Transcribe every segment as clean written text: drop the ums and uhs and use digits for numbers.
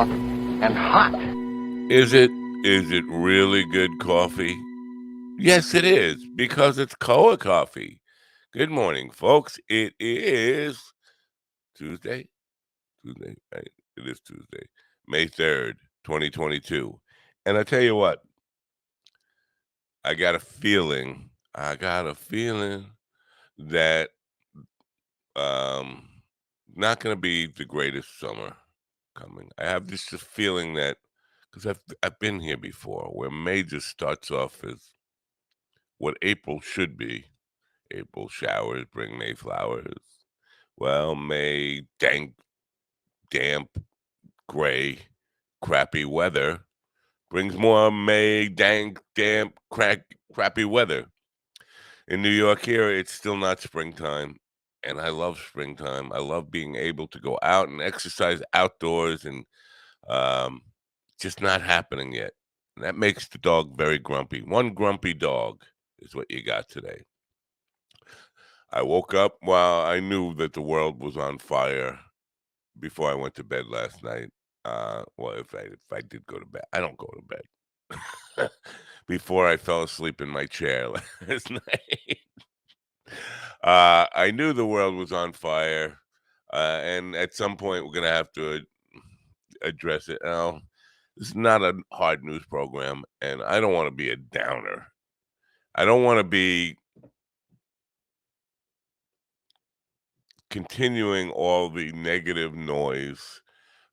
summer and hot. Is it really good coffee? Yes, it is, because it's Koa coffee. Good morning, folks. It is Tuesday. Tuesday, right? It is Tuesday, May 3rd, 2022. And I tell you what, I got a feeling that um not gonna be the greatest summer coming. I have just a feeling that because I've been here before, where May just starts off as what April should be. April showers bring May flowers. Well, May dank, damp, gray, crappy weather brings more May dank, damp, crappy weather. In New York here, it's still not springtime, and I love springtime. I love being able to go out and exercise outdoors, and um, just not happening yet. And that makes the dog very grumpy. One grumpy dog is what you got today. I woke up while I knew that the world was on fire before I went to bed last night. Well, if I did go to bed, I don't go to bed. Before I fell asleep in my chair last night, I knew the world was on fire, and at some point we're gonna have to address it. Now, this is not a hard news program, and I don't want to be a downer. I don't want to be continuing all the negative noise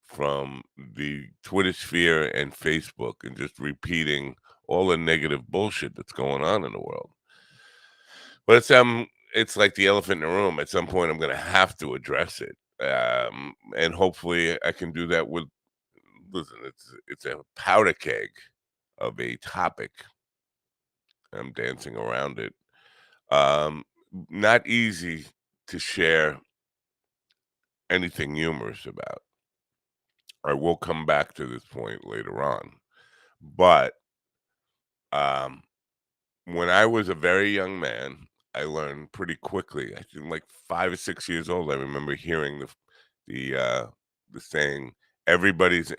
from the Twitter sphere and Facebook and just repeating all the negative bullshit that's going on in the world. But it's like the elephant in the room. At some point, I'm going to have to address it, and hopefully, I can do that with. Listen, it's a powder keg of a topic. I'm dancing around it. Um, Not easy to share anything humorous about. I will come back to this point later on. But um, when I was a very young man, I learned pretty quickly. I think like 5 or 6 years old. I remember hearing the saying, "Everybody's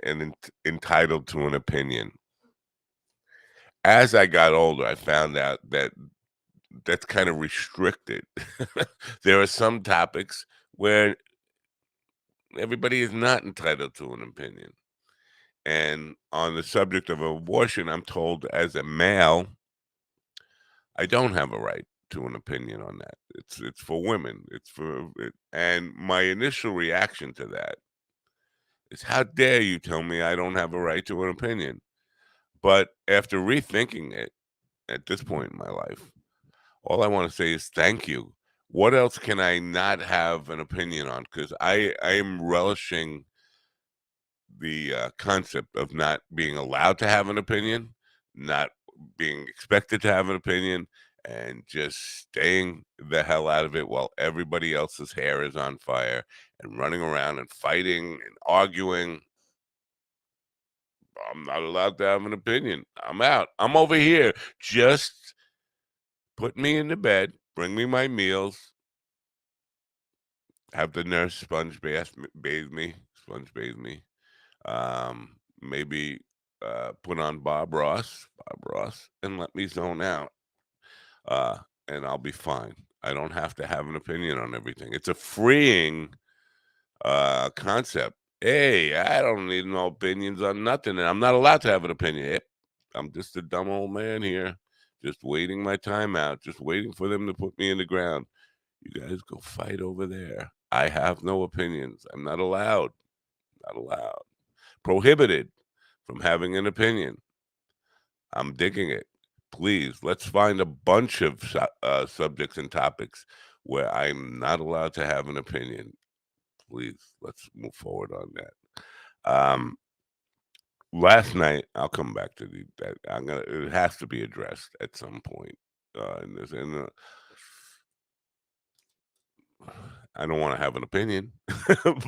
entitled to an opinion." As I got older, I found out that that's kind of restricted. There are some topics where everybody is not entitled to an opinion. And on the subject of abortion, I'm told as a male, I don't have a right to an opinion on that. It's for women. And my initial reaction to that is, how dare you tell me I don't have a right to an opinion? But after rethinking it at this point in my life, all I want to say is thank you. What else can I not have an opinion on? Because I am relishing the concept of not being allowed to have an opinion, not being expected to have an opinion, and just staying the hell out of it while everybody else's hair is on fire and running around and fighting and arguing. I'm not allowed to have an opinion. I'm out. I'm over here. Just put me into bed, bring me my meals, have the nurse sponge bathe me. Maybe put on Bob Ross, and let me zone out, and I'll be fine. I don't have to have an opinion on everything. It's a freeing concept. Hey, I don't need no opinions on nothing, and I'm not allowed to have an opinion. Yep, I'm just a dumb old man here, just waiting my time out, just waiting for them to put me in the ground. You guys go fight over there. I have no opinions. I'm not allowed. Not allowed. Prohibited from having an opinion. I'm digging it. Please, let's find a bunch of subjects and topics where I'm not allowed to have an opinion. Please, let's move forward on that. Last night, I'll come back to that. It has to be addressed at some point. In this, and I don't want to have an opinion,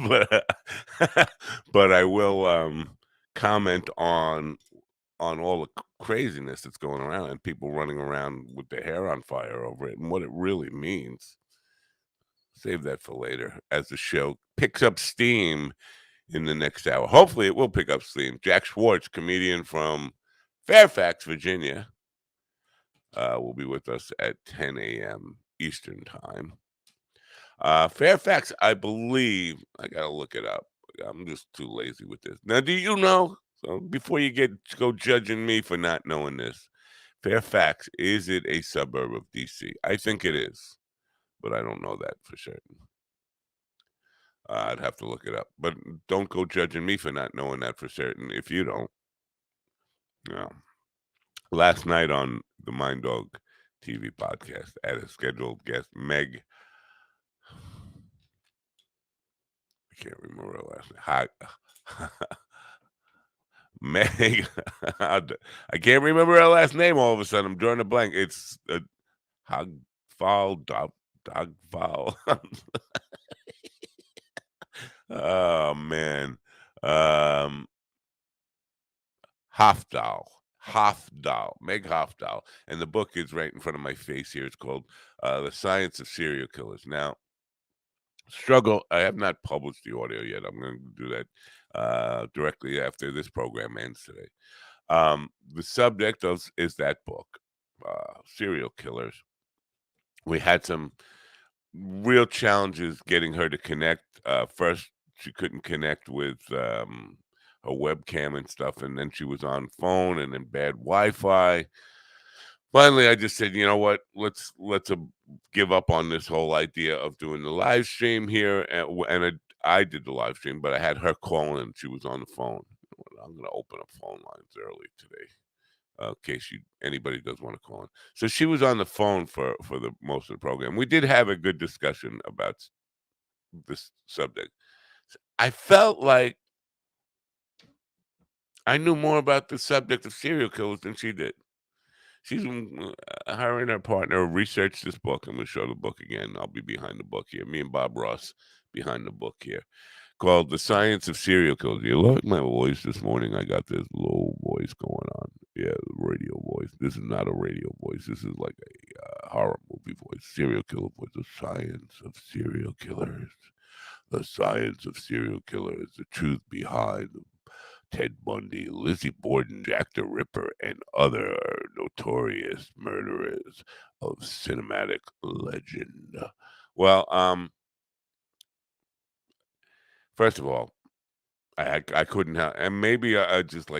but but I will comment on all the craziness that's going around and people running around with their hair on fire over it and what it really means. Save that for later as the show picks up steam in the next hour. Hopefully, it will pick up steam. Jack Schwartz, comedian from Fairfax, Virginia, will be with us at 10 a.m. Eastern Time. Fairfax, I believe, I gotta look it up. I'm just too lazy with this. Now, do you know? So before you go judging me for not knowing this, Fairfax, is it a suburb of DC? I think it is, but I don't know that for certain. I'd have to look it up. But don't go judging me for not knowing that for certain if you don't. Yeah. Last night on the Mind Dog TV podcast, I had a scheduled guest, Meg. I can't remember her last name. Meg. I can't remember her last name all of a sudden. I'm drawing a blank. It's Hogfall, Dogfall. Oh, man. Um, Hofdahl, Meg Hofdahl. And the book is right in front of my face here. It's called The Science of Serial Killers. Now, I have not published the audio yet. I'm going to do that directly after this program ends today. The subject is that book, Serial Killers. We had some real challenges getting her to connect. First, she couldn't connect with her webcam and stuff, and then she was on phone and then bad Wi-Fi. Finally, I just said, you know what? Let's give up on this whole idea of doing the live stream here. I did the live stream, but I had her calling and she was on the phone. I'm going to open up phone lines early today. In case anybody does want to call in. So she was on the phone for the most of the program. We did have a good discussion about this subject. I felt like I knew more about the subject of serial killers than she did. Her and her partner researched this book. I'm going to show the book again. I'll be behind the book here. Me and Bob Ross behind the book here. Called The Science of Serial Killers. You like my voice this morning? I got this low voice going on. Yeah, radio voice. This is not a radio voice. This is like a horror movie voice. Serial killer voice. The Science of Serial Killers. The Science of Serial Killers. The truth behind Ted Bundy, Lizzie Borden, Jack the Ripper, and other notorious murderers of cinematic legend. Well, first of all, I couldn't have, and maybe I just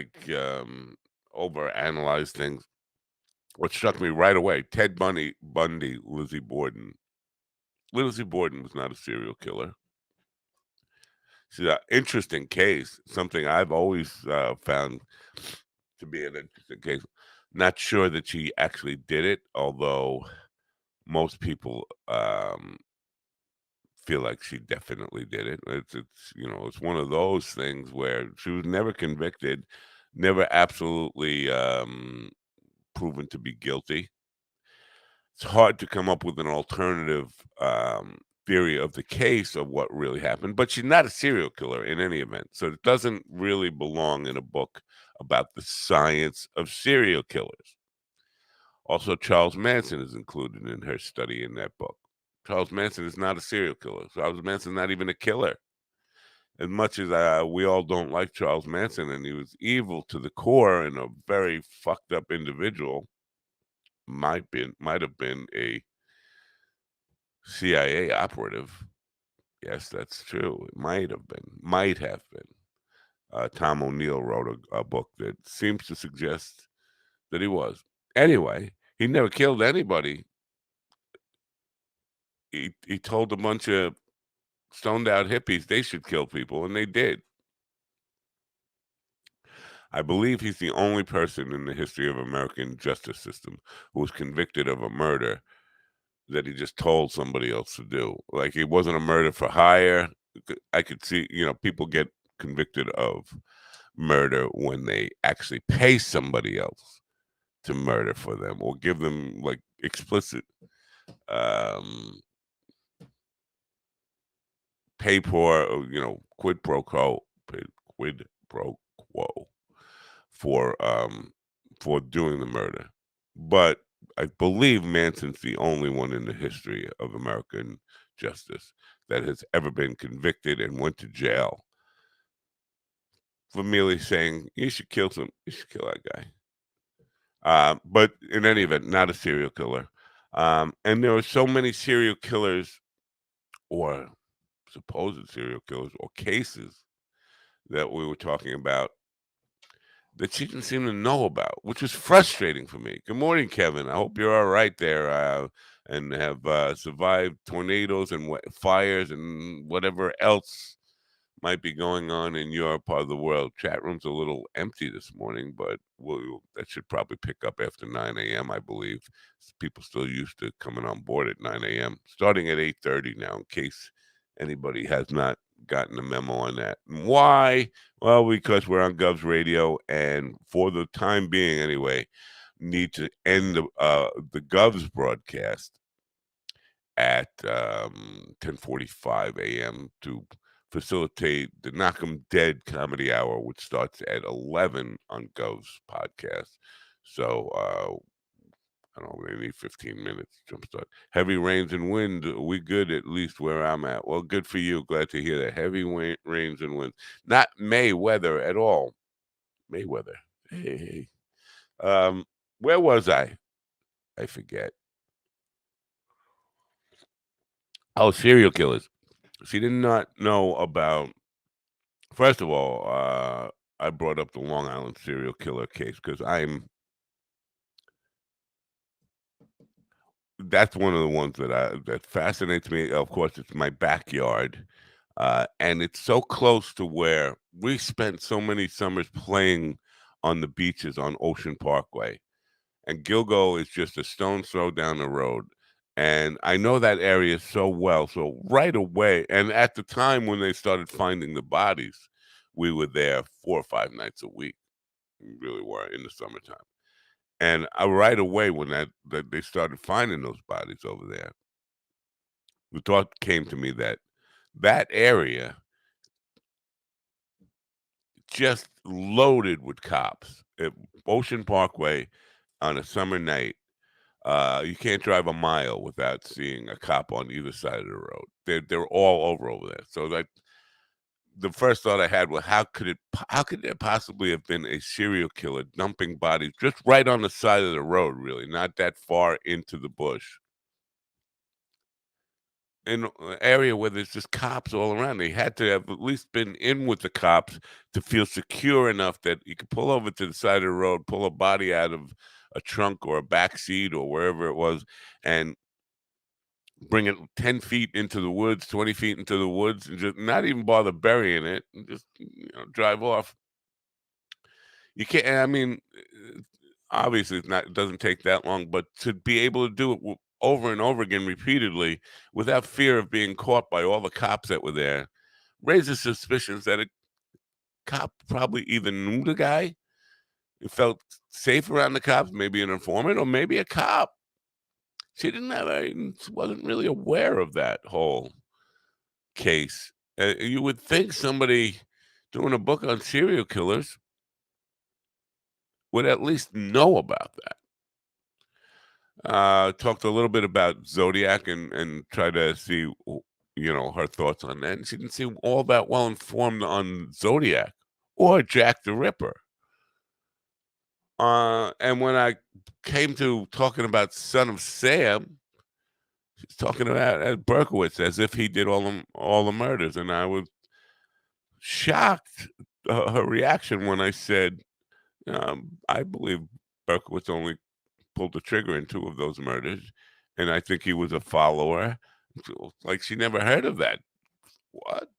over analyze things. What struck me right away: Ted Bundy, Lizzie Borden. Lizzie Borden was not a serial killer. She's an interesting case. Something I've always found to be an interesting case. Not sure that she actually did it, although most people feel like she definitely did it. It's one of those things where she was never convicted, never absolutely proven to be guilty. It's hard to come up with an alternative theory of the case of what really happened, but she's not a serial killer in any event. So it doesn't really belong in a book about the science of serial killers. Also, Charles Manson is included in her study in that book. Charles Manson is not a serial killer. Charles Manson's not even a killer. As much as we all don't like Charles Manson, and he was evil to the core and a very fucked up individual, might have been a CIA operative. Yes, that's true. It might have been. Tom O'Neill wrote a book that seems to suggest that he was. Anyway, he never killed anybody. He told a bunch of stoned out hippies they should kill people, and they did. I believe he's the only person in the history of American justice system who was convicted of a murder that he just told somebody else to do. Like, it wasn't a murder for hire. I could see, people get convicted of murder when they actually pay somebody else to murder for them or give them like explicit pay for, quid pro quo, quid pro quo for doing the murder. But I believe Manson's the only one in the history of American justice that has ever been convicted and went to jail for merely saying you should kill that guy. But in any event, not a serial killer. And there are so many serial killers or supposed serial killers or cases that we were talking about that she didn't seem to know about, which was frustrating for me. Good morning, Kevin. I hope you're all right there and have survived tornadoes and fires and whatever else might be going on in your part of the world. Chat room's a little empty this morning, but that should probably pick up after 9 a.m., I believe. People still used to coming on board at 9 a.m., starting at 8:30 now, in case anybody has not gotten a memo on that. Why? Well, because we're on Gov's radio, and for the time being anyway, need to end the Gov's broadcast at 10:45 a.m. to facilitate the Knock 'em Dead comedy hour, which starts at 11 on Gov's podcast. So I don't know, maybe 15 minutes jumpstart. Heavy rains and wind. We good at least where I'm at. Well, good for you. Glad to hear that. Heavy rains and wind. Not May weather at all. Mayweather. Hey. Where was I? I forget. Oh, serial killers. She did not know about. First of all, I brought up the Long Island serial killer case because that's one of the ones that fascinates me. Of course, it's my backyard, and it's so close to where we spent so many summers playing on the beaches on Ocean Parkway, and Gilgo is just a stone's throw down the road. And I know that area so well. So right away, and at the time when they started finding the bodies, we were there 4 or 5 nights a week. We really were in the summertime. And right away when that they started finding those bodies over there, the thought came to me that that area just loaded with cops. Ocean Parkway on a summer night, you can't drive a mile without seeing a cop on either side of the road. They're all over there. So that the first thought I had was how could there possibly have been a serial killer dumping bodies just right on the side of the road, really, not that far into the bush, in an area where there's just cops all around. They had to have at least been in with the cops to feel secure enough that you could pull over to the side of the road, pull a body out of a trunk or a back seat or wherever it was, and bring it 10 feet into the woods, 20 feet into the woods, and just not even bother burying it, and just drive off. You can't. I mean, obviously, it doesn't take that long, but to be able to do it over and over again repeatedly without fear of being caught by all the cops that were there raises suspicions that a cop probably either knew the guy, felt safe around the cops, maybe an informant, or maybe a cop. She wasn't really aware of that whole case. You would think somebody doing a book on serial killers would at least know about that. Talked a little bit about Zodiac and try to see, her thoughts on that. And she didn't seem all that well informed on Zodiac or Jack the Ripper. And when I came to talking about Son of Sam, she's talking about Ed Berkowitz as if he did all the murders, and I was shocked her reaction when I said, I believe Berkowitz only pulled the trigger in 2 of those murders, and I think he was a follower. So, like she never heard of that. What?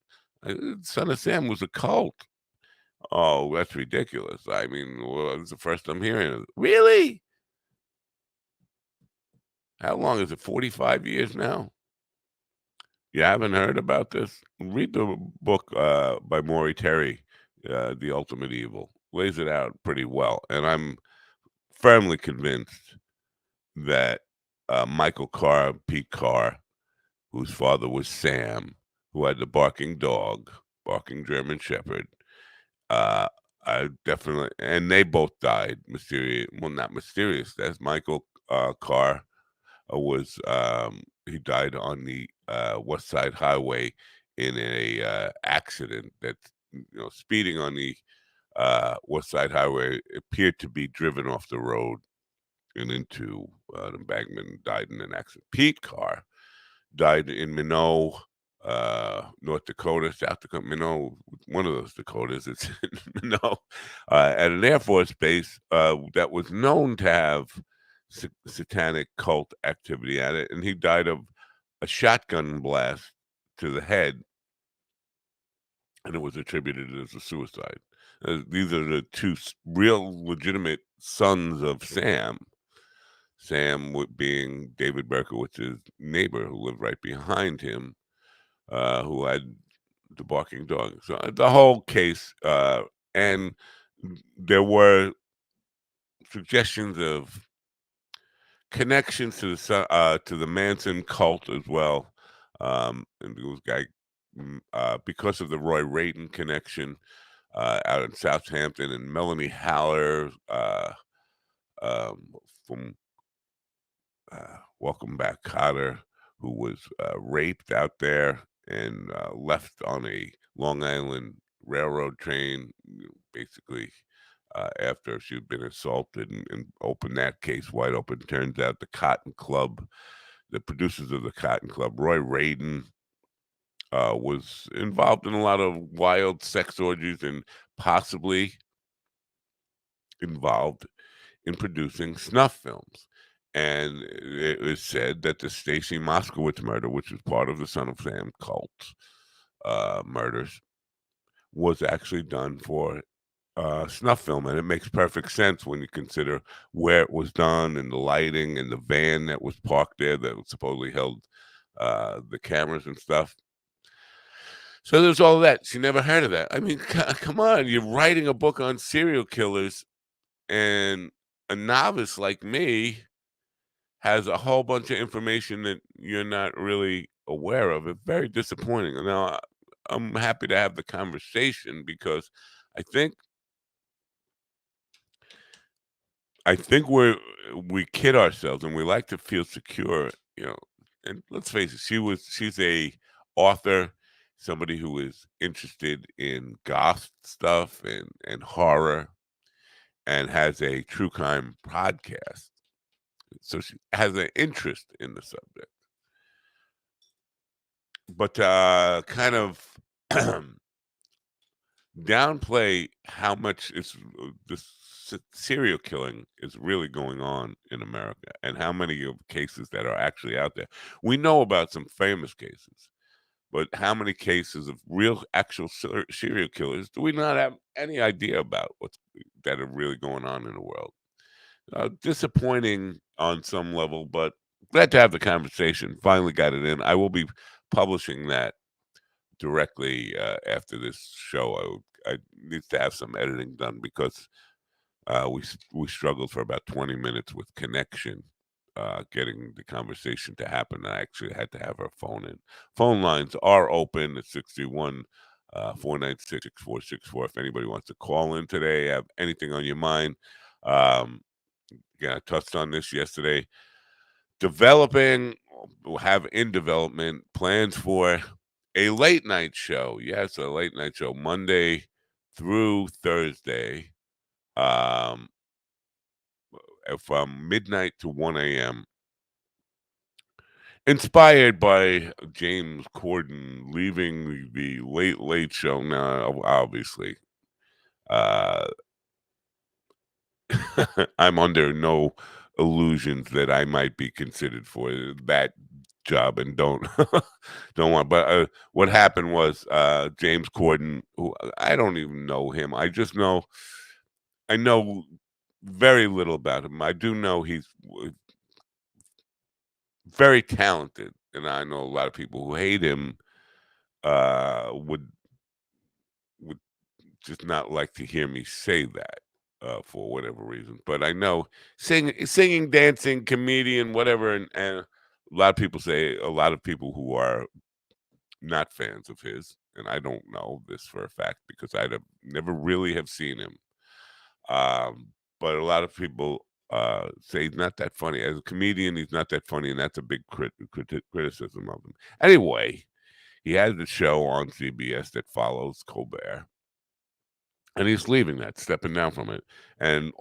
Son of Sam was a cult. Oh, that's ridiculous. I mean, it's the first I'm hearing of it. Really? How long is it? 45 years now? You haven't heard about this? Read the book by Maury Terry, The Ultimate Evil. Lays it out pretty well. And I'm firmly convinced that Michael Carr, Pete Carr, whose father was Sam, who had the barking dog, barking German Shepherd, uh, I definitely, and they both died mysterious. Well, not mysterious. That's Michael Carr he died on the West Side Highway in a accident that speeding on the West Side Highway appeared to be driven off the road and into an embankment and died in an accident. Pete Carr died in Minot, North Dakota, South Dakota, Minot, one of those Dakotas. It's in Minot, at an Air Force base that was known to have satanic cult activity at it, and he died of a shotgun blast to the head, and it was attributed as a suicide. These are the two real legitimate sons of Sam. Sam being David Berkowitz's neighbor who lived right behind him, who had the barking dog. So the whole case, and there were suggestions of connections to the Manson cult as well. And this guy, because of the Roy Rayton connection out in Southampton, and Melanie Haller from Welcome Back, Cotter, who was raped out there and left on a Long Island Railroad train, basically after she'd been assaulted, and opened that case wide open. Turns out the Cotton Club, the producers of the Cotton Club, Roy Radin, was involved in a lot of wild sex orgies and possibly involved in producing snuff films. And it was said that the Stacy Moskowitz murder, which was part of the Son of Sam cult murders, was actually done for snuff film. And it makes perfect sense when you consider where it was done and the lighting and the van that was parked there that supposedly held the cameras and stuff. So there's all that. She never heard of that. I mean, come on, you're writing a book on serial killers, and a novice like me has a whole bunch of information that you're not really aware of. It's very disappointing. Now, I'm happy to have the conversation because I think we kid ourselves and we like to feel secure, you know. And let's face it, she's a author, somebody who is interested in goth stuff and horror, and has a true crime podcast. So she has an interest in the subject. But kind of downplay how much this serial killing is really going on in America, and how many of cases that are actually out there. We know about some famous cases, but how many cases of real actual serial killers do we not have any idea about that are really going on in the world? Disappointing on some level, but glad to have the conversation. Finally got it in. I will be publishing that directly after this show. I need to have some editing done because we struggled for about 20 minutes with connection, getting the conversation to happen. I actually had to have our phone in. Phone lines are open at 61 496 6464. If anybody wants to call in today, have anything on your mind. Again, I touched on this yesterday. Have in development plans for a late night show. Yes, a late night show, Monday through Thursday, um, from midnight to 1 a.m. Inspired by James Corden leaving the Late Late Show. Now, obviously, uh, I'm under no illusions that I might be considered for that job, and don't don't want. But what happened was James Corden, who I don't even know him. I know very little about him. I do know he's very talented, and I know a lot of people who hate him would just not like to hear me say that for whatever reason. But I know singing, dancing, comedian, whatever, and a lot of people say a lot of people who are not fans of his, and I don't know this for a fact because never really have seen him. Um, but a lot of people say he's not that funny. As a comedian, he's not that funny, and that's a big criticism of him. Anyway, he has a show on CBS that follows Colbert, and he's leaving that, stepping down from it, and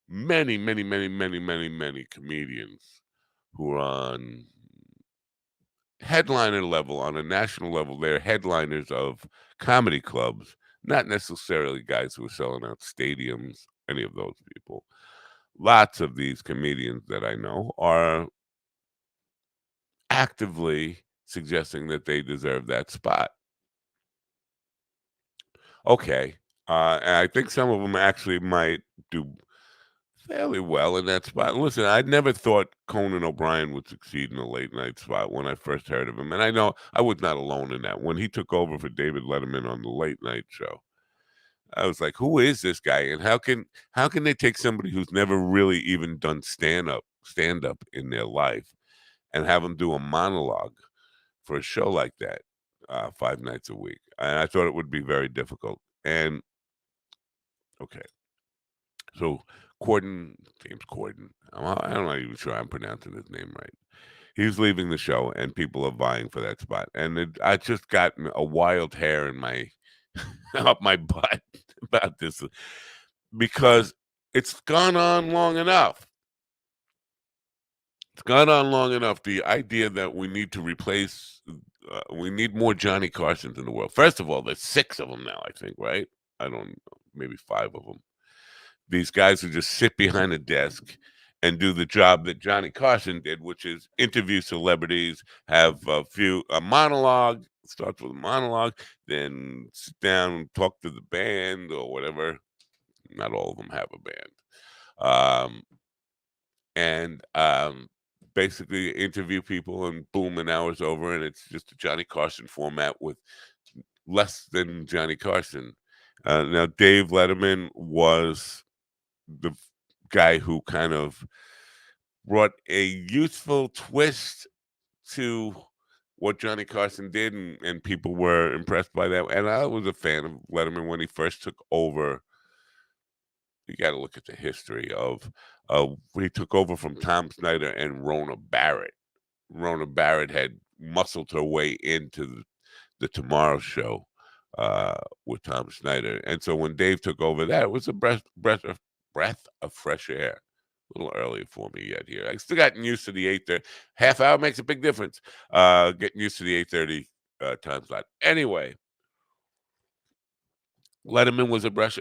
many comedians who are on headliner level, on a national level, they're headliners of comedy clubs, not necessarily guys who are selling out stadiums, any of those people. Lots of these comedians that I know are actively suggesting that they deserve that spot. Okay. And I think some of them actually might do fairly well in that spot. Listen, I never thought Conan O'Brien would succeed in a late night spot when I first heard of him. And I know I was not alone in that. When he took over for David Letterman on the late night show, I was like, who is this guy? And how can they take somebody who's never really even done stand up in their life and have him do a monologue for a show like that 5 nights a week? And I thought it would be very difficult. And okay, so James Corden, I'm not even sure I'm pronouncing his name right. He's leaving the show, and people are vying for that spot. And I just got a wild hair in my up my butt about this because it's gone on long enough. It's gone on long enough. The idea that we need more Johnny Carsons in the world. First of all, there's 6 of them now, I think, right? I don't know, maybe 5 of them. These guys who just sit behind a desk and do the job that Johnny Carson did, which is interview celebrities, have a monologue, starts with a monologue, then sit down and talk to the band or whatever. Not all of them have a band. And basically interview people, and boom, an hour's over, and it's just a Johnny Carson format with less than Johnny Carson. Now, Dave Letterman was the guy who kind of brought a youthful twist to what Johnny Carson did, and people were impressed by that. And I was a fan of Letterman when he first took over. You got to look at the history of when he took over from Tom Snyder and Rona Barrett. Rona Barrett had muscled her way into the Tomorrow Show with Tom Snyder, and so when Dave took over, that it was a breath of fresh air. A little early for me yet here. I still gotten used to the 8:30. Half hour makes a big difference. Getting used to the 8:30 time slot. Anyway, Letterman was a breath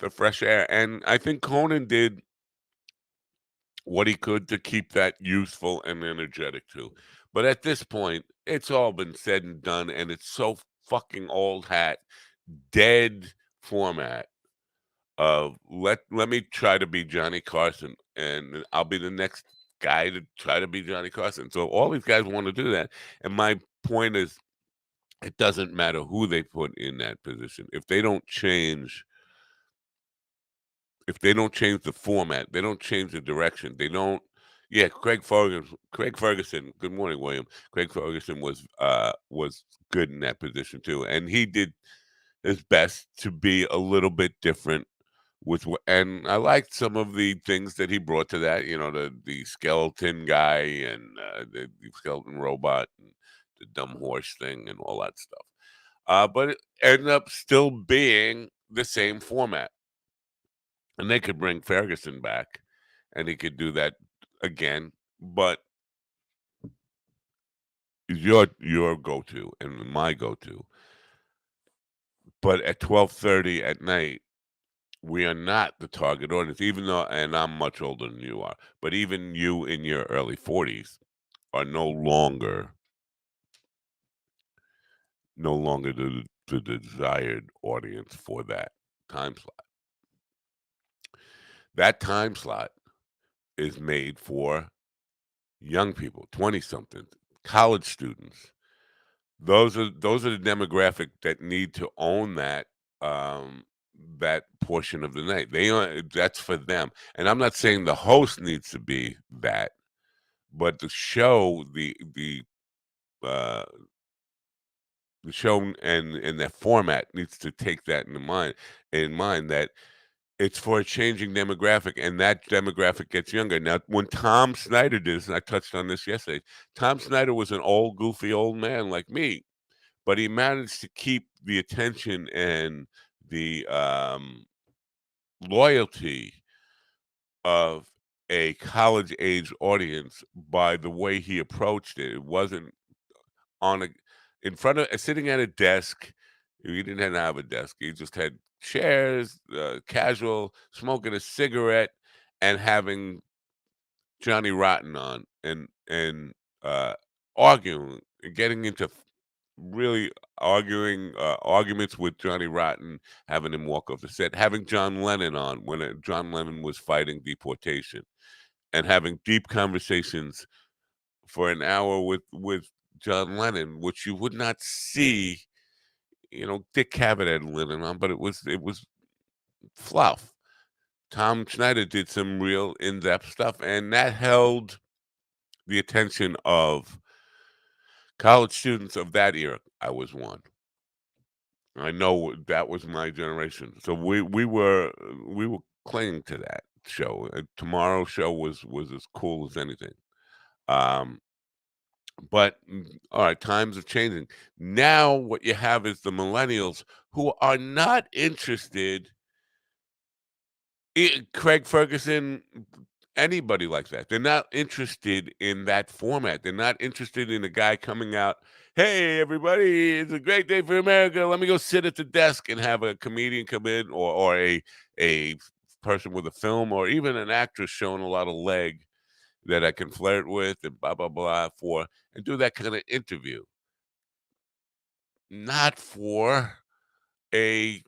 of fresh air, and I think Conan did what he could to keep that youthful and energetic too. But at this point, it's all been said and done, and it's so fucking old hat, dead format of let me try to be Johnny Carson, and I'll be the next guy to try to be Johnny Carson. So all these guys want to do that, and my point is, it doesn't matter who they put in that position if they don't change the format, they don't change the direction, they don't. Yeah, Craig Ferguson. Good morning, William. Craig Ferguson was good in that position too, and he did his best to be a little bit different and I liked some of the things that he brought to that. The skeleton guy and the skeleton robot and the dumb horse thing and all that stuff. But it ended up still being the same format. And they could bring Ferguson back, and he could do that again. But your go-to and my go-to. But at 12:30 at night, we are not the target audience, even though, and I'm much older than you are, but even you in your early 40s are no longer the desired audience for that time slot. That time slot is made for young people, 20 somethings, college students. Those are the demographic that need to own that portion of the night. That's for them. And I'm not saying the host needs to be that, but uh the show and that format needs to take that in mind that it's for a changing demographic, and that demographic gets younger. Now, when Tom Snyder did this, and I touched on this yesterday, Tom Snyder was an old, goofy old man like me, but he managed to keep the attention and the loyalty of a college age audience by the way he approached it. It wasn't on a in front of sitting at a desk. He didn't have a desk. He just had chairs, casual, smoking a cigarette, and having Johnny Rotten on, and uh, arguing, and getting into really arguing arguments with Johnny Rotten, having him walk off the set, having John Lennon on when John Lennon was fighting deportation, and having deep conversations for an hour with John Lennon, which you would not see. Dick Cavett had Lennon on, but it was fluff. Tom Schneider did some real in-depth stuff, and that held the attention of college students of that era. I was one. I know that was my generation. So we were clinging to that show. Tomorrow's show was as cool as anything. Um, but all right, times are changing. Now what you have is the millennials who are not interested. Craig Ferguson, anybody like that. They're not interested in that format. They're not interested in a guy coming out, "Hey, everybody, it's a great day for America. Let me go sit at the desk and have a comedian come in, or a person with a film, or even an actress showing a lot of leg that I can flirt with and blah blah blah for, and do that kind of interview. Not for a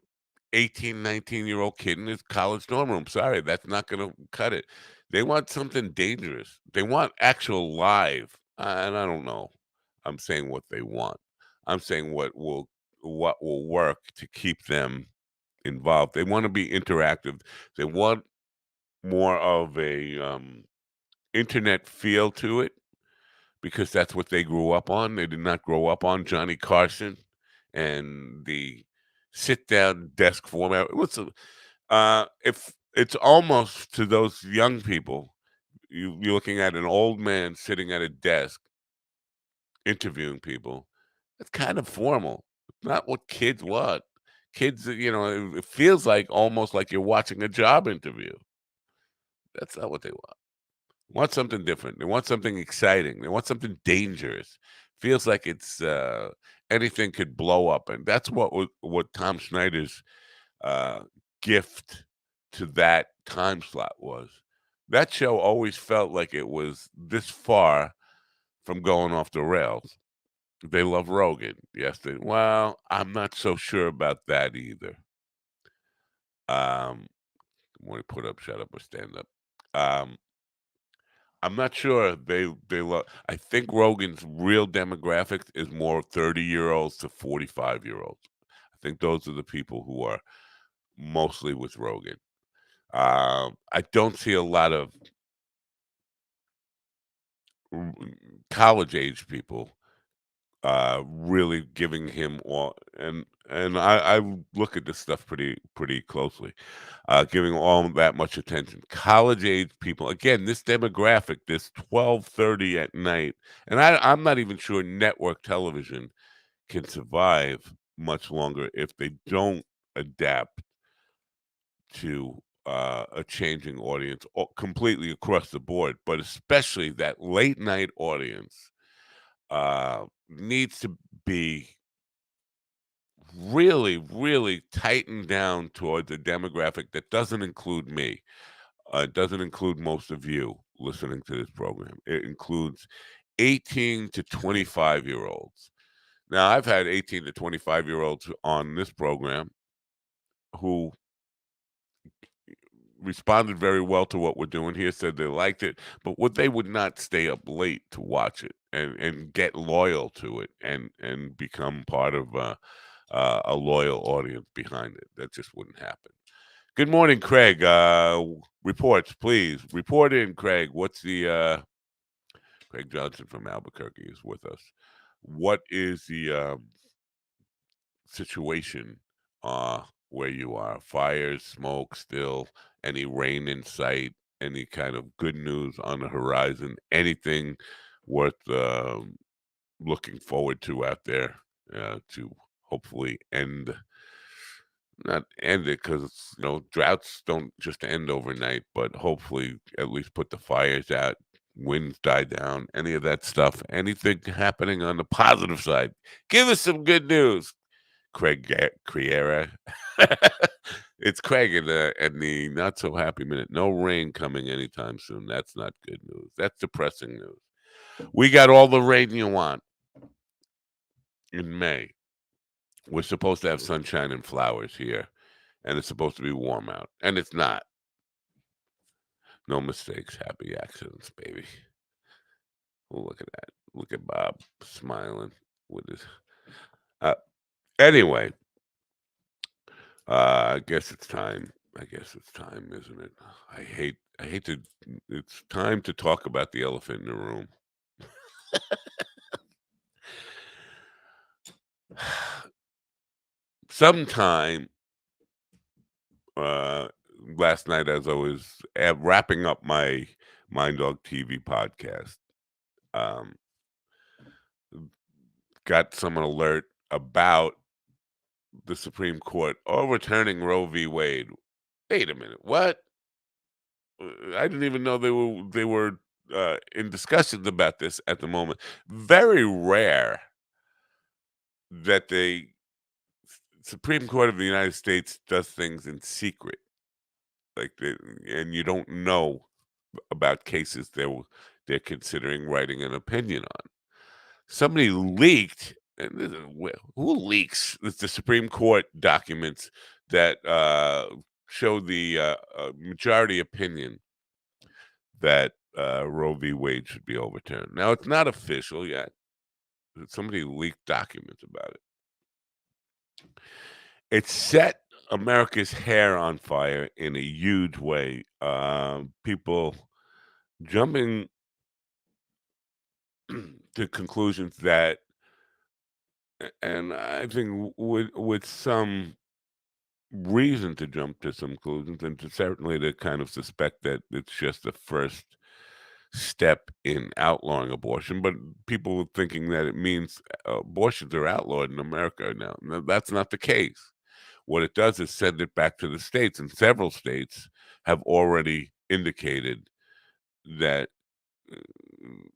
18, 19-year-old kid in his college dorm room. Sorry, that's not gonna cut it. They want something dangerous. They want actual live, and I don't know. I'm saying what they want. I'm saying what will work to keep them involved. They wanna be interactive. They want more of a, internet feel to it because that's what they grew up on. They did not grow up on Johnny Carson and the sit-down desk format. If it's almost to those young people, you're looking at an old man sitting at a desk interviewing people. It's kind of formal. It's not what kids want. Kids, it feels like almost like you're watching a job interview. That's not what they want something different. They want something exciting. They want something dangerous. Feels like it's anything could blow up, and that's what Tom Schneider's uh, gift to that time slot was. That show always felt like it was this far from going off the rails. They love Rogan. Yes, well, I'm not so sure about that either. Um, when we put up, shut up, or stand up. Um, I'm not sure they love. I think Rogan's real demographic is more 30-year-olds to 45-year-olds. I think those are the people who are mostly with Rogan. I don't see a lot of r- college age people really giving him all, and I look at this stuff pretty closely, giving all that much attention. College age people, again, this demographic, this 12:30 at night, and I'm not even sure network television can survive much longer if they don't adapt to a changing audience completely across the board, but especially that late night audience needs to be really, really tightened down towards a demographic that doesn't include me. It doesn't include most of you listening to this program. It includes 18 to 25-year-olds. Now, I've had 18 to 25-year-olds on this program who responded very well to what we're doing here, said they liked it, but what they would not stay up late to watch it and get loyal to it and become part of a loyal audience behind it. That just wouldn't happen. Good morning, Craig. Reports, please. Report in, Craig. What's the Craig Johnson from Albuquerque is with us. What is the situation where you are? Fires, smoke, still any rain in sight? Any kind of good news on the horizon? Anything worth looking forward to out there to hopefully end not end it because droughts don't just end overnight, but hopefully at least put the fires out, winds die down, any of that stuff, anything happening on the positive side. Give us some good news, Criera. It's Craig in the not so happy minute. No rain coming anytime soon. That's not good news. That's depressing news. We got all the rain you want in May. We're supposed to have sunshine and flowers here, and it's supposed to be warm out, and it's not. No mistakes, happy accidents, baby. Oh, look at that. Look at Bob smiling with his. Uh, anyway, I guess it's time. I guess it's time, isn't it? I hate to. It's time to talk about the elephant in the room. Sometime uh, last night, as I was wrapping up my Mind Dog TV podcast, um, got some alert about the Supreme Court overturning Roe v. Wade. Wait a minute, what? I didn't even know they were in discussions about this at the moment. Very rare that the Supreme Court of the United States does things in secret, like and you don't know about cases they're considering writing an opinion on. Somebody leaked, and who leaks the Supreme Court documents that show the majority opinion that Roe v. Wade should be overturned. Now, it's not official yet. Somebody leaked documents about it. It set America's hair on fire in a huge way. People jumping to conclusions that, and I think with some reason to jump to some conclusions, and certainly to kind of suspect that it's just the first step in outlawing abortion, but people were thinking that it means abortions are outlawed in America now. No, that's not the case. What it does is send it back to the states, and several states have already indicated that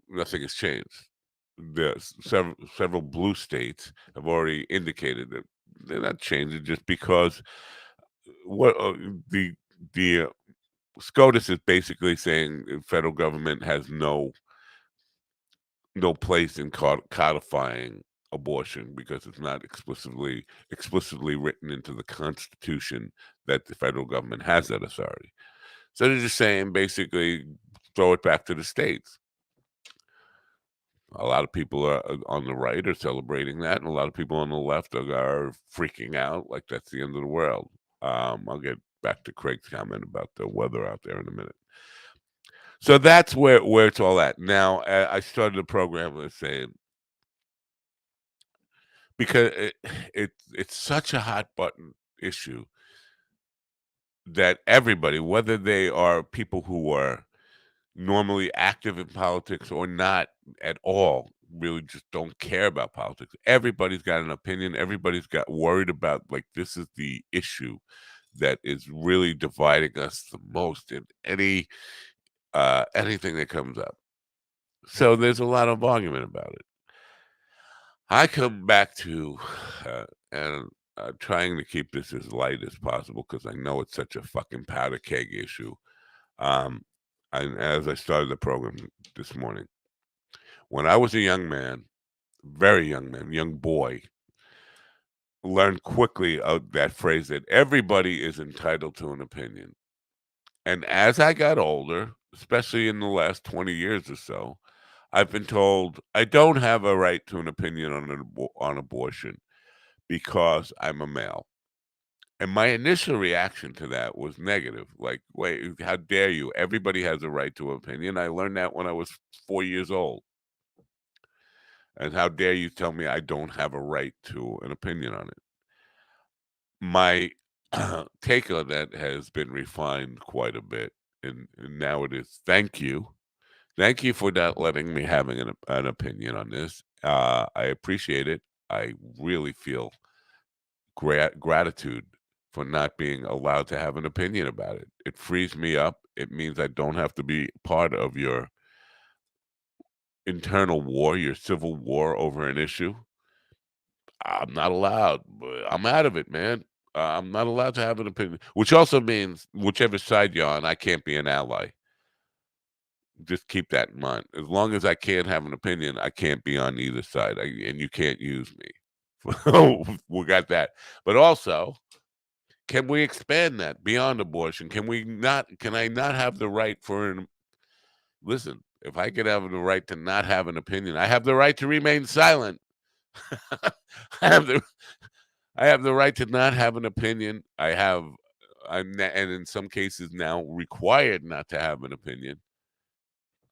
nothing has changed. Several blue states have already indicated that they're not changing just because what the SCOTUS is basically saying the federal government has no place in codifying abortion because it's not explicitly written into the Constitution that the federal government has that authority. So they're just saying basically throw it back to the states. A lot of people on the right are celebrating that, and a lot of people on the left are freaking out like that's the end of the world. I'll get back to Craig's comment about the weather out there in a minute. So that's where it's all at. Now, I started the program with saying because it's such a hot button issue that everybody, whether they are people who are normally active in politics or not at all, really just don't care about politics. Everybody's got an opinion. Everybody's got worried about like this is the issue that is really dividing us the most in anything that comes up. So there's a lot of argument about it. I come back to and trying to keep this as light as possible because I know it's such a fucking powder keg issue. Um, and as I started the program this morning, when I was a young man, very young man, young boy, learned quickly that phrase that everybody is entitled to an opinion. And as I got older, especially in the last 20 years or so, I've been told I don't have a right to an opinion on abortion because I'm a male. And my initial reaction to that was negative. Like, wait, how dare you? Everybody has a right to an opinion. I learned that when I was 4 years old. And how dare you tell me I don't have a right to an opinion on it? My take on that has been refined quite a bit. And now it is thank you. Thank you for not letting me having an opinion on this. I appreciate it. I really feel gratitude for not being allowed to have an opinion about it. It frees me up. It means I don't have to be part of your internal war, your civil war over an issue. I'm not allowed. I'm out of it, man. I'm not allowed to have an opinion, which also means whichever side you're on, I can't be an ally. Just keep that in mind. As long as I can't have an opinion, I can't be on either side, and you can't use me. We got that. But also, can we expand that beyond abortion? Can we not? Can I not have the right for an? Listen, if I could have the right to not have an opinion, I have the right to remain silent. I have the I have the right to not have an opinion. And in some cases now required not to have an opinion.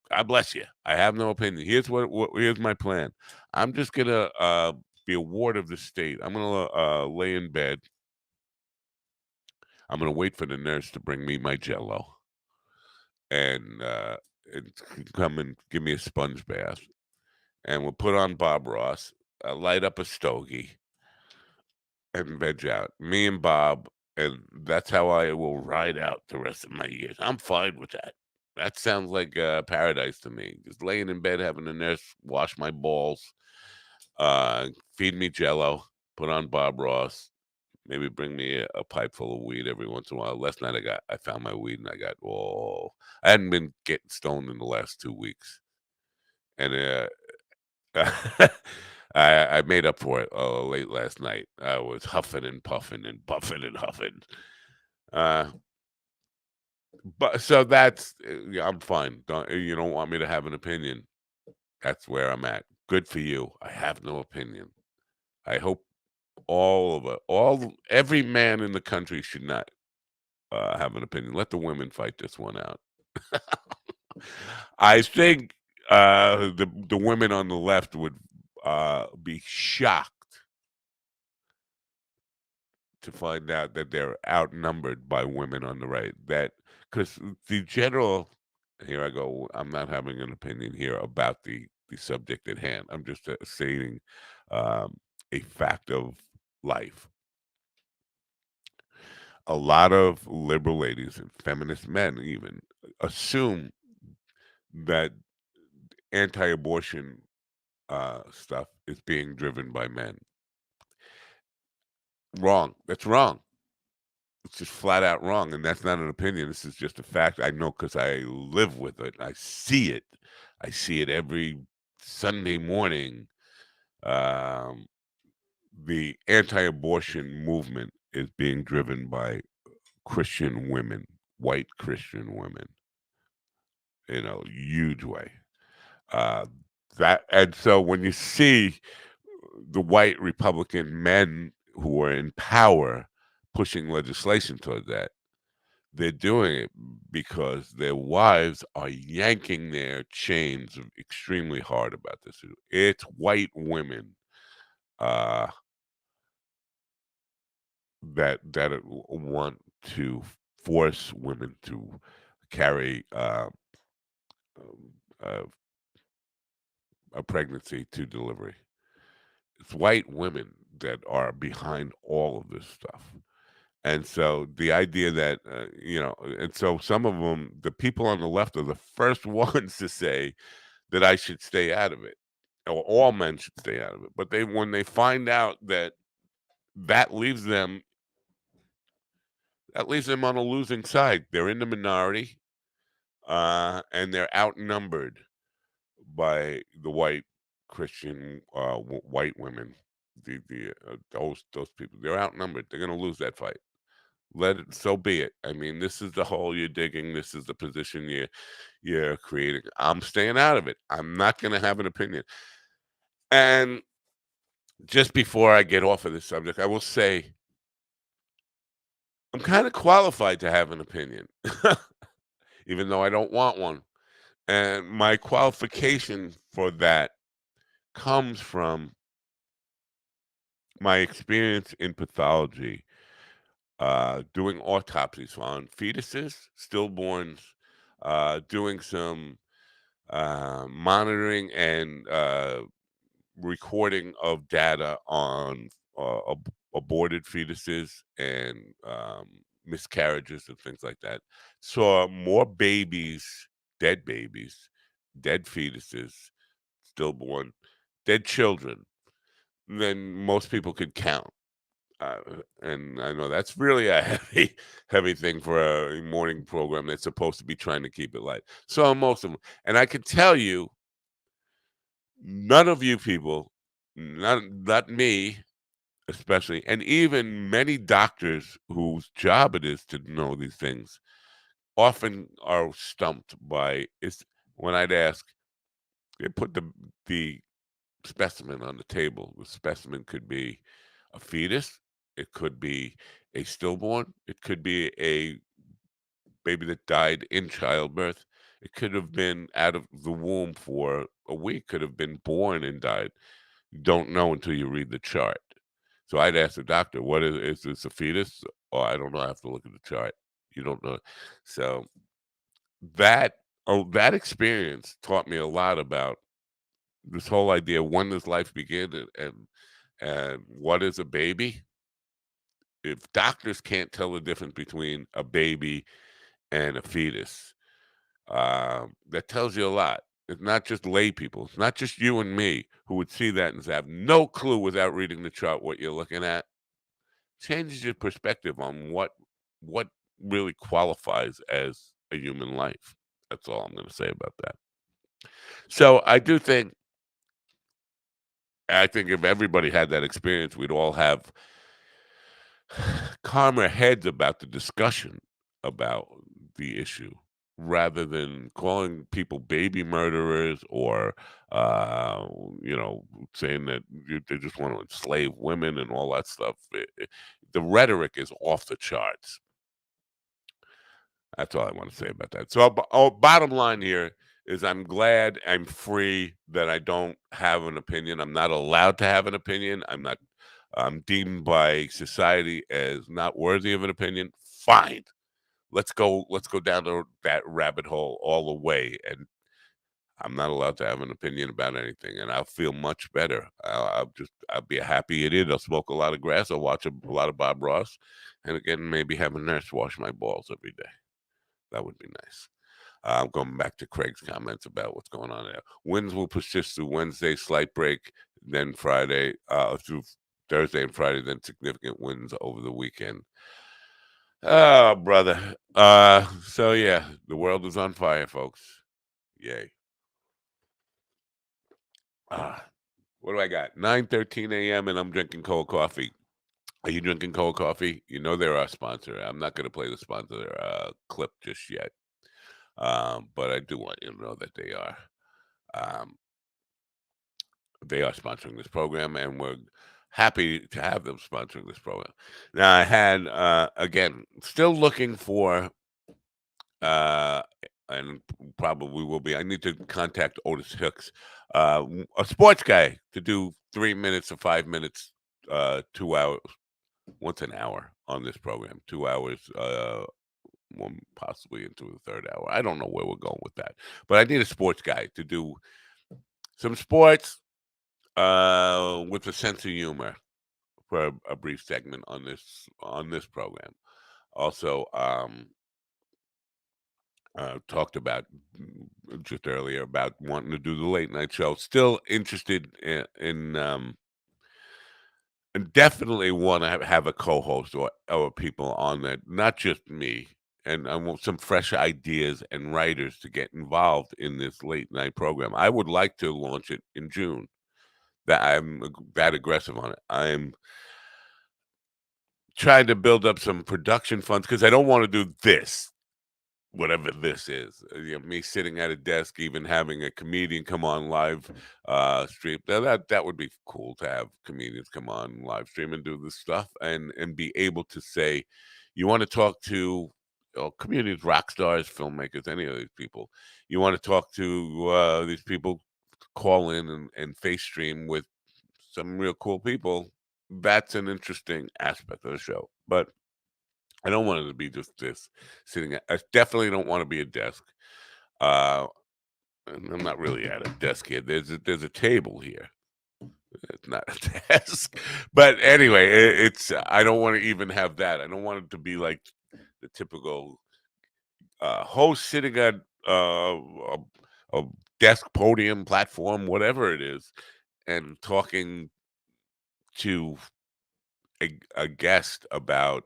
God bless you. I have no opinion. Here's my plan. I'm just gonna be a ward of the state. I'm gonna lay in bed. I'm gonna wait for the nurse to bring me my Jello and come and give me a sponge bath. And we'll put on Bob Ross, light up a stogie, and veg out. Me and Bob, and that's how I will ride out the rest of my years. I'm fine with that. That sounds like paradise to me. Just laying in bed, having a nurse wash my balls, feed me Jello, put on Bob Ross, maybe bring me a pipe full of weed every once in a while. Last night I found my weed and I hadn't been getting stoned in the last 2 weeks, and I made up for it late last night. I was huffing and puffing and puffing and huffing. Uh, but so that's yeah, I'm fine. You don't want me to have an opinion? That's where I'm at. Good for you. I have no opinion. I hope every man in the country should not have an opinion. Let the women fight this one out. I think the women on the left would be shocked to find out that they're outnumbered by women on the right. That because the general, here I go. I'm not having an opinion here about the subject at hand. I'm just stating um, a fact of life. A lot of liberal ladies and feminist men even assume that anti-abortion stuff is being driven by men. Wrong. That's wrong. It's just flat out wrong, and that's not an opinion. This is just a fact. I know because I live with it. I see it. I see it every Sunday morning. Um, the anti-abortion movement is being driven by Christian women, white Christian women, in a huge way. Uh, and so when you see the white Republican men who are in power pushing legislation toward that, they're doing it because their wives are yanking their chains extremely hard about this. It's white women uh, that want to force women to carry um, uh, a pregnancy to delivery. It's white women that are behind all of this stuff. And so the idea that, and so some of them, the people on the left are the first ones to say that I should stay out of it, or all men should stay out of it. But when they find out that that leaves them, that leaves them on a losing side. They're in the minority, and they're outnumbered by the white Christian white women. Those people, they're outnumbered. They're going to lose that fight. Let it, so be it. I mean, this is the hole you're digging. This is the position you're creating. I'm staying out of it. I'm not going to have an opinion. And just before I get off of this subject, I will say I'm kind of qualified to have an opinion, even though I don't want one. And my qualification for that comes from my experience in pathology, doing autopsies on fetuses, stillborns, doing some monitoring and recording of data aborted fetuses and miscarriages and things like that. Saw more babies, dead fetuses, stillborn, dead children than most people could count. Uh, and I know that's really a heavy thing for a morning program that's supposed to be trying to keep it light. So most of them, and I can tell you, none of you people, not me especially, and even many doctors whose job it is to know these things, often are stumped by is when I'd ask, they put the specimen on the table. The specimen could be a fetus, it could be a stillborn, it could be a baby that died in childbirth, it could have been out of the womb for a week, could have been born and died. You don't know until you read the chart. So I'd ask the doctor, "What is this a fetus?" "Oh, I don't know. I have to look at the chart." You don't know. So that that experience taught me a lot about this whole idea, when does life begin and what is a baby? If doctors can't tell the difference between a baby and a fetus, that tells you a lot. It's not just lay people. It's not just you and me who would see that and have no clue without reading the chart what you're looking at. Changes your perspective on what really qualifies as a human life. That's all I'm going to say about that. So I think if everybody had that experience, we'd all have calmer heads about the discussion about the issue rather than calling people baby murderers or uh you know saying that they just want to enslave women and all that stuff. The rhetoric is off the charts. That's all I want to say about that. So, bottom line here is I'm glad I'm free, that I don't have an opinion. I'm not allowed to have an opinion. I'm deemed by society as not worthy of an opinion. Fine. Let's go down that rabbit hole all the way. And I'm not allowed to have an opinion about anything, and I'll feel much better. I'll be a happy idiot. I'll smoke a lot of grass. I'll watch a lot of Bob Ross, and again, maybe have a nurse wash my balls every day. That would be nice. I'm going back to Craig's comments about what's going on there. Winds will persist through Wednesday, slight break, then Friday, through Thursday and Friday, then significant winds over the weekend. Oh, brother. So yeah, the world is on fire, folks. Yay. Ah, what do I got? 9:13 a.m. and I'm drinking cold coffee. Are you drinking cold coffee? You know they're our sponsor. I'm not going to play the sponsor clip just yet, but I do want you to know that they are. Um, they are sponsoring this program, and we're happy to have them sponsoring this program. Now, I had again, still looking for, uh, and probably will be. I need to contact Otis Hicks, a sports guy, to do 3 minutes or 5 minutes, 2 hours, once an hour on this program. 2 hours, one possibly into the third hour. I don't know where we're going with that, but I need a sports guy to do some sports with a sense of humor for a brief segment on this program. Also, talked about just earlier about wanting to do the late night show. Still interested and definitely want to have a co-host or people on that, not just me. And I want some fresh ideas and writers to get involved in this late night program. I would like to launch it in June. That I'm that aggressive on it. I'm trying to build up some production funds because I don't want to do this, whatever this is. Me sitting at a desk, even having a comedian come on live stream. Now that would be cool to have comedians come on live stream and do this stuff and be able to say, you want to talk to comedians, rock stars, filmmakers, any of these people. You want to talk to these people, call in and face stream with some real cool people. That's an interesting aspect of the show. But I don't want it to be just this sitting at, I definitely don't want to be a desk. Uh and I'm not really at a desk here. There's a table here. It's not a task. But anyway, it's I don't want to even have that. I don't want it to be like the typical host sitting at a desk, podium, platform, whatever it is, and talking to a guest about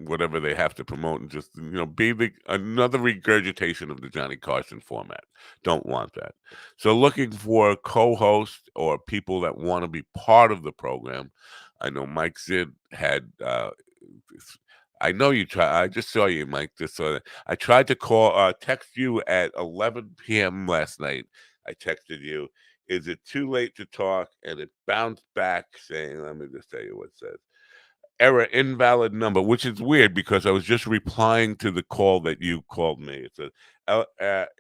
whatever they have to promote, and just be another regurgitation of the Johnny Carson format. Don't want that. So looking for co-hosts or people that want to be part of the program. I know Mike Zid had I know you try. I just saw you, Mike. Just saw that. I tried to text you at 11 p.m. last night. I texted you. Is it too late to talk? And it bounced back saying, "Let me just tell you what it says: error, invalid number," which is weird because I was just replying to the call that you called me. It says,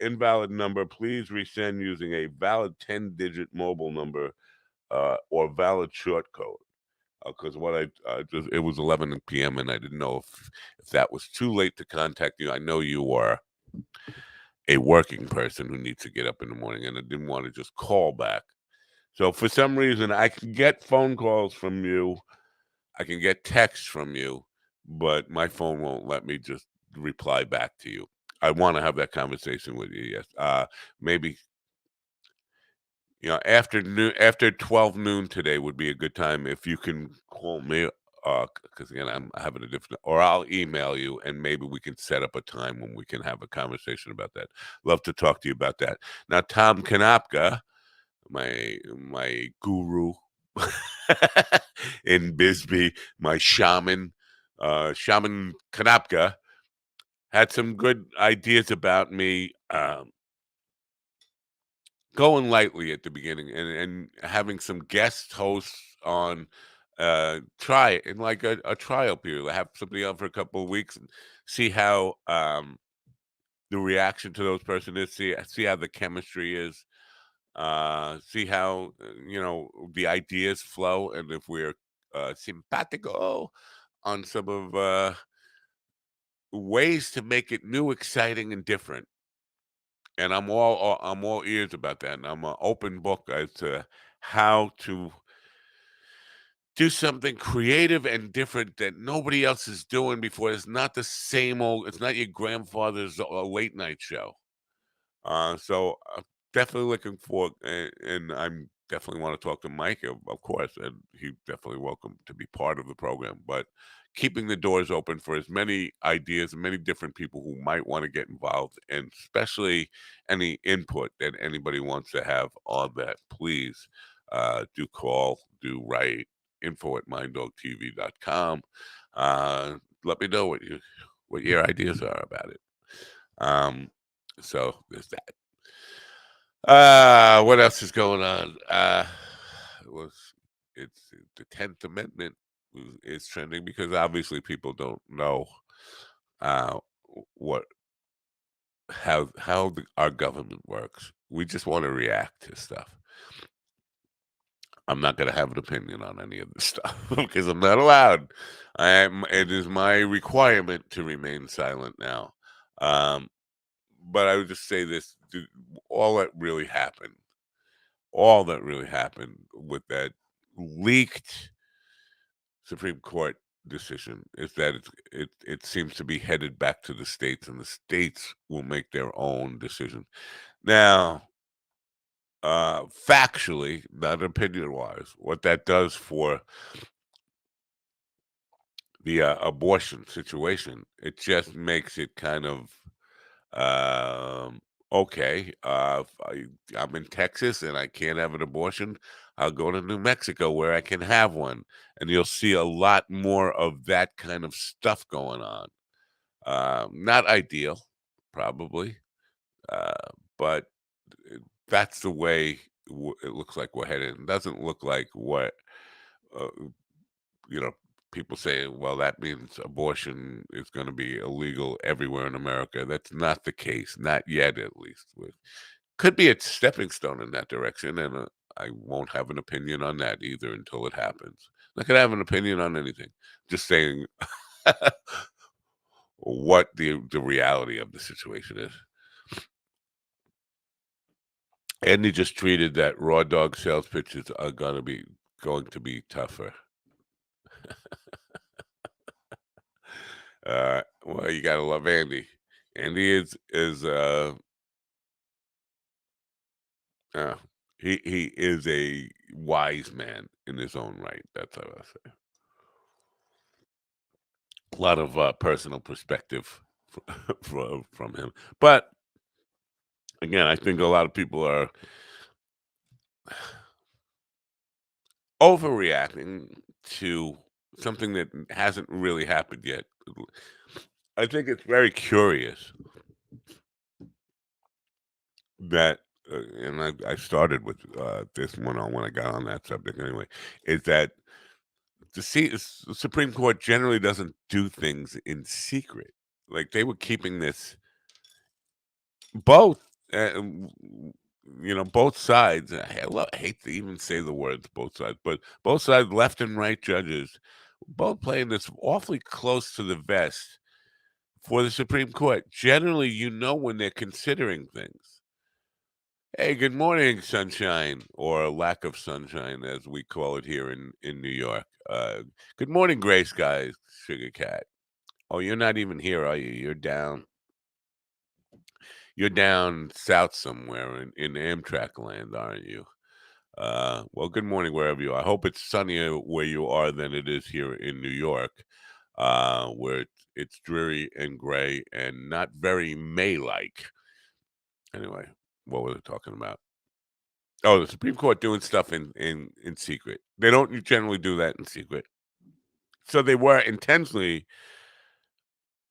"Invalid number. Please resend using a valid 10-digit mobile number or valid short code." Because what I just it was 11 p.m. and I didn't know if that was too late to contact you. I know you are a working person who needs to get up in the morning, and I didn't want to just call back. So for some reason, I can get phone calls from you, I can get texts from you, but my phone won't let me just reply back to you. I want to have that conversation with you. Yes, maybe after 12 noon today would be a good time if you can call me, because again, I'm having a different, or I'll email you and maybe we can set up a time when we can have a conversation about that. Love to talk to you about that. Now, Tom Kanapka, my guru in Bisbee, my shaman Kanapka, had some good ideas about me. Going lightly at the beginning and having some guest hosts on, try it in like a trial period. Have somebody on for a couple of weeks and see how the reaction to those person is, see how the chemistry is, see how the ideas flow, and if we're simpatico on some of ways to make it new, exciting, and different. And I'm all ears about that, and I'm an open book as to how to do something creative and different that nobody else is doing before. It's not the same old. It's not your grandfather's late night show. So definitely looking for, and I'm definitely want to talk to Mike, of course, and he's definitely welcome to be part of the program. But keeping the doors open for as many ideas and many different people who might want to get involved, and especially any input that anybody wants to have on that, please do call, do write, info at minddogtv.com. Let me know what your ideas are about it. So there's that. What else is going on? It was it's the 10th Amendment is trending because obviously people don't know uh what how our government works. We just want to react to stuff. I'm not going to have an opinion on any of this stuff because I'm not allowed. It is my requirement to remain silent now. Um, but I would just say this: all that really happened, all that really happened with that leaked Supreme Court decision is that it seems to be headed back to the states, and the states will make their own decision. Now, factually, not opinion wise, what that does for the abortion situation, it just makes it kind of okay. If I'm in Texas and I can't have an abortion, I'll go to New Mexico where I can have one, and you'll see a lot more of that kind of stuff going on. Not ideal, probably, uh, but that's the way it looks like we're headed. It doesn't look like what uh, you know, people say, well, that means abortion is going to be illegal everywhere in America. That's not the case, not yet, at least. Could be a stepping stone in that direction, and I won't have an opinion on that either until it happens. Not gonna have an opinion on anything. Just saying what the reality of the situation is. Andy just tweeted that raw dog sales pitches are going to be tougher. Well, you gotta love Andy. Andy is uh he is a wise man in his own right. That's how I say. A lot of personal perspective from him, but again, I think a lot of people are overreacting to something that hasn't really happened yet. I think it's very curious that, and I started with this one on when I got on that subject anyway, is that the Supreme Court generally doesn't do things in secret. Like they were keeping this both, both sides. I hate to even say the words both sides, but both sides, left and right judges, both playing this awfully close to the vest for the Supreme Court. Generally, when they're considering things. Hey, good morning, sunshine, or lack of sunshine, as we call it here in New York. Good morning, gray skies, sugar cat. Oh, you're not even here, are you? You're down south somewhere in Amtrak land, aren't you? Well, good morning wherever you are. I hope it's sunnier where you are than it is here in New York, where it's dreary and gray and not very May-like. Anyway, what was I talking about? Oh, the Supreme Court doing stuff in secret. They don't generally do that in secret. So they were intentionally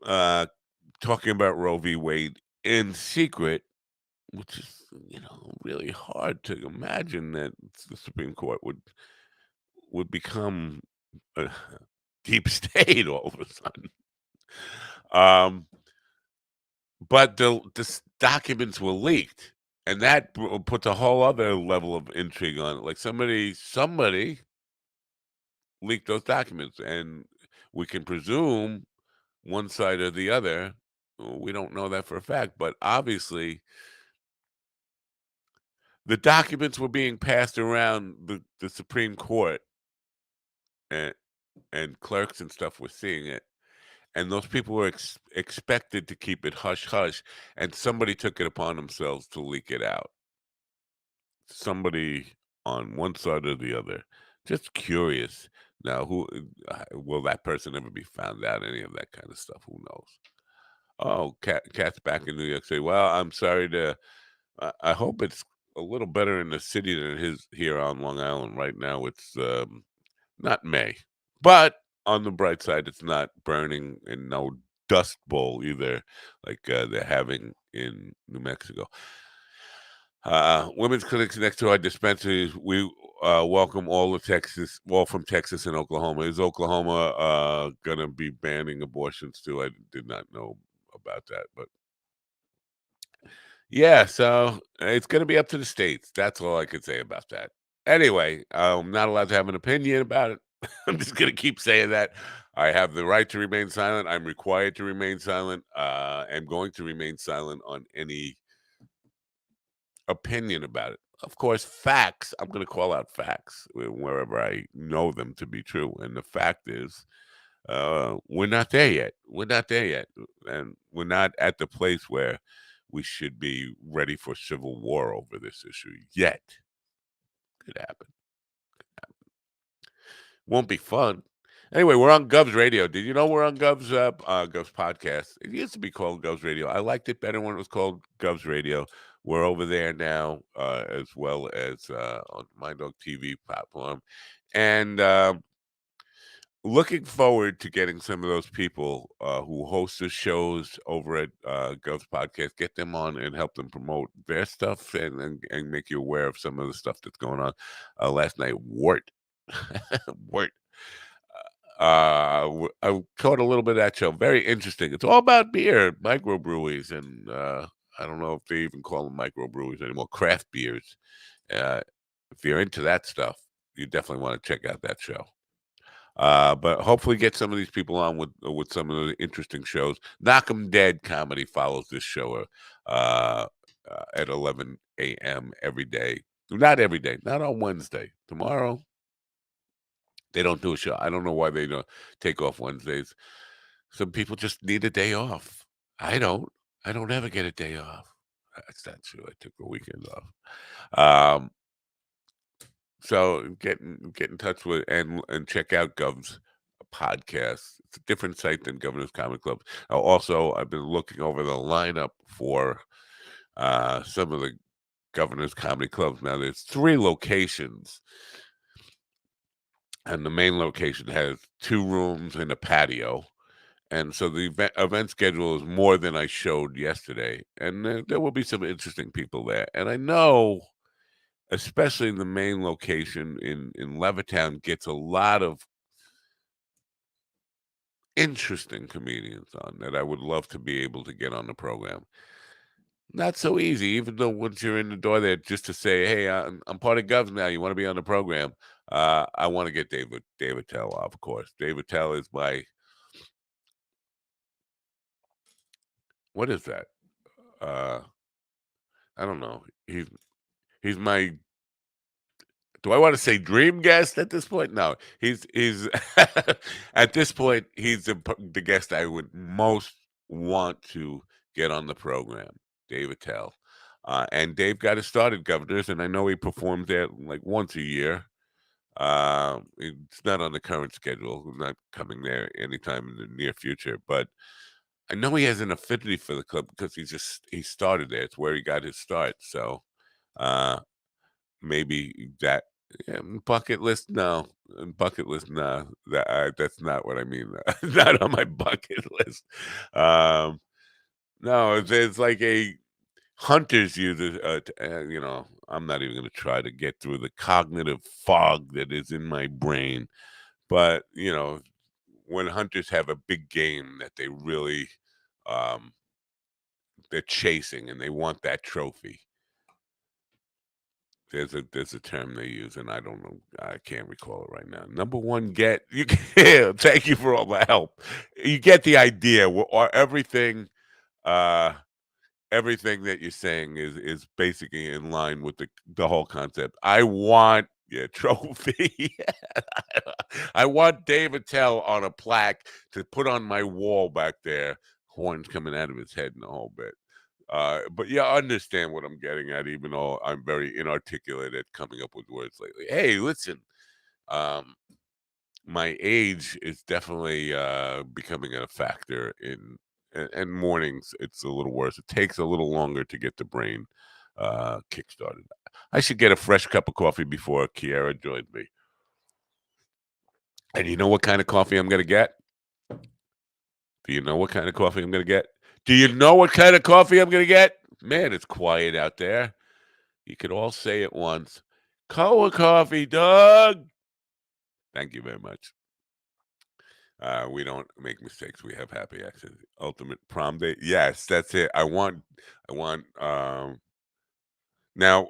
uh, talking about Roe v. Wade in secret, which is really hard to imagine that the Supreme Court would become a deep state all of a sudden. Um, but the documents were leaked, and that puts a whole other level of intrigue on it. Like somebody leaked those documents, and we can presume one side or the other. We don't know that for a fact, but obviously the documents were being passed around the Supreme Court, and clerks and stuff were seeing it, and those people were expected to keep it hush hush, and somebody took it upon themselves to leak it out. Somebody on one side or the other. Just curious. Now, who will that person ever be found out? Any of that kind of stuff? Who knows? Oh, cat's back in New York City. Well, I'm sorry to. I hope it's a little better in the city than it is here on Long Island right now. It's not May, but on the bright side, it's not burning and no dust bowl either, like they're having in New Mexico. Women's clinics next to our dispensaries. We welcome all from Texas and Oklahoma. Is Oklahoma gonna be banning abortions too? I did not know about that, but yeah, so it's gonna be up to the states. That's all I could say about that. Anyway, I'm not allowed to have an opinion about it. I'm just gonna keep saying that. I have the right to remain silent. I'm required to remain silent. I'm going to remain silent on any opinion about it. Of course, facts. I'm going to call out facts wherever I know them to be true. And the fact is, we're not there yet. We're not there yet. And we're not at the place where we should be ready for civil war over this issue yet. Could happen. Won't be fun. Anyway, we're on Gov's Radio. Did you know we're on Gov's podcast? It used to be called Gov's Radio. I liked it better when it was called Gov's Radio. We're over there now, as well as on My Dog TV platform, and looking forward to getting some of those people who host the shows over at Gov's podcast, get them on and help them promote their stuff and make you aware of some of the stuff that's going on. Last night, Wart, Wart. I caught a little bit of that show. Very interesting. It's all about beer, microbreweries, and I don't know if they even call them microbreweries anymore. Craft beers. Uh, if you're into that stuff, you definitely want to check out that show. But hopefully, get some of these people on with some of the interesting shows. Knock 'em Dead comedy follows this show. at 11 a.m. every day. Not every day, not on Wednesday. Tomorrow, they don't do a show. I don't know why they don't take off Wednesdays. Some people just need a day off. I don't. I don't ever get a day off. That's not true. I took the weekend off. So get in touch with and check out Gov's podcast. It's a different site than Governor's Comic Club. Also, I've been looking over the lineup for some of the Governor's Comedy Clubs. Now, there's 3 locations, and the main location has 2 rooms and a patio. And so the event schedule is more than I showed yesterday. And there will be some interesting people there. And I know, especially the main location in Levittown, gets a lot of interesting comedians on that I would love to be able to get on the program. Not so easy, even though once you're in the door there, just to say, "Hey, I'm part of Govs now. You want to be on the program?" I want to get David Tell off, of course. David Tell is my what is that? Uh, I don't know. He's my. Do I want to say dream guest at this point? No, he's at this point he's the guest I would most want to get on the program, David Tell. And Dave got it started, Governors, and I know he performs there like once a year. It's not on the current schedule. He's not coming there anytime in the near future, but I know he has an affinity for the club because he started there. It's where he got his start. So maybe that bucket list. No, bucket list. No, that's not what I mean. Not on my bucket list. No, there's like a hunters use it. I'm not even going to try to get through the cognitive fog that is in my brain. But when hunters have a big game that they really they're chasing and they want that trophy. There's a term they use, and I don't know. I can't recall it right now. Number one, thank you for all the help. You get the idea. Or everything, everything that you're saying is basically in line with the whole concept. I want your trophy. I want David Tell on a plaque to put on my wall back there. Horns coming out of his head and the whole bit. But yeah, I understand what I'm getting at, even though I'm very inarticulate at coming up with words lately. Hey, listen, my age is definitely becoming a factor and mornings. It's a little worse. It takes a little longer to get the brain kick-started. I should get a fresh cup of coffee before Kiara joins me. And you know what kind of coffee I'm going to get? Do you know what kind of coffee I'm going to get? Do you know what kind of coffee I'm going to get? Man, it's quiet out there. You could all say it once. Koa coffee, Doug. Thank you very much. We don't make mistakes. We have happy accidents. Ultimate prom date. Yes, that's it. I want now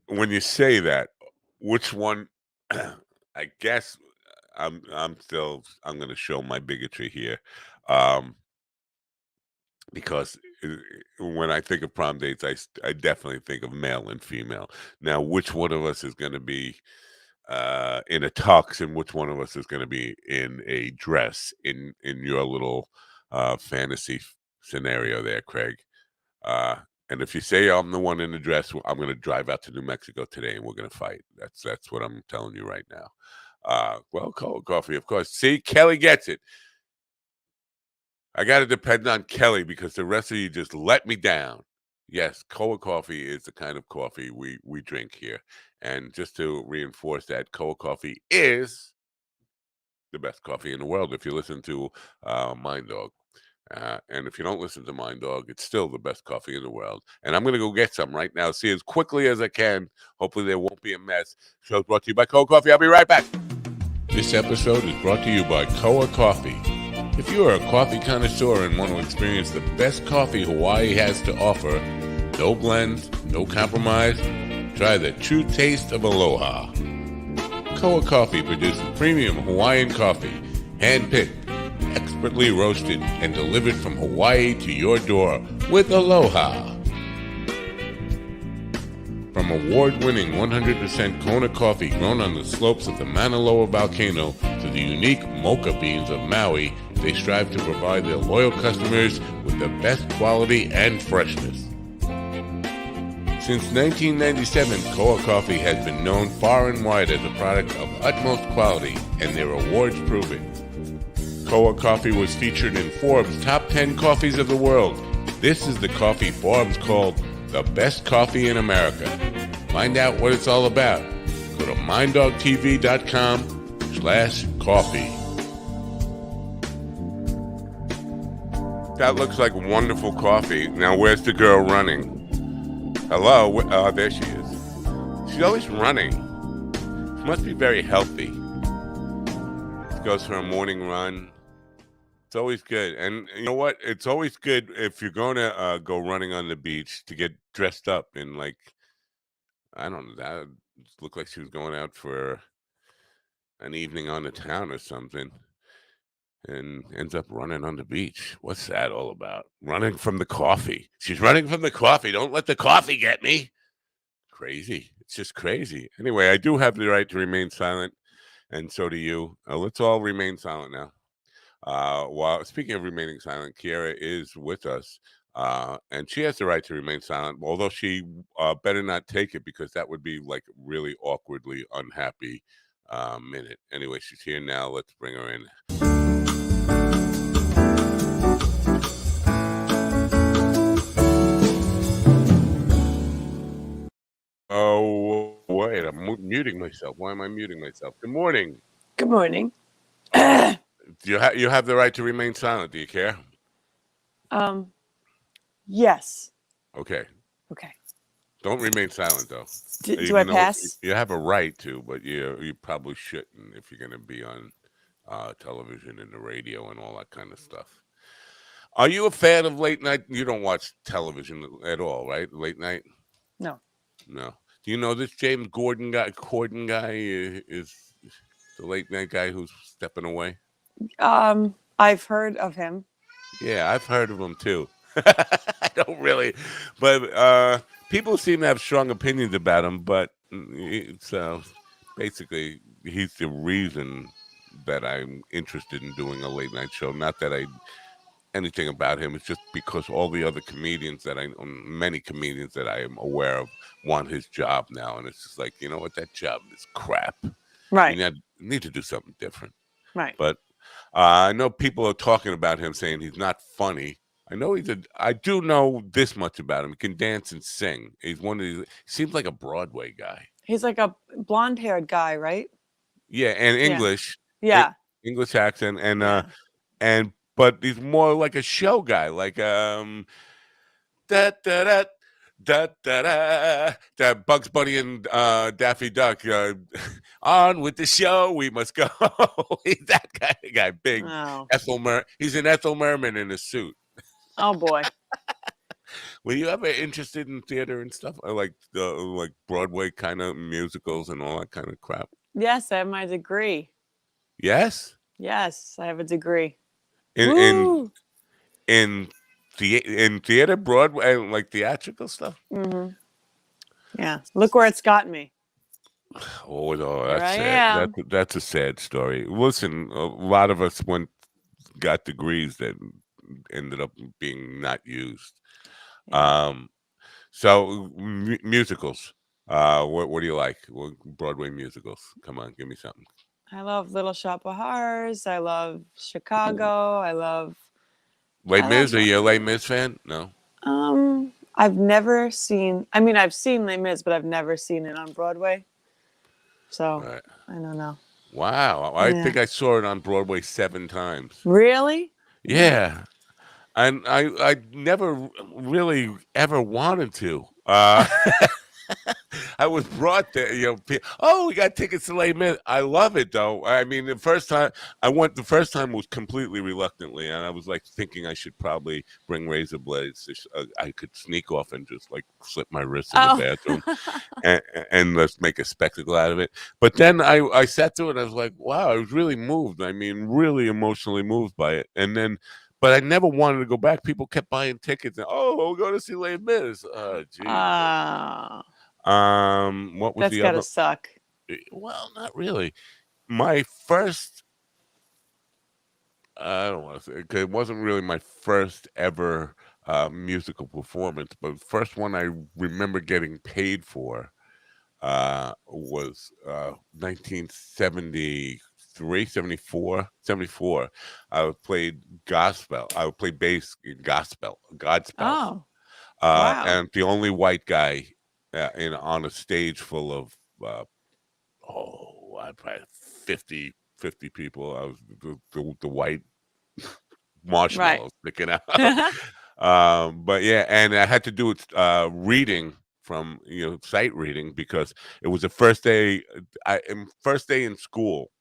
when you say that, which one I guess I'm going to show my bigotry here. Because when I think of prom dates, I definitely think of male and female. Now, which one of us is going to be in a tux, and which one of us is going to be in a dress in your little fantasy scenario there, Craig? And if you say I'm the one in the dress, I'm going to drive out to New Mexico today, and we're going to fight. That's what I'm telling you right now. Well, cold coffee, of course. See, Kelly gets it. I got to depend on Kelly because the rest of you just let me down. Yes, Koa coffee is the kind of coffee we drink here. And just to reinforce that, Koa coffee is the best coffee in the world if you listen to Mind Dog. And if you don't listen to Mind Dog, it's still the best coffee in the world. And I'm going to go get some right now, see as quickly as I can. Hopefully there won't be a mess. Show's brought to you by Koa Coffee. I'll be right back. This episode is brought to you by Koa Coffee. If you are a coffee connoisseur and want to experience the best coffee Hawaii has to offer, no blends, no compromise, try the true taste of aloha. Koa Coffee produces premium Hawaiian coffee, hand-picked, expertly roasted and delivered from Hawaii to your door with aloha. From award-winning 100% Kona coffee grown on the slopes of the Mauna Loa volcano to the unique mocha beans of Maui, they strive to provide their loyal customers with the best quality and freshness. Since 1997, Koa Coffee has been known far and wide as a product of utmost quality, and their awards prove it. Koa Coffee was featured in Forbes' Top 10 Coffees of the World. This is the coffee Forbes called the best coffee in America. Find out what it's all about. Go to minddogtv.com/coffee. That looks like wonderful coffee. Now, where's the girl running? Hello? There she is. She's always running. She must be very healthy. She goes for a morning run. It's always good. And you know what? It's always good if you're going to go running on the beach to get dressed up in, like, I don't know, that looked like she was going out for an evening on the town or something and ends up running on the beach. What's that all about? Running from the coffee. She's running from the coffee. Don't let the coffee get me. Crazy. It's just crazy. Anyway, I do have the right to remain silent, and so do you. Let's all remain silent now. While speaking of remaining silent, Kiera is with us, and she has the right to remain silent, although she better not take it because that would be like really awkwardly unhappy minute. Anyway, she's here now. Let's bring her in. Oh, wait, I'm muting myself. Why am I muting myself? Good morning. Good morning. You have the right to remain silent. Do you care? Yes. Okay. Okay. Don't remain silent, though. Do I pass? You have a right to, but you probably shouldn't if you're going to be on television and the radio and all that kind of stuff. Are you a fan of late night? You don't watch television at all, right? Late night? No. No. Do you know this James Corden guy is the late night guy who's stepping away? I've heard of him. Yeah, I've heard of him too. I don't really, but people seem to have strong opinions about him. But it's basically he's the reason that I'm interested in doing a late night show. Not that I anything about him. It's just because all the other comedians many comedians that I am aware of want his job now, and it's just like, you know what, that job is crap. Right. You need to do something different. Right. But I know people are talking about him saying he's not funny. I do know this much about him. He can dance and sing. He's one of these. He seems like a Broadway guy. He's like a blonde-haired guy, right? Yeah, and English. Yeah. English accent, but he's more like a show guy, like da da da da da da Bugs Bunny and Daffy Duck. On with the show, we must go. He's that kind of guy, big. Oh. He's an Ethel Merman in a suit. Oh boy. Were you ever interested in theater and stuff, or like Broadway kind of musicals and all that kind of crap? Yes, I have my degree. Yes. Yes, I have a degree. In theater, Broadway, like theatrical stuff. Mm-hmm. Yeah, look where it's gotten me. Oh no, that's sad. That's a sad story. Listen, a lot of us got degrees that ended up being not used. Yeah. So musicals. What do you like? Broadway musicals. Come on, give me something. I love Little Shop of Horrors. I love Chicago. I love Les Mis. Are you a Les Mis fan? No. I've never seen. I mean, I've seen Les Mis, but I've never seen it on Broadway. So right. I don't know. Wow, I think I saw it on Broadway 7 times. Really? Yeah, and I never really ever wanted to. I was brought there. Oh, we got tickets to Les Mis. I love it though. I mean, the first time I went, the first time was completely reluctantly, and I was like thinking I should probably bring razor blades. I could sneak off and just like slip my wrists in the Oh. bathroom and let's make a spectacle out of it. But then I sat through it and I was like, wow, I was really moved. I mean, really emotionally moved by it. And then, but I never wanted to go back. People kept buying tickets. And, oh, we'll go to see Les Mis. Oh, geez. Ah, What was that's the gotta other? suck. Well, not really. My first, I don't want to say, 'cause it wasn't really my first ever musical performance, but the first one I remember getting paid for was 1973, 74, 74. I played gospel. I would play bass in gospel, Godspell. Oh, wow. And the only white guy on a stage full of, I probably 50 people. I was the white Right. marshmallow sticking out. But yeah, and I had to do it reading from sight reading because it was the first day first day in school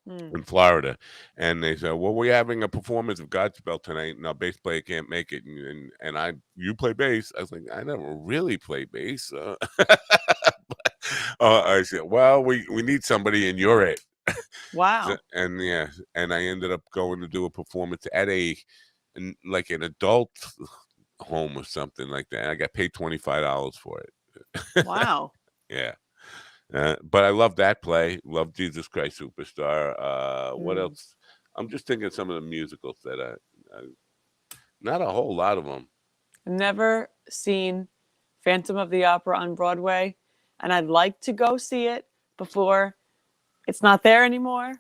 Hmm. in Florida, and they said, "Well, we're having a performance of Godspell tonight, and our bass player can't make it." And you play bass? I was like, I never really play bass. I said, "Well, we need somebody, and you're it." Wow. And yeah, and I ended up going to do a performance at like an adult home or something like that. And I got paid $25 for it. Wow. Yeah. But I love that play. Love Jesus Christ Superstar. What Hmm. else? I'm just thinking some of the musicals that I not a whole lot of them. Never seen Phantom of the Opera on Broadway, and I'd like to go see it before it's not there anymore,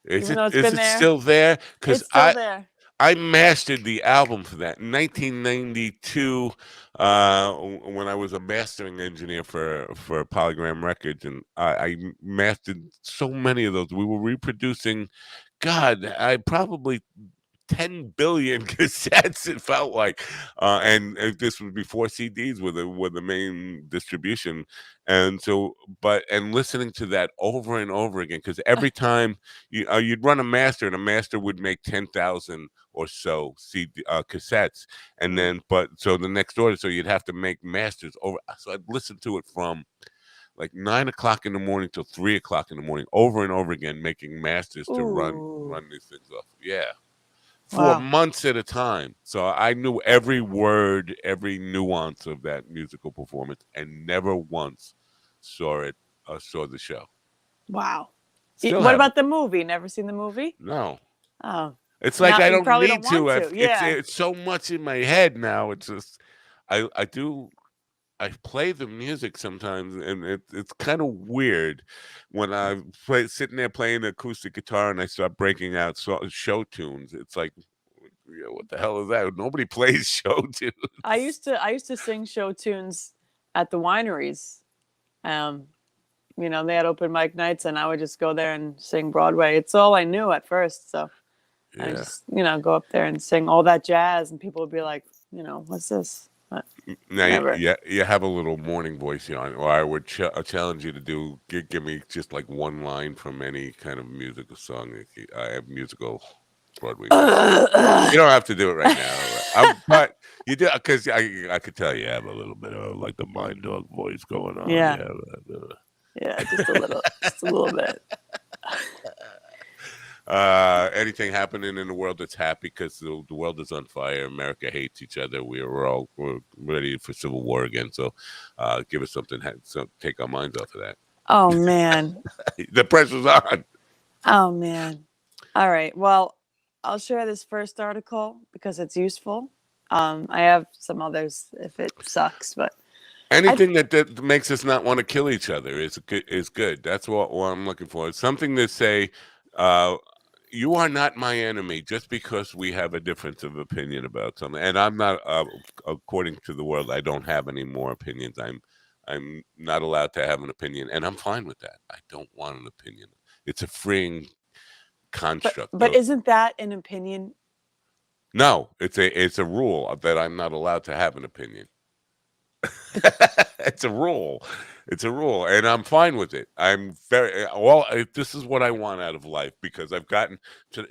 even though it's Is been it there. still there? Because It's still there. I mastered the album for that in 1992 when I was a mastering engineer for Polygram Records, and I mastered so many of those. We were reproducing, God, I probably 10 billion cassettes. It felt like, and this was before CDs were the main distribution, and so and listening to that over and over again because every time you'd run a master and a master would make 10,000 or so CD cassettes, and Mm. then so the next order, so you'd have to make masters over. So I'd listen to it from like 9 o'clock in the morning till 3 o'clock in the morning, over and over again, making masters to Ooh. run these things off. Yeah, for Wow. months at a time. So I knew every word, every nuance of that musical performance, and never once saw the show. Wow. Still What haven't. about the movie? Never seen the movie? No. Oh. It's like Now I you don't probably need don't want to. to. Yeah. It's so much in my head now. It's just I do. I play the music sometimes, and it's kind of weird when I sitting there playing the acoustic guitar and I start breaking out show tunes. It's like, what the hell is that? Nobody plays show tunes. I used to sing show tunes at the wineries. Um, they had open mic nights and I would just go there and sing Broadway. It's all I knew at first, so I Yeah. just, go up there and sing all that jazz and people would be like, what's this? But Now, never. you have a little morning voice on, or I would challenge you to give me just like one line from any kind of musical song. I have musical Broadway music. You don't have to do it right now, but you do because I could tell you have a little bit of like the mind dog voice going on. Yeah. Yeah. Yeah, just a little, just a little bit. Anything happening in the world that's happy because the world is on fire. America hates each other. We're ready for civil war again. So, give us something so take our minds off of that. Oh man. The pressure's on. Oh man. All right. Well, I'll share this first article because it's useful. I have some others if it sucks, but Anything that makes us not want to kill each other is good. That's what I'm looking for. It's something to say. Uh, you are not my enemy just because we have a difference of opinion about something. And I'm not, according to the world, I don't have any more opinions. I'm not allowed to have an opinion, and I'm fine with that. I don't want an opinion. It's a freeing construct. but isn't that an opinion? No, it's a rule that I'm not allowed to have an opinion. It's a rule. It's a rule, and I'm fine with it. I'm very this is what I want out of life because I've gotten to,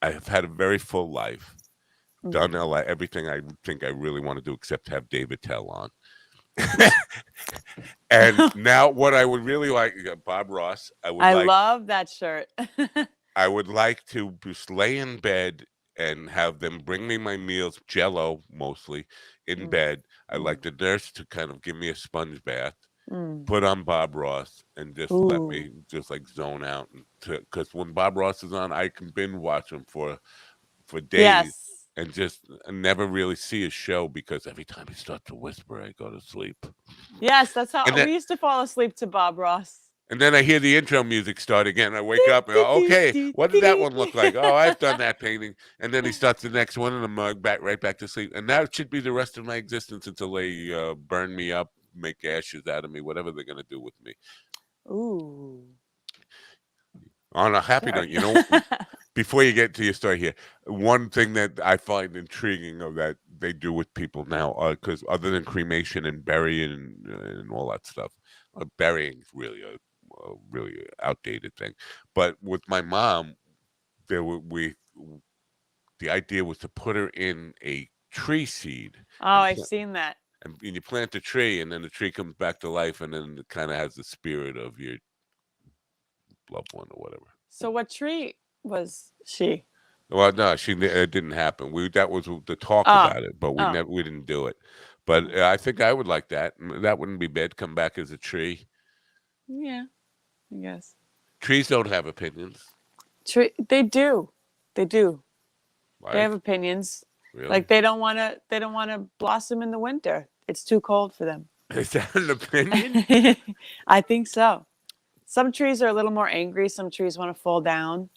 I've had a very full life, done everything I think I really want to do except have David Tell on. And now what I would really like, Bob Ross, I love that shirt. I would like to just lay in bed and have them bring me my meals, Jello mostly, in bed. I'd like the nurse to kind of give me a sponge bath, put on Bob Ross, and just let me just like zone out. Because when Bob Ross is on, I can binge watch him for days. Yes. And just never really see a show because every time he starts to whisper, I go to sleep. Yes, that's how we used to fall asleep to Bob Ross. And then I hear the intro music start again. I wake up and go, okay, what did that one look like? Oh, I've done that painting. And then he starts the next one, and I'm right back to sleep. And that should be the rest of my existence until they burn me up, make ashes out of me, whatever they're going to do with me. Ooh. On a happy note, before you get to your story here, one thing that I find intriguing of that they do with people now, because other than cremation and burying and all that stuff, burying is really a really outdated thing. But with my mom, the idea was to put her in a tree seed. Oh, I've seen that. And you plant the tree, and then the tree comes back to life, and then it kind of has the spirit of your loved one or whatever. So what tree was she? Well, no, it didn't happen. That was the talk about it, but we didn't do it. But I think I would like that. That wouldn't be bad. Come back as a tree. Yeah, I guess. Trees don't have opinions. They do. They do. Right? They have opinions. Really? Like they don't want to blossom in the winter. It's too cold for them. Is that an opinion? I think so. Some trees are a little more angry. Some trees want to fall down.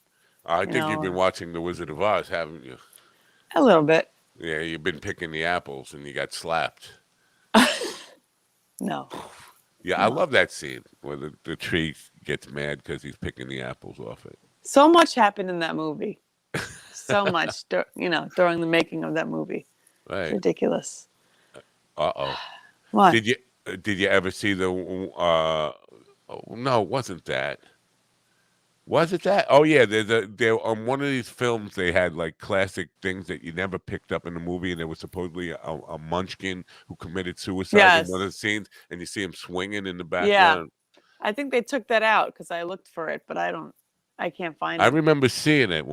I think you've been watching The Wizard of Oz, haven't you? A little bit. Yeah, you've been picking the apples and you got slapped. No. Yeah, no. I love that scene where the tree gets mad because he's picking the apples off it. So much happened in that movie. So much, during the making of that movie. Right. It's ridiculous. Uh-oh. What? Did you ever see the no, it wasn't that. Was it that? Oh yeah, there on one of these films they had like classic things that you never picked up in the movie, and there was supposedly a munchkin who committed suicide in one of the scenes, and you see him swinging in the background. Yeah, I think they took that out because I looked for it, but I can't find it. I remember seeing it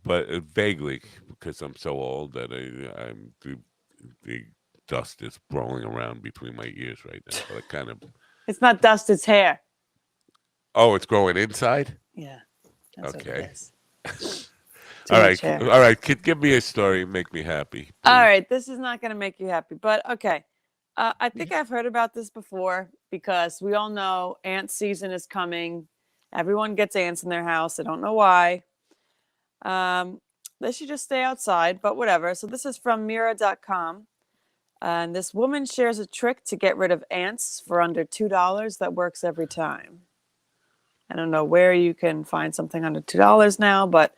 but vaguely because I'm so old that the dust is rolling around between my ears right now. But I kind of. It's not dust; it's hair. Oh, it's growing inside? Yeah. That's okay. What it is. All right. Give me a story. Make me happy. Please. All right. This is not going to make you happy, but okay. I think I've heard about this before because we all know ant season is coming. Everyone gets ants in their house. I don't know why. They should just stay outside, but whatever. So this is from Mira.com. And this woman shares a trick to get rid of ants for under $2 that works every time. I don't know where you can find something under $2 now, but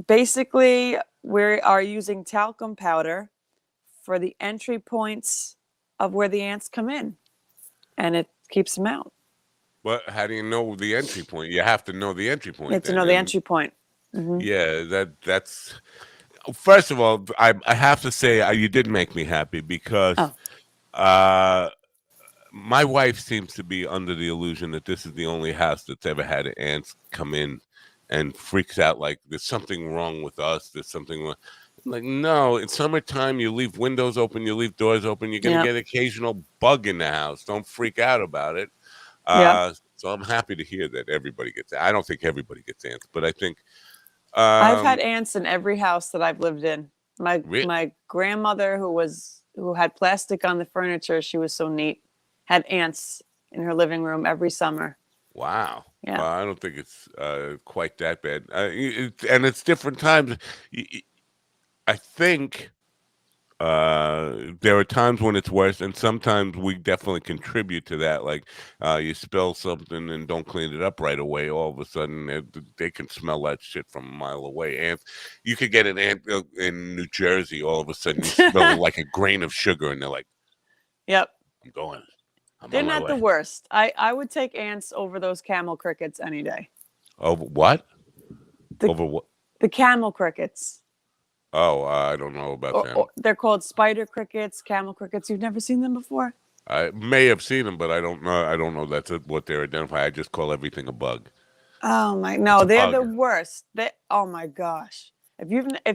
basically we are using talcum powder for the entry points of where the ants come in, and it keeps them out. Well, how do you know the entry point? You have to know the entry point. You have to know the entry point. Mm-hmm. Yeah, that's. First of all, I have to say you did make me happy because my wife seems to be under the illusion that this is the only house that's ever had ants come in and freaks out like there's something wrong with us. There's something wrong. I'm like, no, in summertime, you leave windows open, you leave doors open. You're going to get occasional bug in the house. Don't freak out about it. So I'm happy to hear that everybody gets ants. I don't think everybody gets ants, but I think. I've had ants in every house that I've lived in. My grandmother, who had plastic on the furniture, she was so neat, had ants in her living room every summer. Wow. Yeah. I don't think it's quite that bad. And it's different times. I think There are times when it's worse, and sometimes we definitely contribute to that. Like, you spill something and don't clean it up right away. All of a sudden, they can smell that shit from a mile away. Ants, you could get an ant in New Jersey. All of a sudden, you smell like a grain of sugar, and they're like, Yep. I'm They're on my not the way." worst. I would take ants over those camel crickets any day. Over what? The Over what? the camel crickets. Oh, I don't know about Or them. they're called spider crickets, camel crickets. You've never seen them before? I may have seen them, but I don't know. I don't know that's what they're identifying. I just call everything a bug. Oh my It's no, a they're bug. the worst. Oh my gosh. If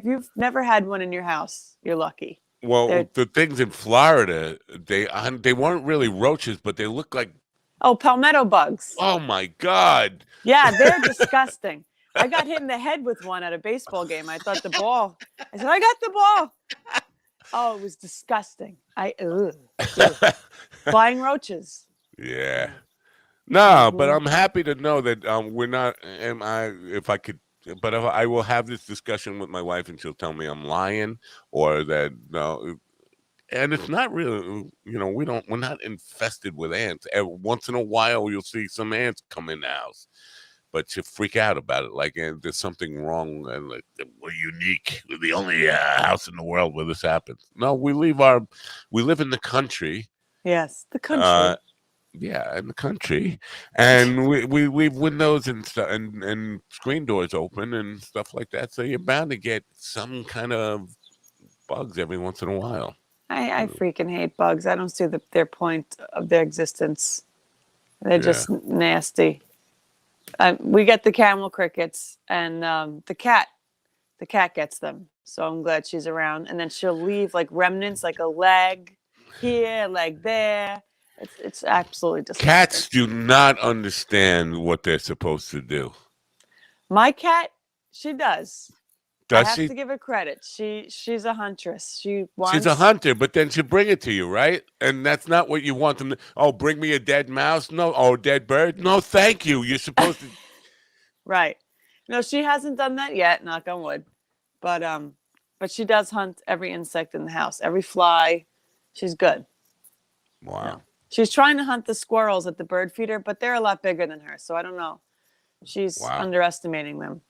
you've never had one in your house, you're lucky. Well, They're the things in Florida, they weren't really roaches, but they look like, palmetto bugs. oh my God. Yeah, they're disgusting. I got hit in the head with one at a baseball game. I thought the ball. I said, I got the ball. Oh, it was disgusting. Ugh. Flying roaches. Yeah. No, but Mhm. I'm happy to know that we're not. If I could, but if I will have this discussion with my wife, and she'll tell me I'm lying, or that no, and it's not really, we're not infested with ants. Once in a while, you'll see some ants come in the house, but you freak out about it, like there's something wrong, and like, we're unique. We're the only house in the world where this happens. No, we live in the country. Yes, the Uh, country. yeah, in the country, and we leave windows and stuff and screen doors open and stuff like that. So you're bound to get some kind of bugs every once in a while. I freaking hate bugs. I don't see their point of their existence. They're Yeah. just nasty. We get the camel crickets, and the cat gets them. So I'm glad she's around. And then she'll leave like remnants, like a leg here, leg there. It's absolutely disgusting. Cats do not understand what they're supposed to do. My cat, she does. I Does have she? to give her credit. She's a huntress. She's a hunter, but then she'll bring it to you, right? And that's not what you want them to. Oh, bring me a dead mouse? No. Oh, dead bird? No, thank you. You're supposed to. Right. No, she hasn't done that yet, knock on wood. But she does hunt every insect in the house, every fly. She's good. Wow. No. She's trying to hunt the squirrels at the bird feeder, but they're a lot bigger than her, so I don't know. She's underestimating them.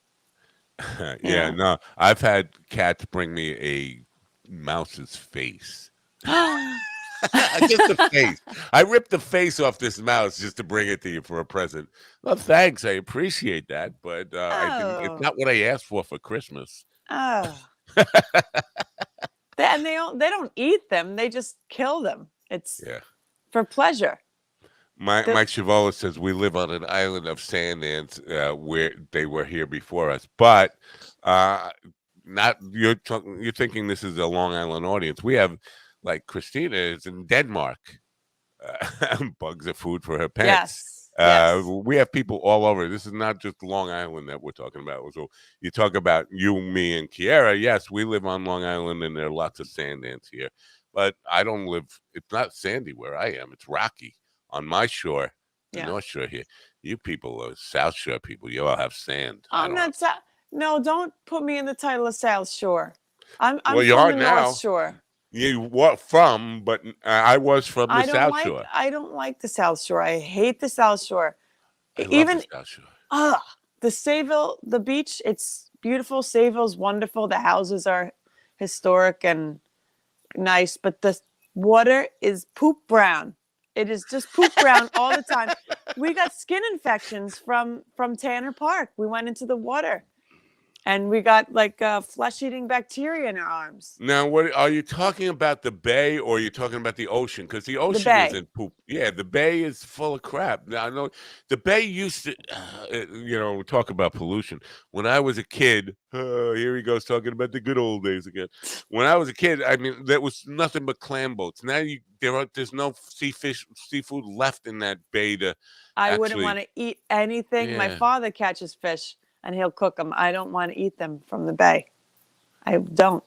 Yeah, no. I've had cats bring me a mouse's face. Just the face. I ripped the face off this mouse just to bring it to you for a present. Well, thanks. I appreciate that, but I didn't. It's not what I asked for Christmas. Oh. And they don't eat them. They just kill them. It's for pleasure. Mike Chavola says we live on an island of sand ants where they were here before us, but not you're thinking this is a Long Island audience. We have like Christina is in Denmark. Bugs are food for her pets. Yes. We have people all over. This is not just Long Island that we're talking about. So you talk about you, me, and Kiera. Yes, we live on Long Island, and there are lots of sand ants here. But I don't live. It's not sandy where I am. It's rocky. On my shore, the North Shore here, you people are South Shore people. You all have sand. I'm not No, don't put me in the title of South Shore. I'm well, from you are the now. North Shore. You were from, but I was from the South Shore. I don't like the South Shore. I hate the South Shore. I love the South Shore. The Sayville, the beach, it's beautiful. Sayville's wonderful. The houses are historic and nice, but the water is poop brown. It is just poop brown all the time. We got skin infections from Tanner Park. We went into the water, and we got like flesh-eating bacteria in our arms. Now, what are you talking about? The bay, or are you talking about the ocean? Because the ocean isn't poop. Yeah, the bay is full of crap. Now, I know the bay used to, talk about pollution. When I was a kid, here he goes talking about the good old days again. When I was a kid, I mean, there was nothing but clam boats. Now there's no seafood left in that bay to. I wouldn't want to eat anything. Yeah. My father catches fish, and he'll cook them. I don't want to eat them from the bay. I don't.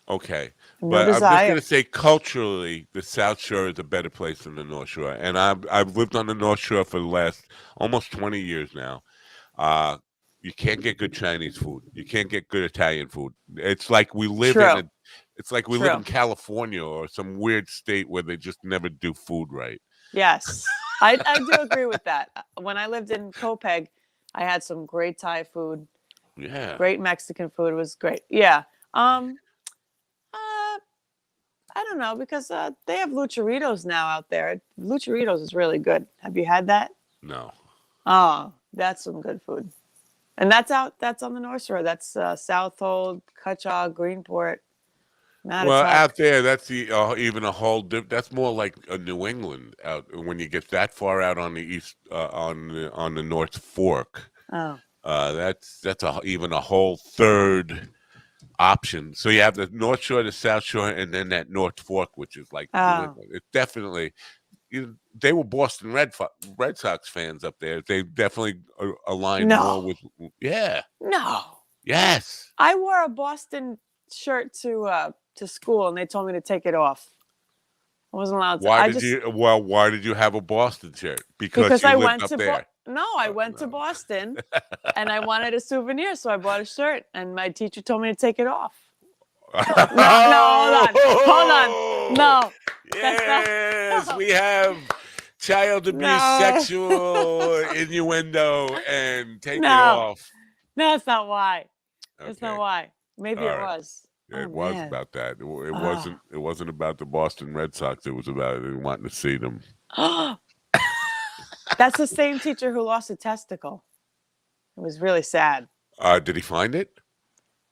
Okay. No but desire. I'm just going to say culturally, the South Shore is a better place than the North Shore. And I've lived on the North Shore for the last almost 20 years now. You can't get good Chinese food. You can't get good Italian food. It's like we live It's like we live in True. California or some weird state where they just never do food right. Yes. I do agree with that. When I lived in Copeg, I had some great Thai food, Yeah. great Mexican food. It was great. Yeah. Uh, I don't know because they have lucharitos now out there. Lucharitos is really good. Have you had that? No. Oh, that's some good food. And that's on the North Shore. That's Southold, Cutchaw, Greenport, Well, Mattatuck. out there, that's even a whole. That's more like a New England out when you get that far out on the east, on the North Fork. Oh, That's even a whole third option. So you have the North Shore, the South Shore, and then that North Fork, which is like New oh, England. It's definitely. They were Boston Red Sox fans up there. They definitely aligned more no, with. Yeah. no. Yes. I wore a Boston shirt to school, and they told me to take it off. I wasn't allowed to. Why I did just you? Well, why did you have a Boston shirt? Because because you I lived went up to there. no, I went to No. Boston, and I wanted a souvenir, so I bought a shirt, and my teacher told me to take it off. No, no, hold on. No, that's not. Yes, No, we have child abuse, no, sexual innuendo, and take it no, off. that's not why. That's not Okay, why. Maybe all it right. was. Yeah, Oh it was man. about that. It Oh. wasn't. It wasn't about the Boston Red Sox. It was about wanting to see them. That's the same teacher who lost a testicle. It was really sad. Did he find it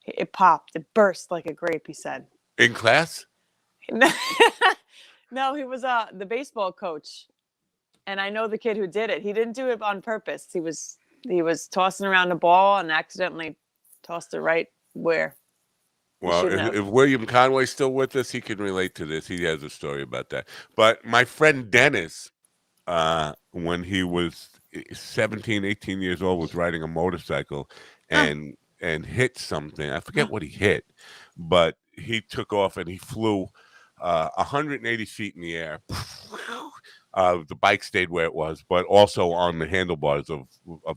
It popped. It burst like a grape, he said. in class? No, he was the baseball coach. And I know the kid who did it. He didn't do it on purpose. He was tossing around the ball and accidentally tossed it right where he Well, shouldn't have. if William Conway's still with us, he can relate to this. He has a story about that. But my friend Dennis, when he was 17, 18 years old, was riding a motorcycle Huh. and hit something. I forget what he hit, but he took off and he flew 180 feet in the air. The bike stayed where it was, but also on the handlebars of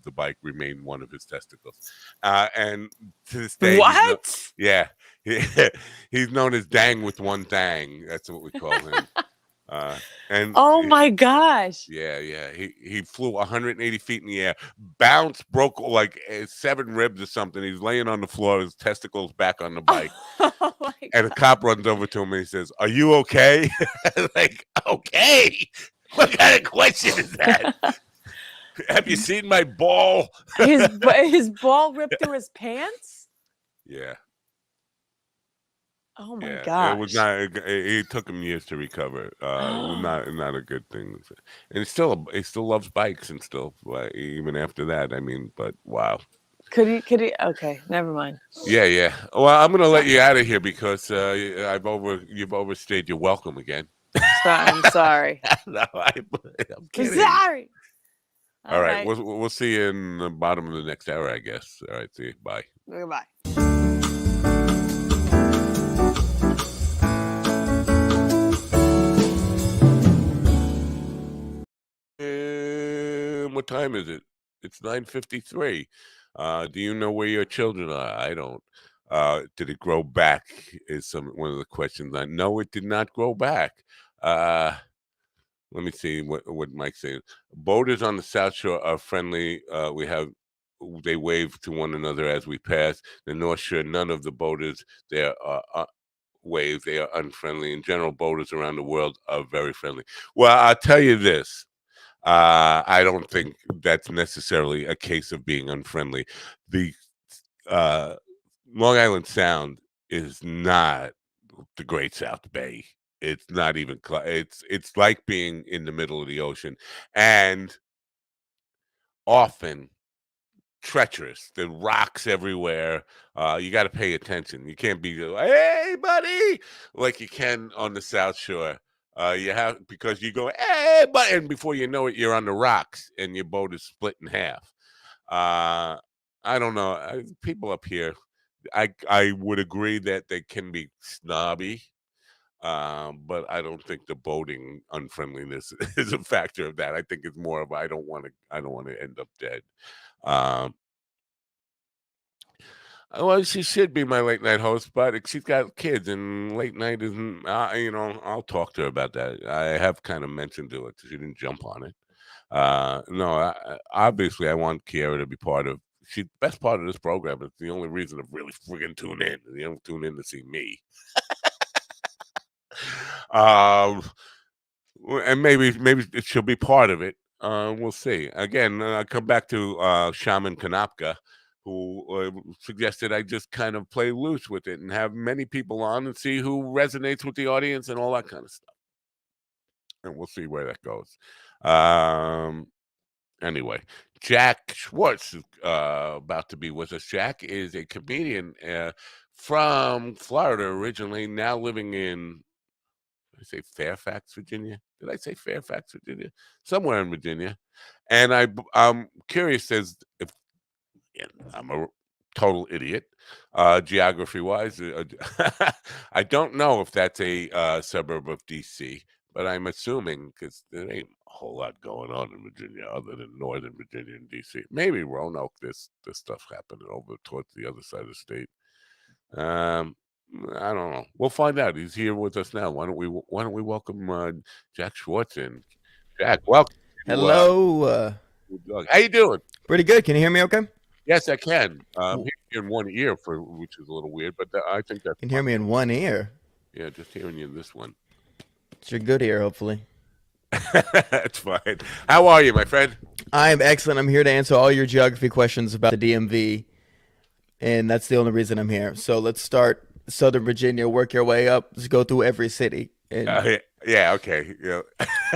the bike remained one of his testicles. And to this day, What? yeah, he's known as Dang with one thang. That's what we call him. And Oh my gosh. yeah, he flew 180 feet in the air, bounced, broke like 7 ribs or something. He's laying on the floor, his testicles back on the bike. Oh my And a god. cop runs over to him and he says, "Are you okay?" Like, okay? What kind of question is that? Have you seen my ball? His ball ripped through his pants? Yeah, Oh my yeah. It was gosh. not. It toed him years to recover. It was not a good thing. And he still loves bikes and stuff. Even after that, I mean, but wow. Could he okay, never mind. Yeah. Well, I'm gonna let you out of here because you've overstayed your welcome again. I'm sorry. No, I'm I'm kidding. sorry. All right, right. we'll see you in the bottom of the next hour, I guess. All right, see you. Bye. Goodbye. What time is it? It's 9:53. Do you know where your children are? I don't. Did it grow back? Is one of the questions. I know it did not grow back. Uh, Let me see what Mike's saying. Boaters on the South Shore are friendly. They wave to one another as we pass. The North Shore, none of the boaters there are wave. They are unfriendly. In general, boaters around the world are very friendly. Well, I'll tell you this. I don't think that's necessarily a case of being unfriendly. The uh, Long Island Sound is not the Great South Bay. It's not even it's like being in the middle of the ocean, and often treacherous. The rocks everywhere. You got to pay attention. You can't be hey buddy like you can on the South Shore. You have because you go hey buddy, and before you know it, you're on the rocks and your boat is split in half. I don't know. People up here, I would agree that they can be snobby. But I don't think the boating unfriendliness is a factor of that. I think it's more of I don't want to end up dead. Um, Well, she should be my late night host, but she's got kids, and late night isn't. I'll talk to her about that. I have kind of mentioned to her. She didn't jump on it. No, obviously, I want Kiara to be part of. She's the best part of this program. It's the only reason to really friggin' tune in. You don't tune in to see me. Um, and maybe she'll be part of it. We'll see. Again, I come back to Shaman Kanapka, who suggested I just kind of play loose with it and have many people on and see who resonates with the audience and all that kind of stuff. And we'll see where that goes. Anyway, Jack Schwartz is about to be with us. Jack is a comedian from Florida originally, now living in, did I say Fairfax, Virginia? Did I say Fairfax, Virginia? Somewhere in Virginia. And I'm curious as if, and I'm a total idiot, geography-wise. I don't know if that's a suburb of D.C., but I'm assuming because there ain't a whole lot going on in Virginia other than Northern Virginia and D.C. Maybe Roanoke. This stuff happening over towards the other side of the state. Um, I don't know. We'll find out. He's here with us now. Why don't we welcome Jack Schwartz in? Jack, welcome. Hello. How you doing? Pretty good. Can you hear me okay? Yes, I can. Hearing you in one ear, which is a little weird, but I think that's You can hear me in one ear. Yeah, just hearing you in this one. It's your good ear, hopefully. That's fine. How are you, my friend? I'm excellent. I'm here to answer all your geography questions about the DMV, and that's the only reason I'm here. So let's start Southern Virginia, work your way up. Let's go through every city. And yeah, okay. Yeah.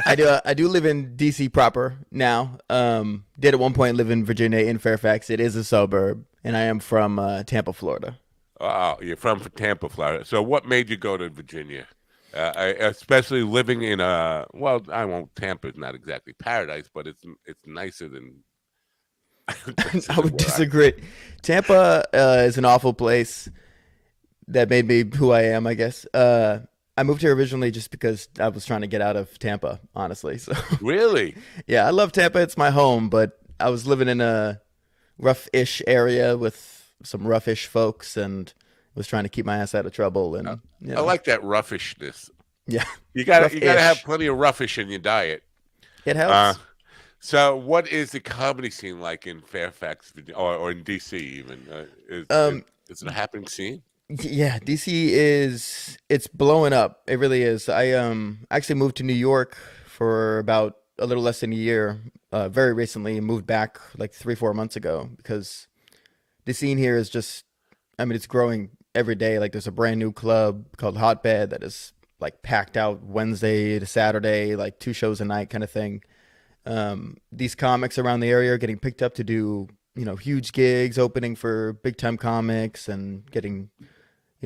I do live in DC proper now. Did at one point live in Virginia in Fairfax. It is a suburb, and I am from Tampa, Florida. Oh, you're from Tampa, Florida. So what made you go to Virginia? Especially living in well, I won't. Tampa's not exactly paradise, but it's nicer than. I would disagree. Tampa is an awful place that made me who I am, I guess. I moved here originally just because I was trying to get out of Tampa, honestly. So Really? yeah, I love Tampa. It's my home, but I was living in a rough-ish area with some roughish folks and was trying to keep my ass out of trouble. And I like that roughishness. Yeah, You gotta rough-ish. have plenty of roughish in your diet. It helps. So, what is the comedy scene like in Fairfax, Virginia, or in DC even? Is it a happening scene? Yeah, DC it's blowing up. It really is. I actually moved to New York for about a little less than a year, very recently, and moved back like 3-4 months ago because the scene here is just, I mean, it's growing every day. Like there's a brand new club called Hotbed that is like packed out Wednesday to Saturday, like 2 shows a night kind of thing. These comics around the area are getting picked up to do, huge gigs, opening for big time comics and getting,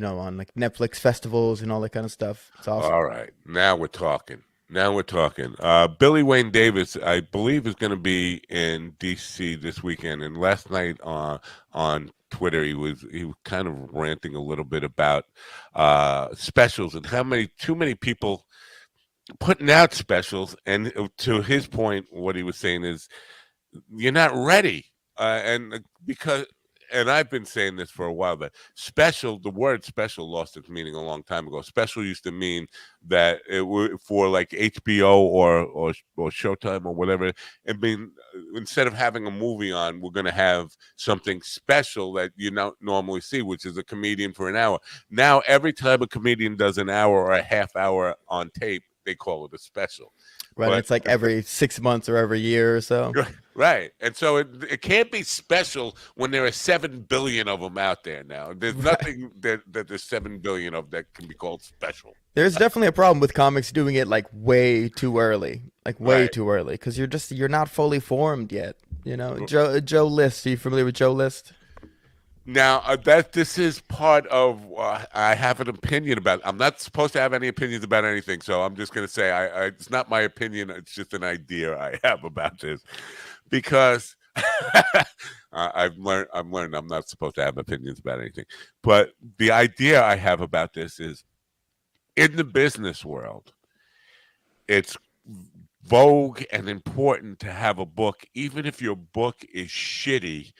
on like Netflix festivals and all that kind of stuff. It's awesome. All right, now we're talking. Billy Wayne Davis, I believe, is going to be in D.C. this weekend. And last night on Twitter, he was kind of ranting a little bit about specials and how too many people putting out specials. And to his point, what he was saying is, you're not ready, and I've been saying this for a while, that the word special lost its meaning a long time ago. Special used to mean that it were for like HBO or Showtime or whatever. I mean, instead of having a movie on, we're going to have something special that you don't normally see, which is a comedian for an hour. Now, every time a comedian does an hour or a half hour on tape, they call it a special. Right, but it's like every 6 months or every year or so. Right, and so it can't be special when there are 7 billion of them out there now. There's nothing that there's 7 billion of that can be called special. There's definitely a problem with comics doing it like way too early, too early, because you're not fully formed yet. Joe List. Are you familiar with Joe List? Now, this is part of I have an opinion about. I'm not supposed to have any opinions about anything, so I'm just going to say it's not my opinion. It's just an idea I have about this, because I've learned I'm not supposed to have opinions about anything. But the idea I have about this is, in the business world, it's vogue and important to have a book, even if your book is shitty.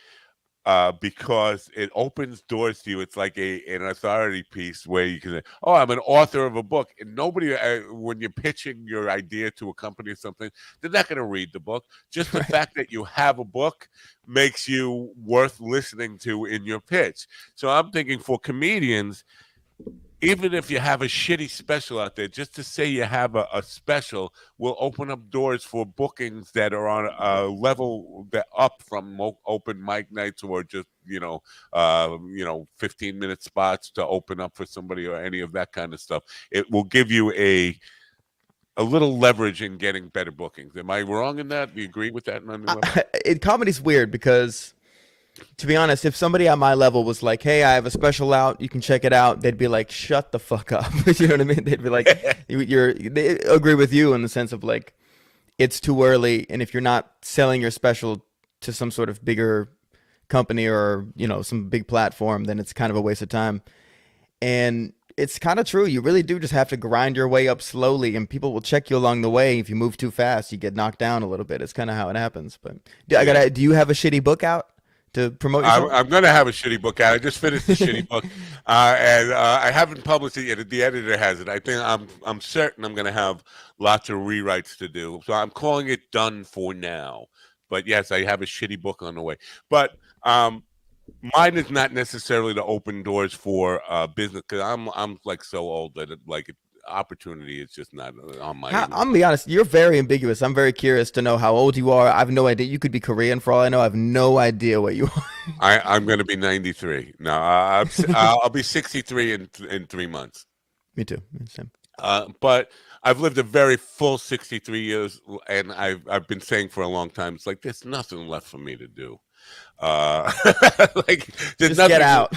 because it opens doors to you. It's like an authority piece where you can say, "Oh, I'm an author of a book," and nobody, when you're pitching your idea to a company or something, they're not going to read the book. Just the Right. fact that you have a book makes you worth listening to in your pitch. So I'm thinking for comedians, even if you have a shitty special out there, just to say you have a special will open up doors for bookings that are on a level that up from open mic nights or just 15-minute spots to open up for somebody or any of that kind of stuff. It will give you a little leverage in getting better bookings. Am I wrong in that? Do you agree with that in any level? Comedy's weird because, to be honest, if somebody at my level was like, "Hey, I have a special out, you can check it out," they'd be like, "Shut the fuck up." You know what I mean? They'd be like, they agree with you in the sense of like, it's too early, and if you're not selling your special to some sort of bigger company or some big platform, then it's kind of a waste of time. And it's kind of true. You really do just have to grind your way up slowly, and people will check you along the way. If you move too fast, you get knocked down a little bit. It's kind of how it happens. But do you have a shitty book out to promote yourself? I'm going to have a shitty book out. I just finished the shitty book, and I haven't published it yet. The editor has it. I think I'm certain I'm going to have lots of rewrites to do. So I'm calling it done for now. But yes, I have a shitty book on the way. But mine is not necessarily to open doors for business because I'm like so old that opportunity is just not on my. I'm gonna be honest. You're very ambiguous. I'm very curious to know how old you are. I have no idea. You could be Korean for all I know. I have no idea what you are. I'm going to be 93. No, I'll be 63 in 3 months. Me too. Same. But I've lived a very full 63 years, and I've been saying for a long time, it's like there's nothing left for me to do. Like there's Just nothing. get out.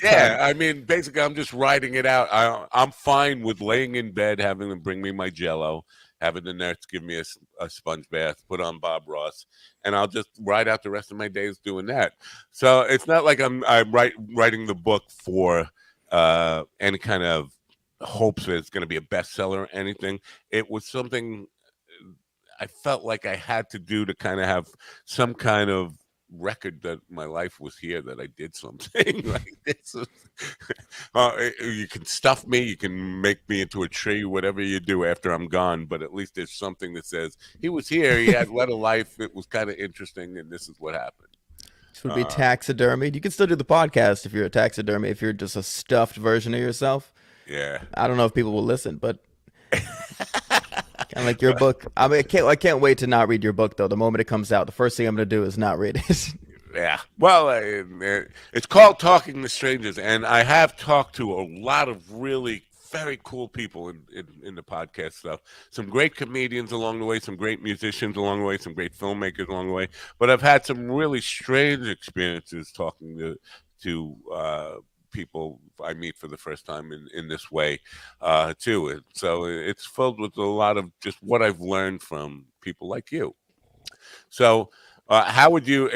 Yeah, I mean, basically, I'm just riding it out. I'm fine with laying in bed, having them bring me my Jell-O, having the nurse give me a sponge bath, put on Bob Ross, and I'll just ride out the rest of my days doing that. So it's not like I'm writing the book for any kind of hopes that it's going to be a bestseller or anything. It was something I felt like I had to do to kind of have some kind of record that my life was here, that I did something like this. You can stuff me, you can make me into a tree, whatever you do after I'm gone, but at least there's something that says he was here, he had led a life, it was kind of interesting, and this is what happened. This would be taxidermied. You can still do the podcast if you're a taxidermy. If you're just a stuffed version of yourself, Yeah. I don't know if people will listen, but kind of like your book. I mean, I can't wait to not read your book though. The moment it comes out, the first thing I'm going to do is not read it. Yeah. Well, it's called Talking to Strangers, and I have talked to a lot of really very cool people in the podcast stuff. Some great comedians along the way, some great musicians along the way, some great filmmakers along the way. But I've had some really strange experiences talking to people I meet for the first time in this way too. And so it's filled with a lot of just what I've learned from people like you. So how would you,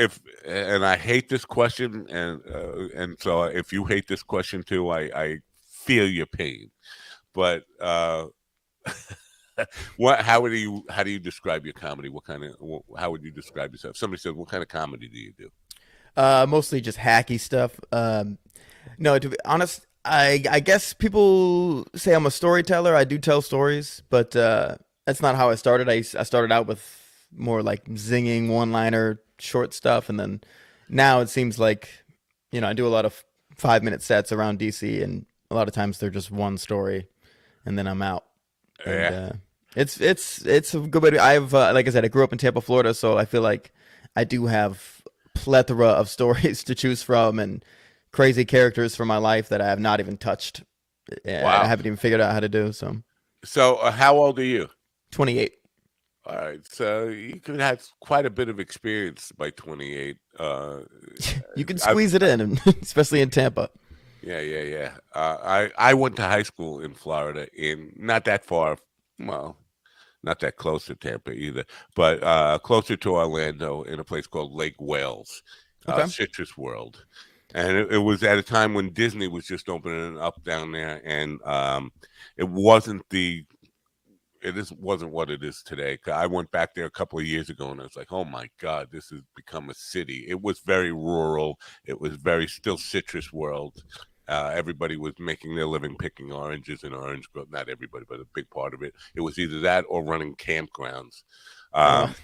and I hate this question, and so if you hate this question too, I feel your pain. But how do you describe your comedy? How would you describe yourself? Somebody said, what kind of comedy do you do? Mostly just hacky stuff. No, to be honest, I guess people say I'm a storyteller. I do tell stories, but that's not how I started. I started out with more like zinging one-liner short stuff, and then now it seems like I do a lot of 5-minute sets around DC, and a lot of times they're just one story, and then I'm out. And, it's a good way. I've like I said, I grew up in Tampa, Florida, so I feel like I do have plethora of stories to choose from and crazy characters from my life that I have not even touched. Wow. I haven't even figured out how to do. So how old are you? 28. All right, so you could have quite a bit of experience by 28. You can squeeze it in, especially in Tampa. Yeah. I went to high school in Florida, not that far, well, not that close to Tampa either, but closer to Orlando, in a place called Lake Wales, Citrus World. And it was at a time when Disney was just opening up down there, and it wasn't wasn't what it is today. I went back there a couple of years ago, and I was like, oh my God, this has become a city. It was very rural. It was very still citrus world. Everybody was making their living picking oranges in orange grove. Not everybody, but a big part of it. It was either that or running campgrounds. Oh,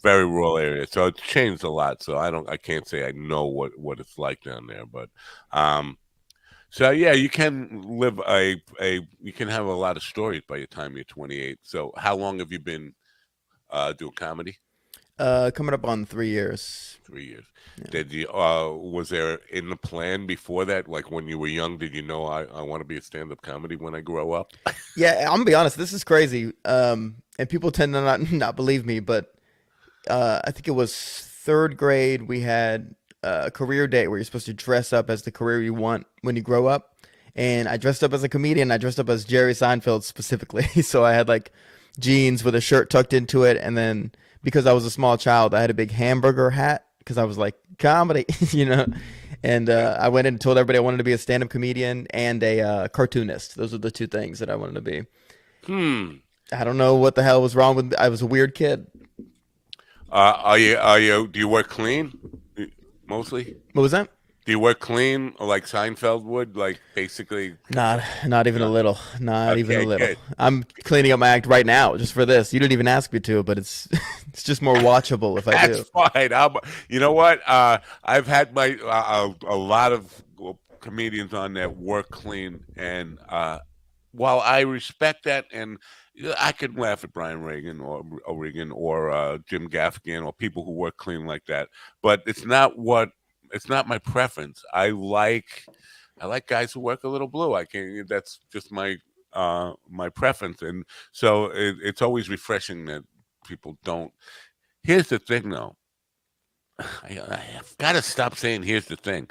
Very rural area, so it's changed a lot. So I can't say I know what it's like down there, but so yeah, you can live you can have a lot of stories by the time you're 28. So how long have you been doing comedy? coming up on 3 years. 3 years. Yeah. Did you was there in the plan before that, like when you were young, did you know I want to be a stand-up comedy when I grow up? Yeah, I'm gonna be honest. This is crazy. And people tend to not believe me, but I think it was third grade. We had a career day where you're supposed to dress up as the career you want when you grow up. And I dressed up as a comedian. I dressed up as Jerry Seinfeld specifically. So I had like jeans with a shirt tucked into it, and then because I was a small child, I had a big hamburger hat because I was like comedy, you know. And I went in and told everybody I wanted to be a stand-up comedian and a cartoonist. Those are the two things that I wanted to be. I don't know what the hell was wrong with. I was a weird kid. Do you wear clean mostly? What was that? Do you wear clean like Seinfeld would? Like basically. Not even a little. Not even a Okay, little. good. I'm cleaning up my act right now just for this. You didn't even ask me to, but it's it's just more watchable if I do. That's fine. You know what? I've had my a lot of comedians on that work clean, and while I respect that, and I could laugh at Brian Regan or Jim Gaffigan or people who work clean like that, but it's not my preference. I like guys who work a little blue. That's just my preference, and so it's always refreshing that people don't. Here's the thing, though. I've got to stop saying here's the thing.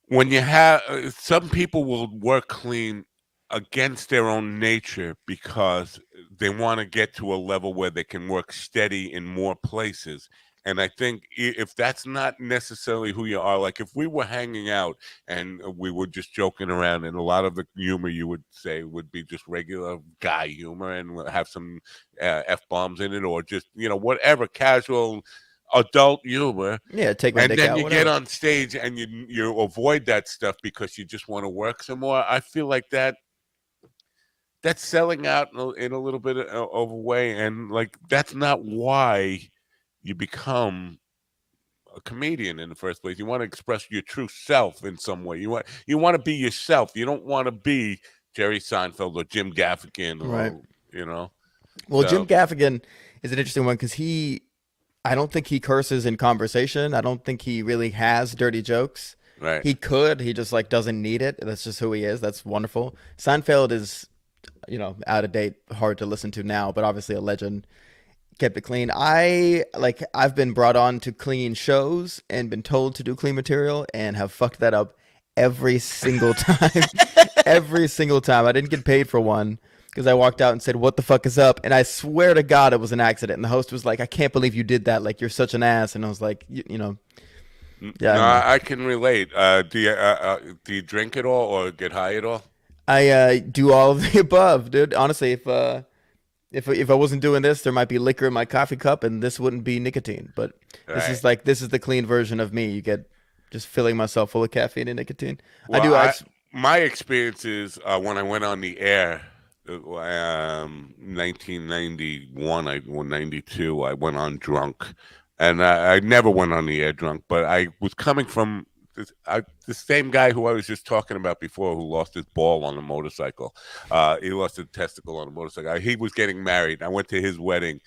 When you have some people will work clean against their own nature because they want to get to a level where they can work steady in more places. And I think if that's not necessarily who you are, like if we were hanging out and we were just joking around, and a lot of the humor you would say would be just regular guy humor and we'll have some F-bombs in it, or just, whatever casual adult humor. Yeah, take my And dick then out. you Whatever. get on stage and you avoid that stuff because you just want to work some more. I feel like that's selling out in a little bit of a way, and like that's not why you become a comedian in the first place. You want to express your true self in some way. You want to be yourself. You don't want to be Jerry Seinfeld or Jim Gaffigan or Right. Well, Jim Gaffigan is an interesting one because I don't think he curses in conversation. I don't think he really has dirty jokes. Right. He could. He just like doesn't need it. That's just who he is. That's wonderful. Seinfeld is, out of date, hard to listen to now, but obviously a legend. Kept it clean. I've been brought on to clean shows and been told to do clean material and have fucked that up every single time. Every single time. I didn't get paid for one because I walked out and said, "What the fuck is up?" And I swear to God it was an accident. And the host was like, "I can't believe you did that. Like, you're such an ass." And I was like, yeah. No, I can relate. Do you drink at all or get high at all? I do all of the above, dude. Honestly, if I wasn't doing this, there might be liquor in my coffee cup, and this wouldn't be nicotine. But this is the clean version of me. You get just filling myself full of caffeine and nicotine. Well, my experience is when I went on the air, 1991, 92, I went on drunk, and I never went on the air drunk. But I was coming from the same guy who I was just talking about before, who lost his ball on a motorcycle. He lost a testicle on a motorcycle. He was getting married. I went to his wedding,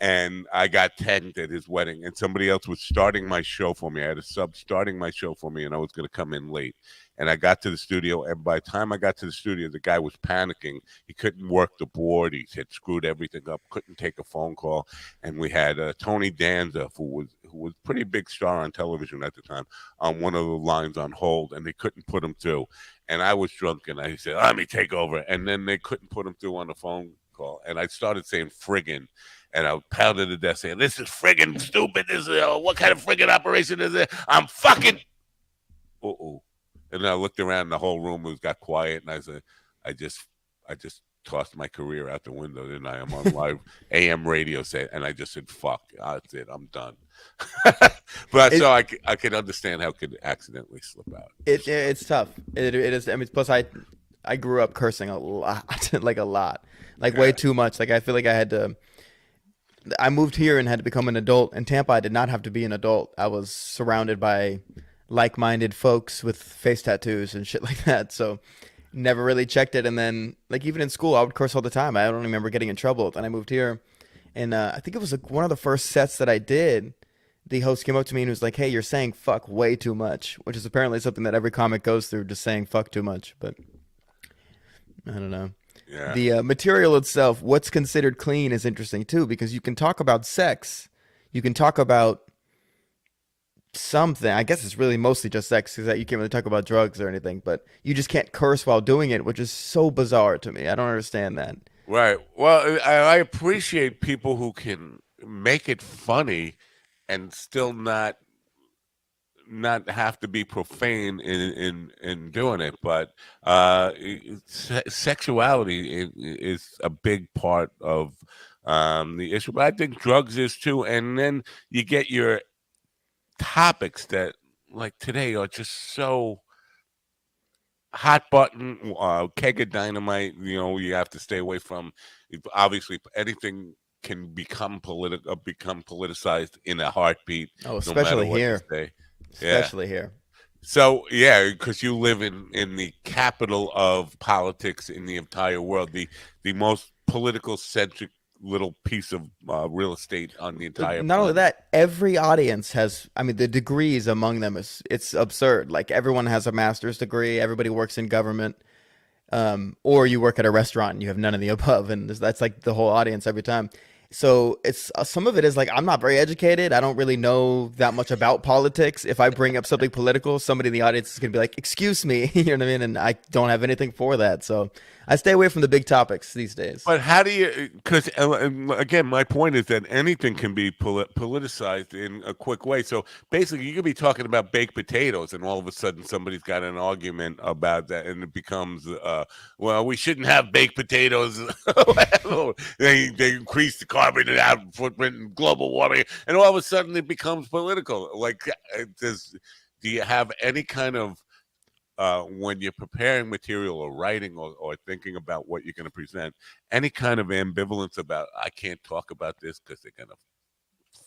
and I got tagged at his wedding. And somebody else was starting my show for me. I had a sub starting my show for me, and I was going to come in late. And I got to the studio, and by the time I got to the studio, the guy was panicking. He couldn't work the board. He had screwed everything up, couldn't take a phone call. And we had Tony Danza, who was a pretty big star on television at the time, on one of the lines on hold, and they couldn't put him through. And I was drunk, and I said, "Let me take over." And then they couldn't put him through on the phone call. And I started saying friggin'. And I pounded the desk saying, "This is friggin' stupid. This is what kind of friggin' operation is it? I'm fucking." Uh-oh. And I looked around, and the whole room got quiet, and I said, I just tossed my career out the window, didn't I? I'm on live AM radio set, and I just said, "Fuck, that's it. I'm done." But so I can understand how it could accidentally slip out. It's tough. It is. I mean, plus I grew up cursing a lot, like a lot, like way too much. Like I feel like I had to. I moved here and had to become an adult. In Tampa, I did not have to be an adult. I was surrounded by like-minded folks with face tattoos and shit like that. So never really checked it. And then, like, even in school, I would curse all the time. I don't remember getting in trouble. Then I moved here, and I think it was like one of the first sets that I did. The host came up to me and was like, "Hey, you're saying fuck way too much," which is apparently something that every comic goes through, just saying fuck too much. But I don't know. Yeah. The material itself, what's considered clean, is interesting too, because you can talk about sex, you can talk about something. I guess it's really mostly just sex, because you can't really talk about drugs or anything, but you just can't curse while doing it, which is so bizarre to me. I don't understand that. Right. Well, I appreciate people who can make it funny and still not have to be profane in doing it, but sexuality is a big part of the issue. But I think drugs is too, and then you get your topics that, like today, are just so hot button, keg of dynamite. You have to stay away from. Obviously, anything can become politicized in a heartbeat. Oh, especially no here. Especially here. So yeah, because you live in the capital of politics in the entire world, the most political centric little piece of real estate on the entire Not only that, every audience has, I mean, the degrees among them it's absurd. Like everyone has a master's degree, everybody works in government, or you work at a restaurant and you have none of the above, and that's like the whole audience every time. So it's some of it is like, I'm not very educated. I don't really know that much about politics. If I bring up something political, somebody in the audience is going to be like, "Excuse me," you know what I mean? And I don't have anything for that. So I stay away from the big topics these days. But how do you? Because again, my point is that anything can be politicized in a quick way. So basically, you could be talking about baked potatoes, and all of a sudden, somebody's got an argument about that, and it becomes, well, we shouldn't have baked potatoes. They increase the carbon footprint and global warming, and all of a sudden, it becomes political. Like, do you have any kind of when you're preparing material or writing or thinking about what you're going to present, any kind of ambivalence about, I can't talk about this because they're going to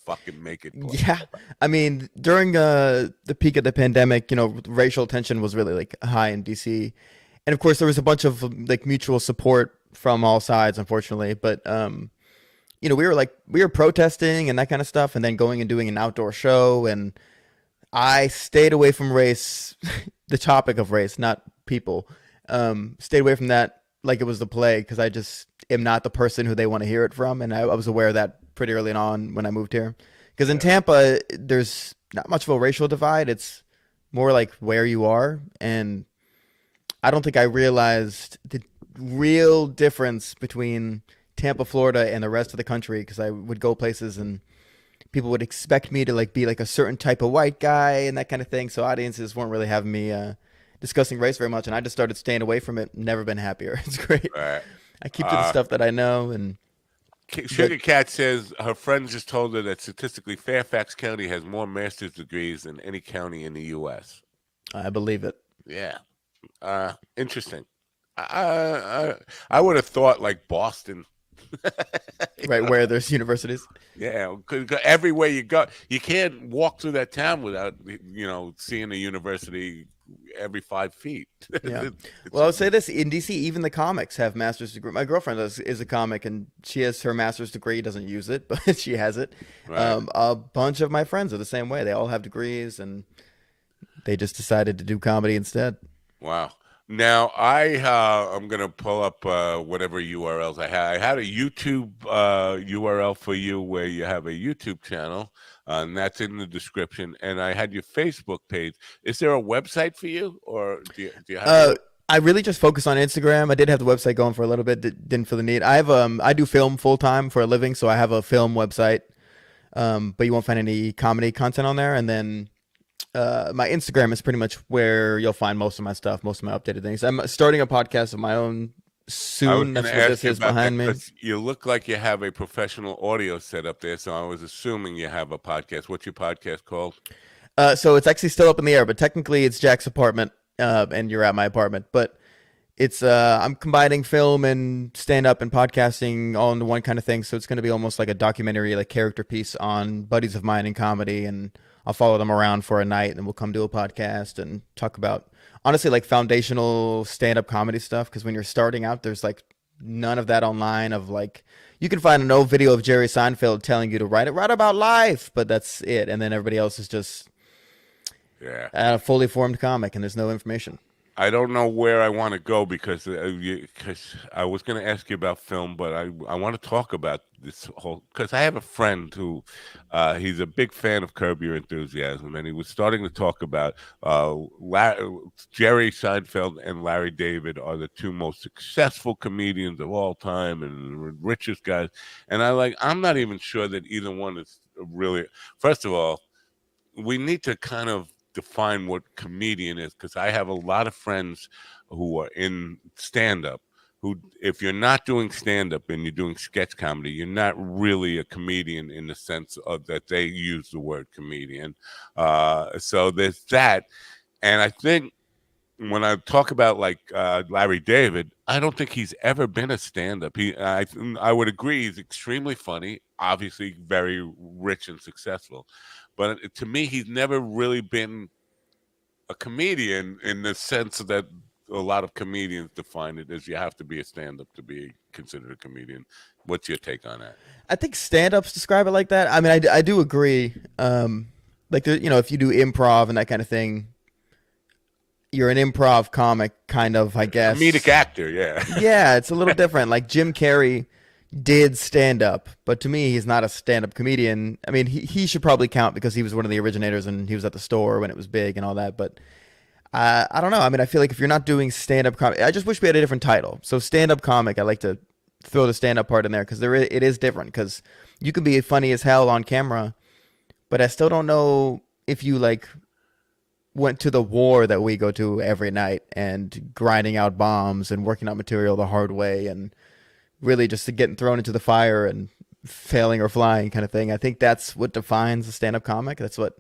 fucking make it political? Yeah, I mean, during the peak of the pandemic, racial tension was really like high in DC, and of course there was a bunch of like mutual support from all sides, unfortunately. But we were protesting and that kind of stuff, and then going and doing an outdoor show, and I stayed away from race, the topic of race, not people. Stayed away from that like it was the plague, because I just am not the person who they want to hear it from. And I was aware of that pretty early on when I moved here. Because in Tampa, there's not much of a racial divide. It's more like where you are. And I don't think I realized the real difference between Tampa, Florida, and the rest of the country, because I would go places and people would expect me to like be like a certain type of white guy and that kind of thing. So audiences weren't really having me discussing race very much, and I just started staying away from it. Never been happier. It's great. Right. I keep to the stuff that I know. And Sugar Cat says her friend just told her that statistically Fairfax County has more master's degrees than any county in the U.S. I believe it. Yeah. Interesting. I would have thought like Boston. Right, where there's universities. Yeah, because everywhere you go, you can't walk through that town without seeing a university every 5 feet. Yeah. Well, I would say this, in DC, even the comics have master's degree. My girlfriend is a comic, and she has her master's degree. Doesn't use it, but she has it. Right. A bunch of my friends are the same way. They all have degrees, and they just decided to do comedy instead. Wow. Now I'm gonna pull up whatever URLs I had. I had a YouTube URL for you where you have a YouTube channel, and that's in the description. And I had your Facebook page. Is there a website for you, or do you have? I really just focus on Instagram. I did have the website going for a little bit. Didn't feel the need. I have I do film full time for a living, so I have a film website. But you won't find any comedy content on there. And then my Instagram is pretty much where you'll find most of my stuff, most of my updated things. I'm starting a podcast of my own I was soon. going That's to what ask this you is about that behind me. because you look like you have a professional audio set up there. So I was assuming you have a podcast. What's your podcast called? So it's actually still up in the air, but technically it's Jack's apartment, and you're at my apartment. But it's I'm combining film and stand up and podcasting all into one kind of thing. So it's going to be almost like a documentary, like character piece on buddies of mine in comedy, and I'll follow them around for a night, and we'll come do a podcast and talk about honestly like foundational stand up comedy stuff. Because when you're starting out, there's like none of that online. Of like you can find an old video of Jerry Seinfeld telling you to write about life, but that's it, and then everybody else is just Yeah. a fully formed comic, and there's no information. I don't know where I want to go because I was going to ask you about film, but I want to talk about this whole because I have a friend who he's a big fan of Curb Your Enthusiasm, and he was starting to talk about Jerry Seinfeld and Larry David are the two most successful comedians of all time and the richest guys. And I'm not even sure that either one is really. First of all, we need to kind of define what comedian is because I have a lot of friends who are in stand-up who, if you're not doing stand-up and you're doing sketch comedy, you're not really a comedian in the sense of that they use the word comedian. So there's that. And I think when I talk about like Larry David, I don't think he's ever been a stand-up. I would agree he's extremely funny, obviously very rich and successful. But to me, he's never really been a comedian in the sense that a lot of comedians define it as you have to be a stand-up to be considered a comedian. What's your take on that? I think stand-ups describe it like that. I mean, I do agree. Like, if you do improv and that kind of thing, you're an improv comic, kind of, I guess. Comedic actor, yeah. Yeah, it's a little different. Like Jim Carrey did stand up, but to me, he's not a stand up comedian. I mean, he should probably count because he was one of the originators and he was at the store when it was big and all that. But I don't know. I mean, I feel like if you're not doing stand up comedy, I just wish we had a different title. So stand up comic, I like to throw the stand up part in there because it is different. Because you can be funny as hell on camera, but I still don't know if you like went to the war that we go to every night and grinding out bombs and working out material the hard way and really just getting thrown into the fire and failing or flying kind of thing. I think that's what defines a stand-up comic. That's what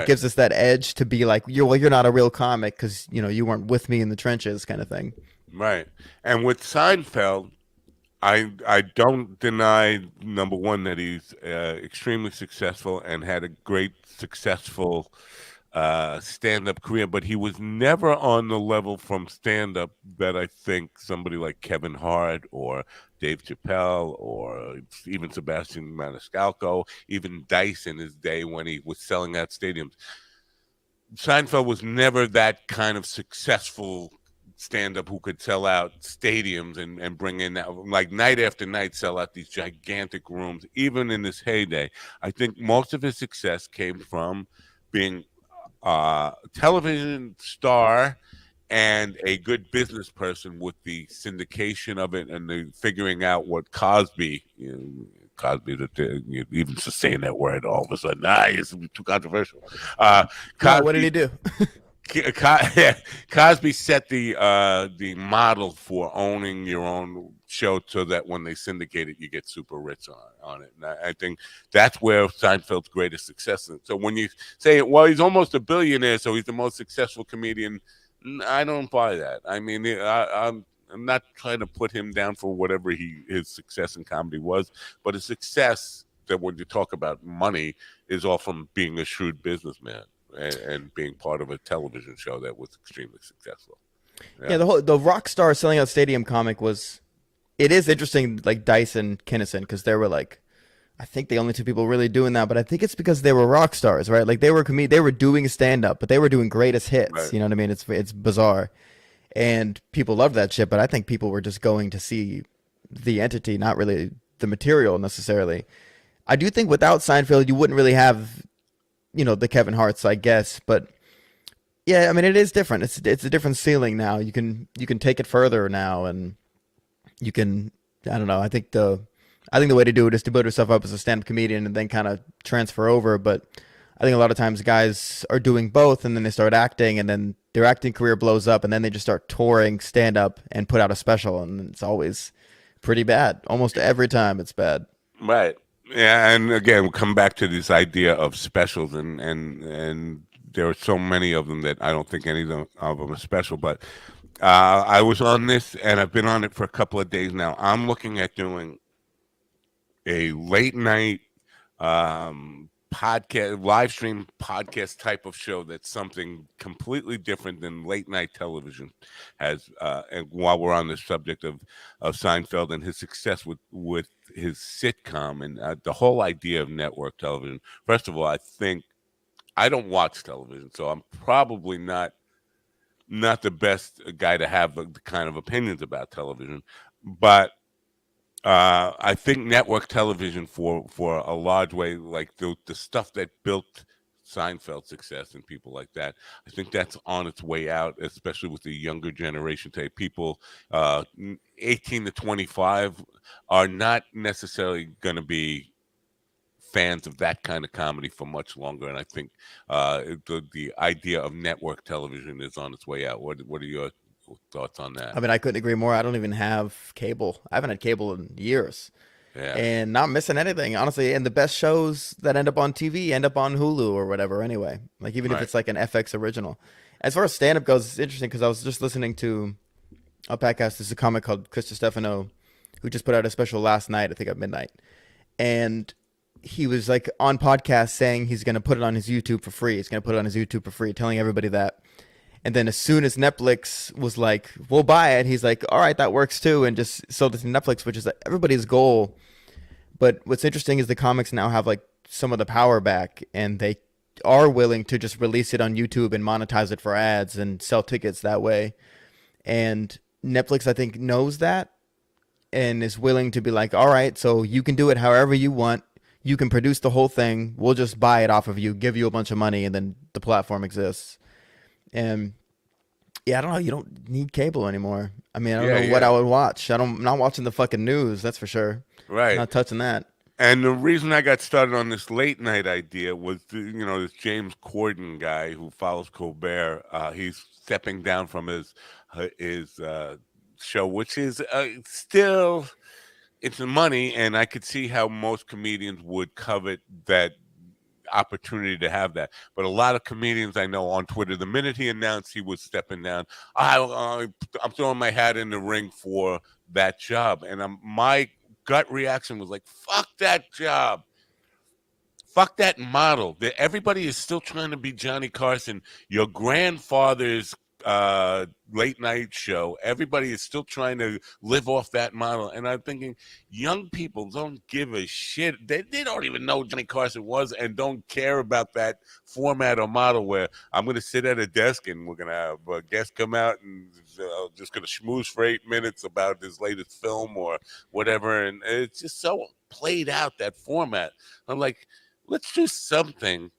gives us that edge to be like, you're not a real comic because you weren't with me in the trenches kind of thing. Right. And with Seinfeld, I don't deny, number one, that he's extremely successful and had a great successful stand-up career, but he was never on the level from stand-up that I think somebody like Kevin Hart or Dave Chappelle or even Sebastian Maniscalco, even Dice in his day when he was selling out stadiums. Seinfeld was never that kind of successful stand-up who could sell out stadiums and bring in that, like night after night, sell out these gigantic rooms, even in his heyday. I think most of his success came from being television star and a good business person with the syndication of it and the figuring out what Cosby, even just saying that word all of a sudden, it's too controversial. Cosby, what did he do? Cosby set the model for owning your own show so that when they syndicate it, you get super rich on it. And I think that's where Seinfeld's greatest success is. So when you say, well, he's almost a billionaire, so he's the most successful comedian, I don't buy that. I mean, I'm not trying to put him down for whatever his success in comedy was, but his success that when you talk about money is all from being a shrewd businessman. And being part of a television show that was extremely successful. Yeah, the rock star selling out stadium comic it is interesting, like Dice and Kinnison, because they were like, I think the only two people really doing that, but I think it's because they were rock stars, right? Like they were doing stand up, but they were doing greatest hits. Right. You know what I mean? It's bizarre, and people loved that shit. But I think people were just going to see the entity, not really the material necessarily. I do think without Seinfeld, you wouldn't really have the Kevin Harts, I guess, but yeah, I mean, it is different. It's a different ceiling now. You can take it further now, and you can, I don't know. I think the way to do it is to build yourself up as a stand-up comedian and then kind of transfer over. But I think a lot of times guys are doing both, and then they start acting, and then their acting career blows up, and then they just start touring stand up and put out a special, and it's always pretty bad. Almost every time it's bad. Right. Yeah, and again, we come back to this idea of specials, and there are so many of them that I don't think any of them are special. But I was on this, and I've been on it for a couple of days now. I'm looking at doing a late night podcast, live stream podcast type of show that's something completely different than late night television has. And while we're on the subject of Seinfeld and his success with his sitcom and the whole idea of network television. First of all, I think I don't watch television, so I'm probably not the best guy to have the kind of opinions about television, but I think network television for a large way, like the stuff that built Seinfeld's success and people like that, I think that's on its way out, especially with the younger generation today. People 18 to 25 are not necessarily going to be fans of that kind of comedy for much longer, and I think the idea of network television is on its way out. What are your thoughts on that? I mean, I couldn't agree more. I don't even have cable. I haven't had cable in years. Yeah. And not missing anything, honestly. And the best shows that end up on TV end up on Hulu or whatever anyway. Like, even if Right. it's like an FX original. As far as stand-up goes, it's interesting because I was just listening to a podcast. There's a comic called Chris Stefano who just put out a special last night, I think at midnight. And he was like on podcast saying he's going to put it on his YouTube for free. He's going to put it on his YouTube for free, telling everybody that. And then as soon as Netflix was like, we'll buy it, he's like, all right, that works too, and just sold it to Netflix, which is everybody's goal. But what's interesting is the comics now have like some of the power back, and they are willing to just release it on YouTube and monetize it for ads and sell tickets that way. And Netflix, I think, knows that and is willing to be like, all right, so you can do it however you want. You can produce the whole thing. We'll just buy it off of you, give you a bunch of money, and then the platform exists. And yeah, I don't know. You don't need cable anymore. I mean, I don't know what I would watch. I'm not watching the fucking news. That's for sure. Right. I'm not touching that. And the reason I got started on this late night idea was, this James Corden guy who follows Colbert. He's stepping down from his show, which is still, it's money, and I could see how most comedians would covet that opportunity to have that. But a lot of comedians I know on Twitter, the minute he announced he was stepping down, I'm throwing my hat in the ring for that job. And my gut reaction was like, fuck that job. Fuck that model. Everybody is still trying to be Johnny Carson. Your grandfather's late night show, everybody is still trying to live off that model. And I'm thinking, young people don't give a shit. They don't even know Johnny Carson was and don't care about that format or model where I'm going to sit at a desk and we're going to have a guest come out and just going to schmooze for 8 minutes about his latest film or whatever. And it's just so played out, that format. I'm like, let's do something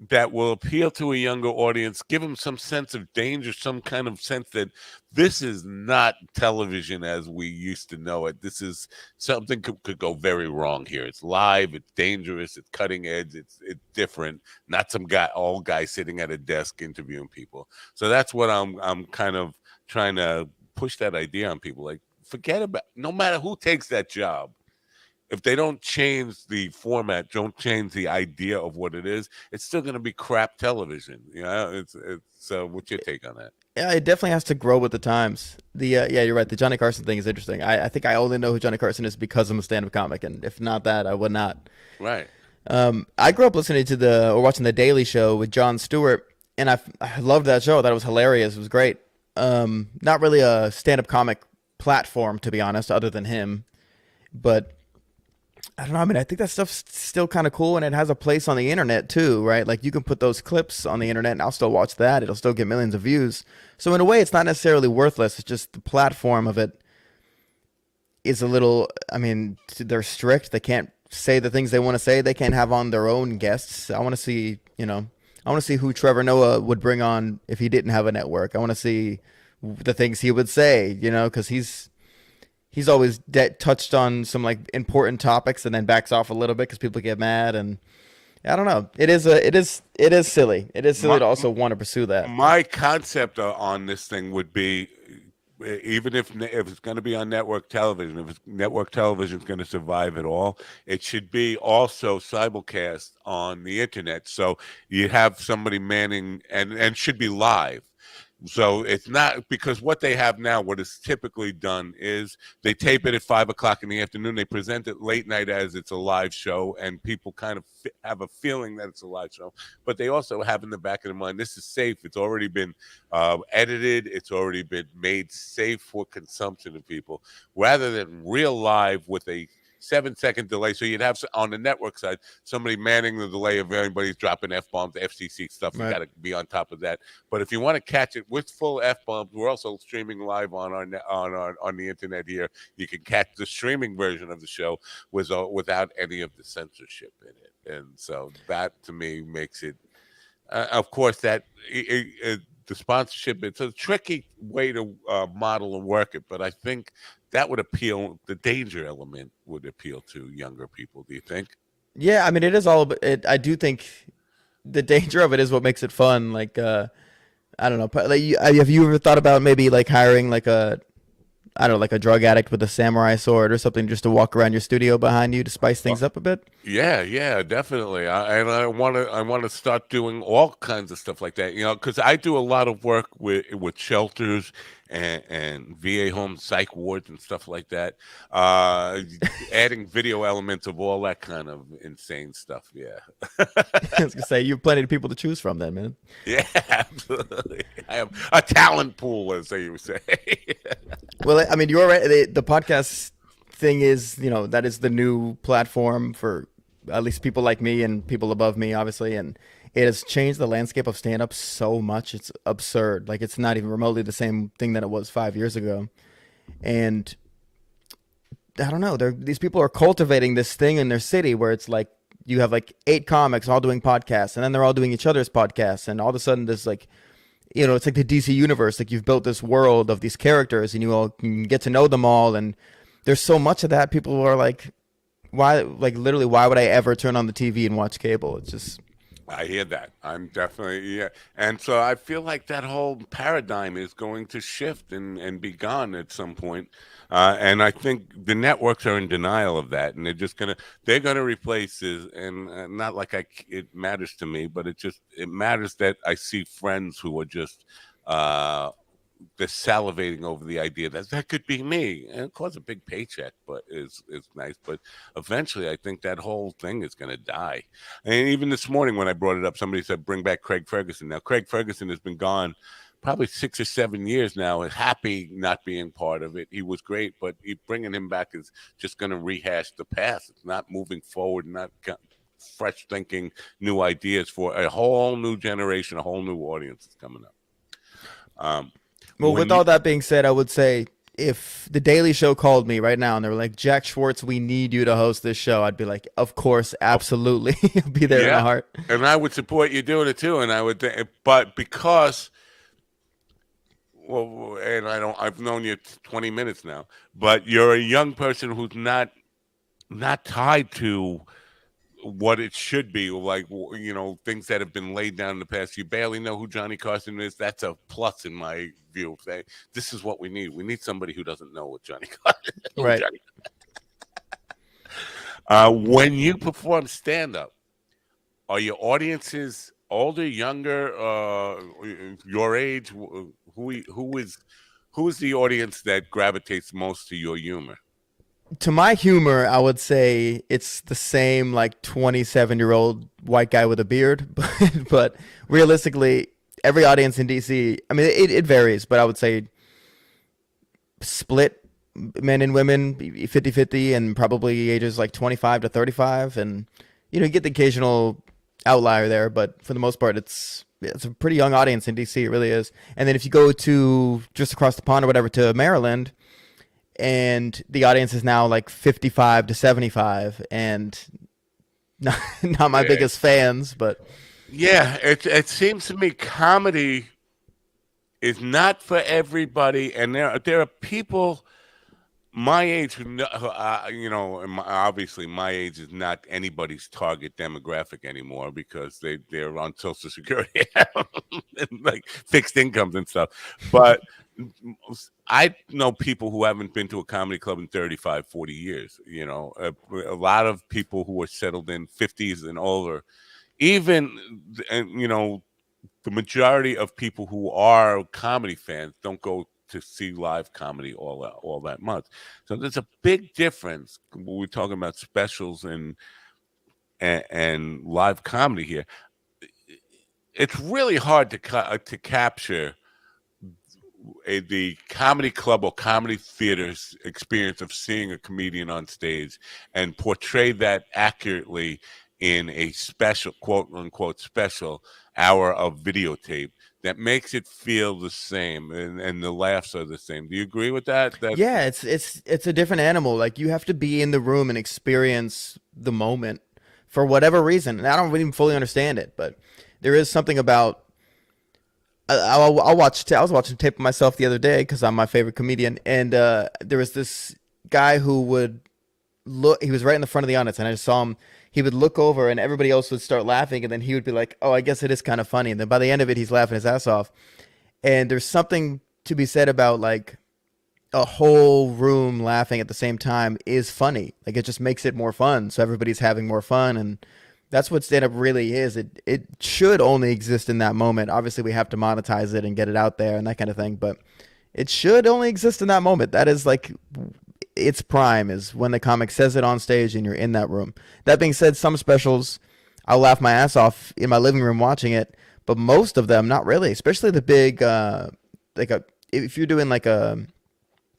that will appeal to a younger audience, give them some sense of danger, some kind of sense that this is not television as we used to know it. This is something could go very wrong here. It's live, it's dangerous, it's cutting edge, it's different. Not some old guy sitting at a desk interviewing people. So that's what I'm kind of trying to push that idea on people. Like, forget about, no matter who takes that job, if they don't change the format, don't change the idea of what it is, it's still going to be crap television. It's what's your take on that? Yeah, it definitely has to grow with the times. Yeah, you're right. The Johnny Carson thing is interesting. I think I only know who Johnny Carson is because I'm a stand-up comic, and if not that, I would not. Right. I grew up listening to watching The Daily Show with Jon Stewart, and I loved that show. I thought it was hilarious. It was great. Not really a stand-up comic platform, to be honest, other than him, but I don't know. I mean, I think that stuff's still kind of cool, and it has a place on the internet too, right? Like, you can put those clips on the internet, and I'll still watch that. It'll still get millions of views. So in a way, it's not necessarily worthless. It's just the platform of it is a little. I mean, they're strict. They can't say the things they want to say. They can't have on their own guests. I want to see, I want to see who Trevor Noah would bring on if he didn't have a network. I want to see the things he would say, because he's always touched on some like important topics and then backs off a little bit because people get mad. And I don't know. It is silly. It is silly My, to also want to pursue that. my concept on this thing would be, even if it's going to be on network television, if network television is going to survive at all, it should be also simulcast on the internet. So you have somebody manning and should be live. So it's not, because what they have now, what is typically done is they tape it at 5 o'clock in the afternoon. They present it late night as it's a live show, and people kind of have a feeling that it's a live show. But they also have in the back of their mind, this is safe. It's already been edited. It's already been made safe for consumption of people, rather than real live with a 7-second delay. So you'd have on the network side somebody manning the delay of anybody's dropping F-bombs, FCC stuff. You Right. got to be on top of that. But if you want to catch it with full F-bombs, we're also streaming live on on the internet here. You can catch the streaming version of the show without any of the censorship in it. And so that to me makes it, of course, that the sponsorship, it's a tricky way to model and work it, but I think that would appeal. The danger element would appeal to younger people. Do you think? Yeah, I mean, it is all about it. I do think the danger of it is what makes it fun. Like, I don't know. Like, have you ever thought about maybe like hiring like I don't know, like a drug addict with a samurai sword or something just to walk around your studio behind you to spice things up a bit? Yeah, definitely. I want to start doing all kinds of stuff like that. Because I do a lot of work with shelters and VA homes, psych wards, and stuff like that. Adding video elements of all that kind of insane stuff. Yeah, I was gonna say you have plenty of people to choose from, then, man. yeah, absolutely. I have a talent pool, as they would say. Well, I mean, you're right. The podcast thing is, that is the new platform for at least people like me and people above me, obviously, and it has changed the landscape of stand-up so much. It's absurd. Like, it's not even remotely the same thing that it was 5 years ago. And I don't know. These people are cultivating this thing in their city where it's like you have like 8 comics all doing podcasts, and then they're all doing each other's podcasts, and all of a sudden there's like, it's like the DC universe. Like, you've built this world of these characters, and you all can get to know them all. And there's so much of that. People are like, why? Like, literally, why would I ever turn on the TV and watch cable? It's just, I hear that. I'm definitely, yeah. And so I feel like that whole paradigm is going to shift and be gone at some point. And I think the networks are in denial of that, and they're gonna replace it. And not like it matters to me, but it matters that I see friends who are just they're salivating over the idea that could be me, and of course a big paycheck, but is nice. But eventually, I think that whole thing is going to die. And even this morning when I brought it up, somebody said, "Bring back Craig Ferguson." Now, Craig Ferguson has been gone probably 6 or 7 years now, and happy not being part of it. He was great, but bringing him back is just going to rehash the past. It's not moving forward, not fresh thinking, new ideas for a whole new generation, a whole new audience is coming up. well, with all that being said, I would say if the Daily Show called me right now and they were like, Jack Schwartz, we need you to host this show, I'd be like, of course, absolutely. I'll be there in a heart. And I would support you doing it too. And I would think, but because, well, and I've known you 20 minutes now, but you're a young person who's not tied to what it should be, like, things that have been laid down in the past. You barely know who Johnny Carson is. That's a plus in my view. This is what we need. We need somebody who doesn't know what Johnny Carson is. Right. When you perform stand-up, are your audiences older, younger, your age? Who is the audience that gravitates most to your humor? To my humor, I would say it's the same like 27-year-old white guy with a beard, but realistically, every audience in DC, I mean, it varies, but I would say split men and women 50-50, and probably ages like 25 to 35, and you get the occasional outlier there, but for the most part, it's a pretty young audience in DC. It really is. And then if you go to just across the pond or whatever to Maryland, and the audience is now like 55 to 75, and not my biggest fans, but yeah, it seems to me comedy is not for everybody, and there are people my age, obviously my age is not anybody's target demographic anymore because they're on Social Security and like fixed incomes and stuff. But I know people who haven't been to a comedy club in 35, 40 years. A lot of people who are settled in 50s and older, even, and the majority of people who are comedy fans don't go to see live comedy all that much. So there's a big difference when we're talking about specials and live comedy here. It's really hard to capture the comedy club or comedy theater's experience of seeing a comedian on stage and portray that accurately in a special, quote unquote, special hour of videotape that makes it feel the same, and the laughs are the same. Do you agree with that? Yeah, it's a different animal. Like you have to be in the room and experience the moment for whatever reason. And I don't even fully understand it, but there is something about I'll watch. I was watching tape of myself the other day because I'm my favorite comedian, and there was this guy who would look. He was right in the front of the audience, and I just saw him. He would look over, and everybody else would start laughing, and then he would be like, "Oh, I guess it is kind of funny." And then by the end of it, he's laughing his ass off. And there's something to be said about like a whole room laughing at the same time is funny. Like it just makes it more fun. So everybody's having more fun, and that's what stand up really is. It should only exist in that moment. Obviously, we have to monetize it and get it out there and that kind of thing, but it should only exist in that moment. That is like its prime is when the comic says it on stage and you're in that room. That being said, some specials I'll laugh my ass off in my living room watching it, but most of them not really. Especially the big if you're doing like a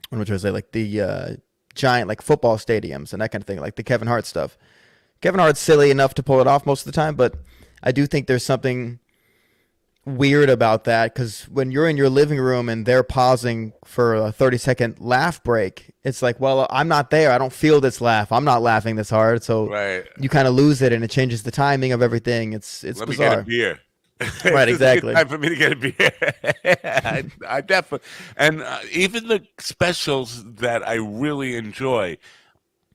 what am I trying to say, like the giant like football stadiums and that kind of thing, like the Kevin Hart stuff. Kevin Hart's silly enough to pull it off most of the time, but I do think there's something weird about that because when you're in your living room and they're pausing for a 30-second laugh break, it's like, well, I'm not there. I don't feel this laugh. I'm not laughing this hard. So Right. you kind of lose it and it changes the timing of everything. It's Let bizarre. me get a beer. Right, exactly. Time for me to get a beer. I definitely, and even the specials that I really enjoy,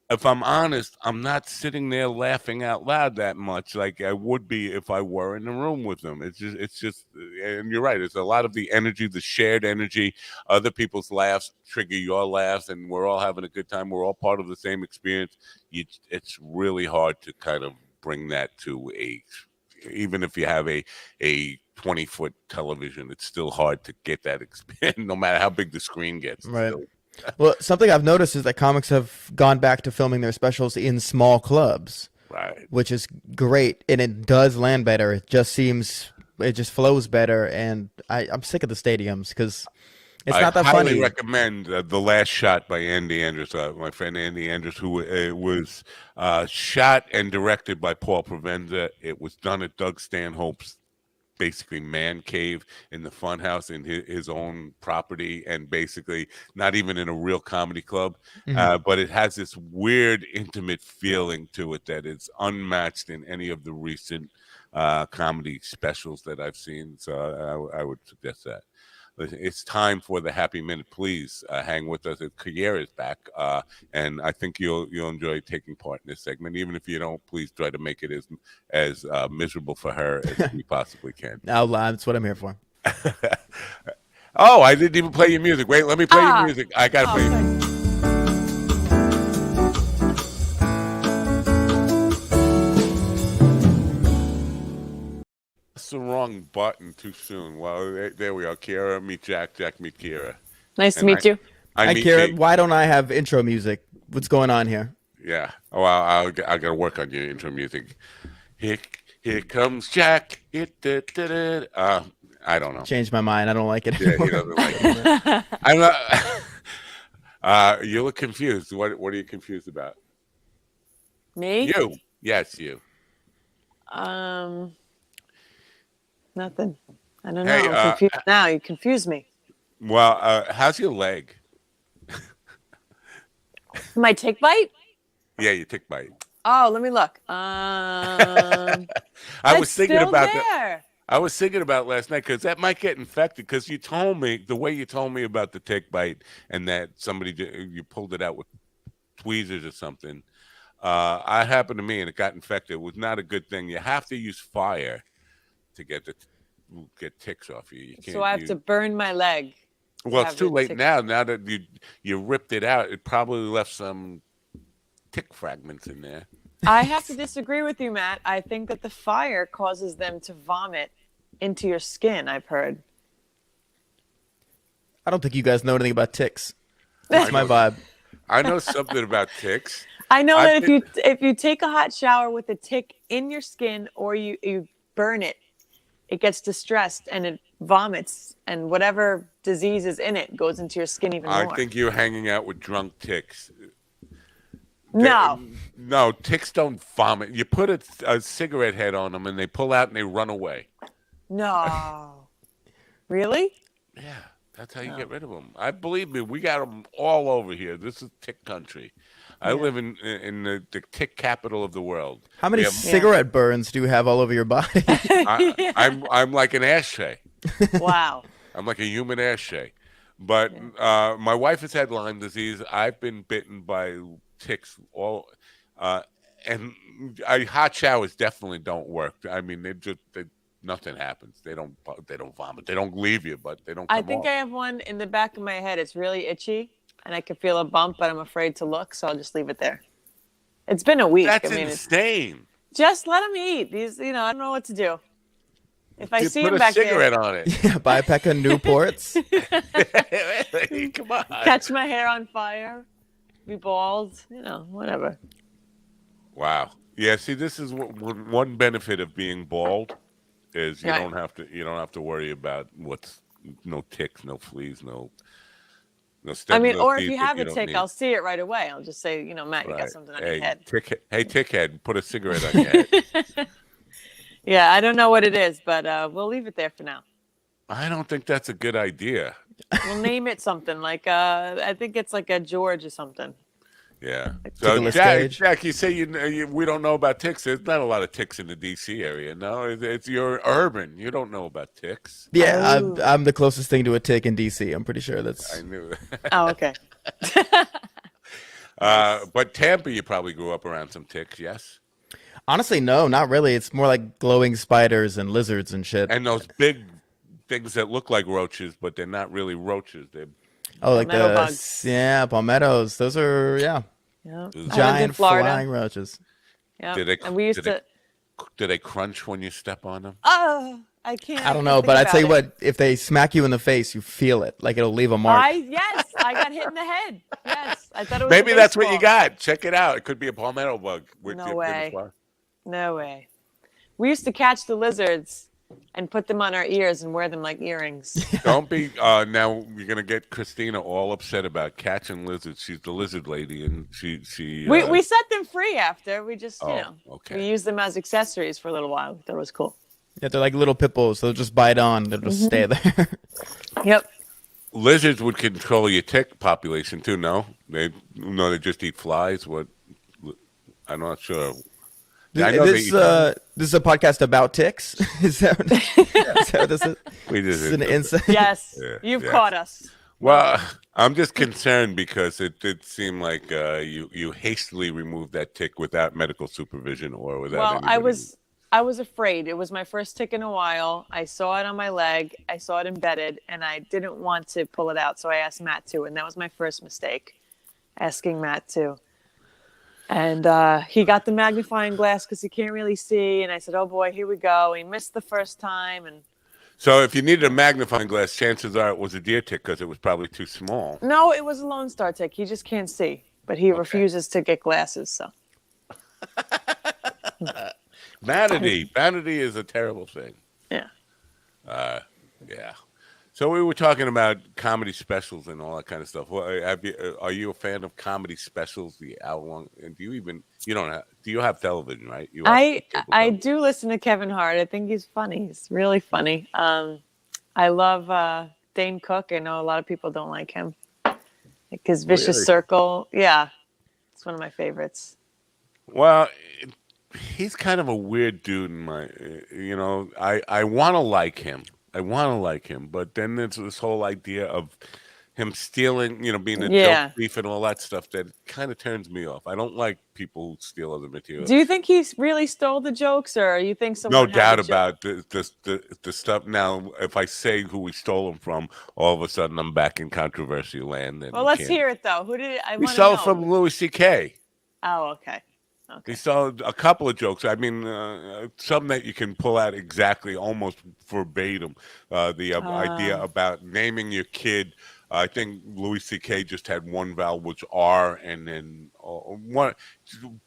if I'm honest, I'm not sitting there laughing out loud that much like I would be if I were in the room with them. It's just, and you're right. It's a lot of the energy, the shared energy. Other people's laughs trigger your laughs, and we're all having a good time. We're all part of the same experience. It's really hard to kind of bring that to even if you have a 20-foot television, it's still hard to get that experience, no matter how big the screen gets. Right. Still. Well, something I've noticed is that comics have gone back to filming their specials in small clubs, Right. which is great, and it does land better. It just flows better, and I'm sick of the stadiums because it's not that I highly funny. recommend The Last Shot by Andy Andrews, my friend Andy Andrews, who was shot and directed by Paul Provenza. It was done at Doug Stanhope's basically man cave in the funhouse in his own property, and basically not even in a real comedy club. But it has this weird intimate feeling to it that is unmatched in any of the recent comedy specials that I've seen. So I would suggest that. Listen, it's time for the Happy Minute. Please hang with us. Kiera is back, and I think you'll enjoy taking part in this segment. Even if you don't, please try to make it as miserable for her as we possibly can. That's what I'm here for. Oh, I didn't even play your music. Wait, let me play your music. I gotta play it. That's the wrong button too soon. Well, there we are. Kiera, meet Jack. Jack, meet Kiera. Nice to meet you. Hi, meet Kara. Jake. Why don't I have intro music? What's going on here? Yeah. Oh, I gotta work on your intro music. Here comes Jack. I don't know. Changed my mind. I don't like it Yeah, anymore. he doesn't like it. I'm not. You look confused. What are you confused about? Me? You. Yes, you. Nothing. I don't know. Hey, I'm confused now. You confuse me. Well, how's your leg? My tick bite? Yeah, your tick bite. Oh, let me look. I was thinking still about there. I was thinking about last night because that might get infected. Because you told me the way you told me about the tick bite and that you pulled it out with tweezers or something. I happened to me and it got infected. It was not a good thing. You have to use fire to get ticks off you. You can't. So I have to burn my leg. Well, it's too late now. Now that you ripped it out, it probably left some tick fragments in there. I have to disagree with you, Matt. I think that the fire causes them to vomit into your skin, I've heard. I don't think you guys know anything about ticks. That's my vibe. I know something about ticks. I know that if you take a hot shower with a tick in your skin or you burn it, it gets distressed and it vomits, and whatever disease is in it goes into your skin even more. I think you're hanging out with drunk ticks. No. No, ticks don't vomit. You put a cigarette head on them and they pull out and they run away. No. Really? Yeah, that's how you get rid of them. I believe me, we got them all over here. This is tick country. I live in the tick capital of the world. How many cigarette burns do you have all over your body? I'm like an ashtray. Wow. I'm like a human ashtray. But my wife has had Lyme disease. I've been bitten by ticks and hot showers definitely don't work. I mean, nothing happens. They don't vomit. They don't leave you, but they don't come I think off. I have one in the back of my head. It's really itchy and I can feel a bump, but I'm afraid to look, so I'll just leave it there. It's been a week. That's insane. Just let them eat. These, I don't know what to do. If I see put him a back cigarette there, on it. Yeah, buy a pack of Newports. Come on. Catch my hair on fire, be bald, whatever. Wow. Yeah. See, this is one benefit of being bald is you don't have to worry about no ticks, no fleas, no. I mean, or if you have a tick, I'll see it right away. I'll just say, Matt, you got something on your head. Tickhead, put a cigarette on your head. Yeah, I don't know what it is, but we'll leave it there for now. I don't think that's a good idea. We'll name it something like I think it's like a George or something. Yeah. So Jack, you say we don't know about ticks. There's not a lot of ticks in the D.C. area. No, you're urban. You don't know about ticks. Yeah, I'm the closest thing to a tick in D.C. I'm pretty sure that's. I knew that. Oh, okay. But Tampa, you probably grew up around some ticks, yes? Honestly, no, not really. It's more like glowing spiders and lizards and shit. And those big things that look like roaches, but they're not really roaches. They're like palmetto bugs. Palmettos. Those are giant flying roaches. Yeah. Do they crunch when you step on them? Oh, I can't. I don't know, but I tell you what, if they smack you in the face, you feel it. Like it'll leave a mark. Yes, I got hit in the head. Yes, I thought it was. Maybe that's what you got. Check it out. It could be a palmetto bug. No way. No way. We used to catch the lizards and put them on our ears and wear them like earrings. Don't be now you're gonna get Christina all upset about catching lizards. She's the lizard lady, and she we set them free after. We just okay. we used them as accessories for a little while. That was cool. Yeah, they're like little pit bulls. They'll just bite on. They'll just stay there. Yep. Lizards would control your tick population too. No, they just eat flies. What? I'm not sure. This is a podcast about ticks. Is that what this is? This is an insight. Yes, you've caught us. Well, I'm just concerned because it did seem like you hastily removed that tick without medical supervision or without. Well, I was afraid. It was my first tick in a while. I saw it on my leg. I saw it embedded, and I didn't want to pull it out, so I asked Matt to, and that was my first mistake, asking Matt to. And he got the magnifying glass because he can't really see. And I said, oh, boy, here we go. He missed the first time. And so if you needed a magnifying glass, chances are it was a deer tick because it was probably too small. No, it was a Lone Star tick. He just can't see. But he refuses to get glasses. So vanity is a terrible thing. Yeah. Yeah. So we were talking about comedy specials and all that kind of stuff. Well, are you a fan of comedy specials? Do you have television, right? I do listen to Kevin Hart. I think he's funny. He's really funny. I love Dane Cook. I know a lot of people don't like him. Like his Vicious Circle. Yeah. It's one of my favorites. Well, he's kind of a weird dude in my, I want to like him. But then there's this whole idea of him stealing, being a joke Yeah. thief and all that stuff that kind of turns me off. I don't like people who steal other material. Do you think he really stole the jokes, or you think No someone had doubt the joke? about the stuff. Now, if I say who we stole them from, all of a sudden I'm back in controversy land. And Well, let's hear it though. Who did it? I We want to stole know. it from Louis C.K. Oh, okay. He stole a couple of jokes. I mean, some that you can pull out exactly, almost verbatim. The idea about naming your kid. I think Louis C.K. just had one vowel, which R, and then one.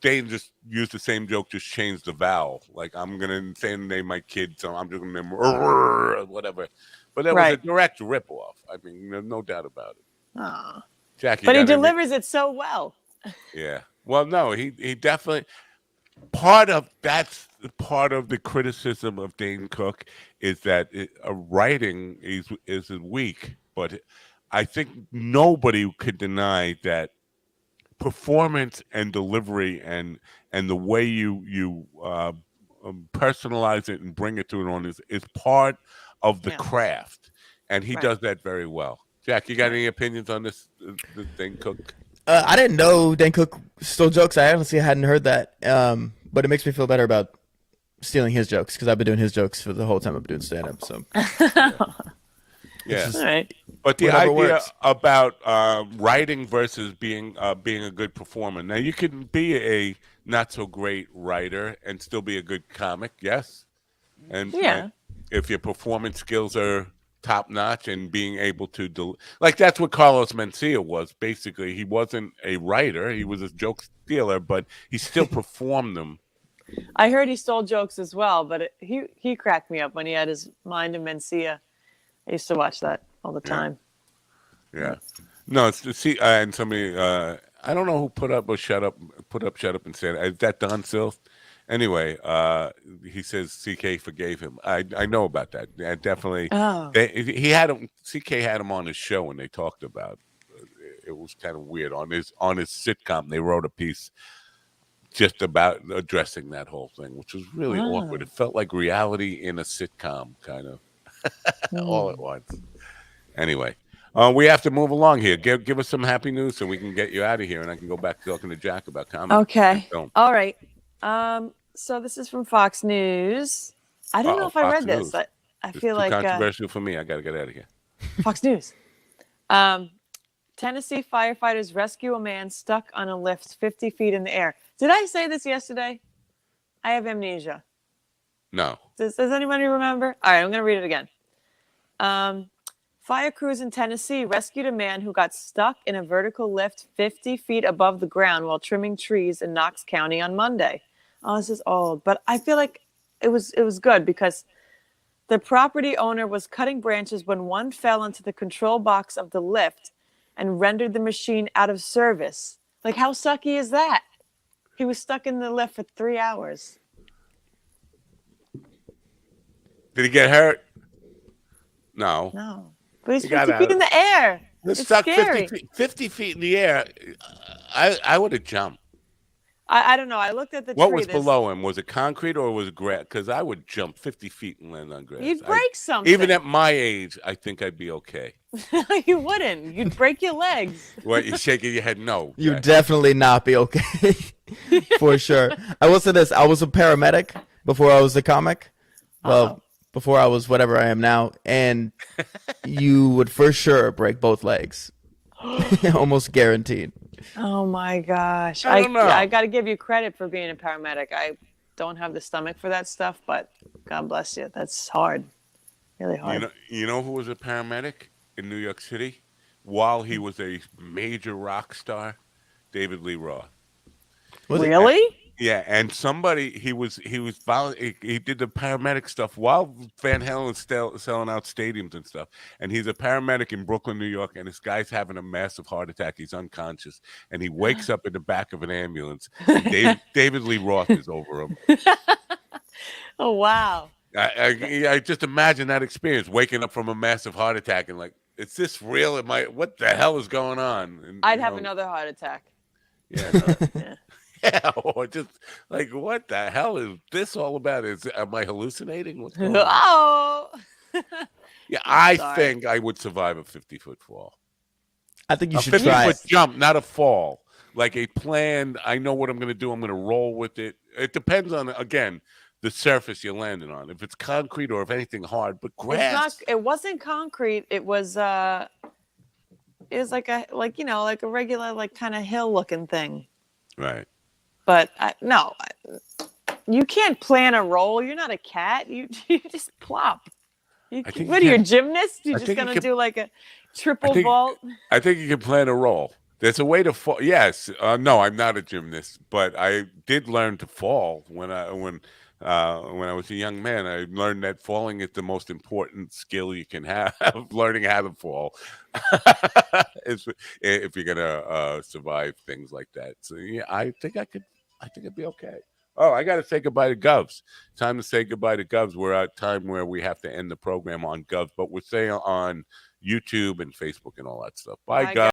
They just used the same joke, just changed the vowel. Like, I'm gonna say the name of my kid, so I'm just gonna name whatever. But that was a direct ripoff. I mean, no doubt about it. Oh. Jackie, but he delivers it so well. Yeah. Well, no, he definitely part of the criticism of Dane Cook is that writing is weak, but I think nobody could deny that performance and delivery and the way you personalize it and bring it to it on is part of the craft, and he does that very well. Jack, you got any opinions on this Dane Cook? I didn't know Dan Cook stole jokes. I honestly hadn't heard that. But it makes me feel better about stealing his jokes because I've been doing his jokes for the whole time I've been doing stand-up. So, yeah. All right. But the idea works. about writing versus being a good performer. Now, you can be a not so great writer and still be a good comic. Yes, and if your performance skills are top notch and being able to like that's what Carlos Mencia was. Basically, he wasn't a writer; he was a joke stealer, but he still performed them. I heard he stole jokes as well, but he cracked me up when he had his mind in Mencia. I used to watch that all the time. Yeah. No, it's to see and somebody I don't know who put up shut up and said, is that Don Silf? Anyway, he says CK forgave him. I know about that. Yeah, definitely. Oh. He had him. CK had him on his show, and they talked about. It was kind of weird on his sitcom. They wrote a piece just about addressing that whole thing, which was really awkward. It felt like reality in a sitcom, kind of all at once. Anyway. We have to move along here. Give us some happy news so we can get you out of here, and I can go back talking to Jack about comedy. Okay. All right. So this is from Fox News. I don't know if I read this. I feel like controversial for me. I got to get out of here. Fox News. Tennessee firefighters rescue a man stuck on a lift 50 feet in the air. Did I say this yesterday? I have amnesia. No. Does anybody remember? All right, I'm going to read it again. Fire crews in Tennessee rescued a man who got stuck in a vertical lift 50 feet above the ground while trimming trees in Knox County on Monday. Oh, this is old, but I feel like it was good because the property owner was cutting branches when one fell into the control box of the lift and rendered the machine out of service. Like, how sucky is that? He was stuck in the lift for 3 hours. Did he get hurt? No. No. But he's 50 feet in the air. It's stuck scary. 50 feet in the air. I would have jumped. I don't know. I looked at the tree. What was below him? Was it concrete or was it grass? Because I would jump 50 feet and land on grass. You'd break something. Even at my age, I think I'd be okay. You wouldn't. You'd break your legs. What, you're shaking your head? No. You'd definitely not be okay. For sure. I will say this. I was a paramedic before I was a comic. Well, before I was whatever I am now. And you would for sure break both legs. Almost guaranteed. Oh my gosh. I don't know. I got to give you credit for being a paramedic. I don't have the stomach for that stuff, but God bless you. That's hard. Really hard. You know who was a paramedic in New York City while he was a major rock star? David Lee Roth. Really? Yeah, and somebody he did the paramedic stuff while Van Halen was selling out stadiums and stuff. And he's a paramedic in Brooklyn, New York, and this guy's having a massive heart attack. He's unconscious, and he wakes up in the back of an ambulance. And David Lee Roth is over him. Oh wow! I just imagine that experience, waking up from a massive heart attack and like, is this real? What the hell is going on? And, I'd have another heart attack. Yeah. No. Yeah. Yeah, or just like, what the hell is this all about? Am I hallucinating? What's going on? Oh. Yeah, I sorry. think I would survive a 50-foot fall. I think you A should try 50-foot it. jump, not a fall. Like a planned, I know what I'm going to do. I'm going to roll with it. It depends on, again, the surface you're landing on. If it's concrete or if anything hard, but grass. It wasn't concrete. It was like a regular like kind of hill looking thing. Right. But no, you can't plan a roll. You're not a cat. You just plop. What are you, a gymnast? You're just gonna do like a triple vault? I think you can plan a roll. There's a way to fall. Yes. No, I'm not a gymnast, but I did learn to fall when I was a young man. I learned that falling is the most important skill you can have. Learning how to fall, if you're gonna survive things like that. So yeah, I think I'd be okay. Oh, I got to say goodbye to Govs. Time to say goodbye to Govs. We're at a time where we have to end the program on Govs, but we're saying on YouTube and Facebook and all that stuff. Bye, Govs.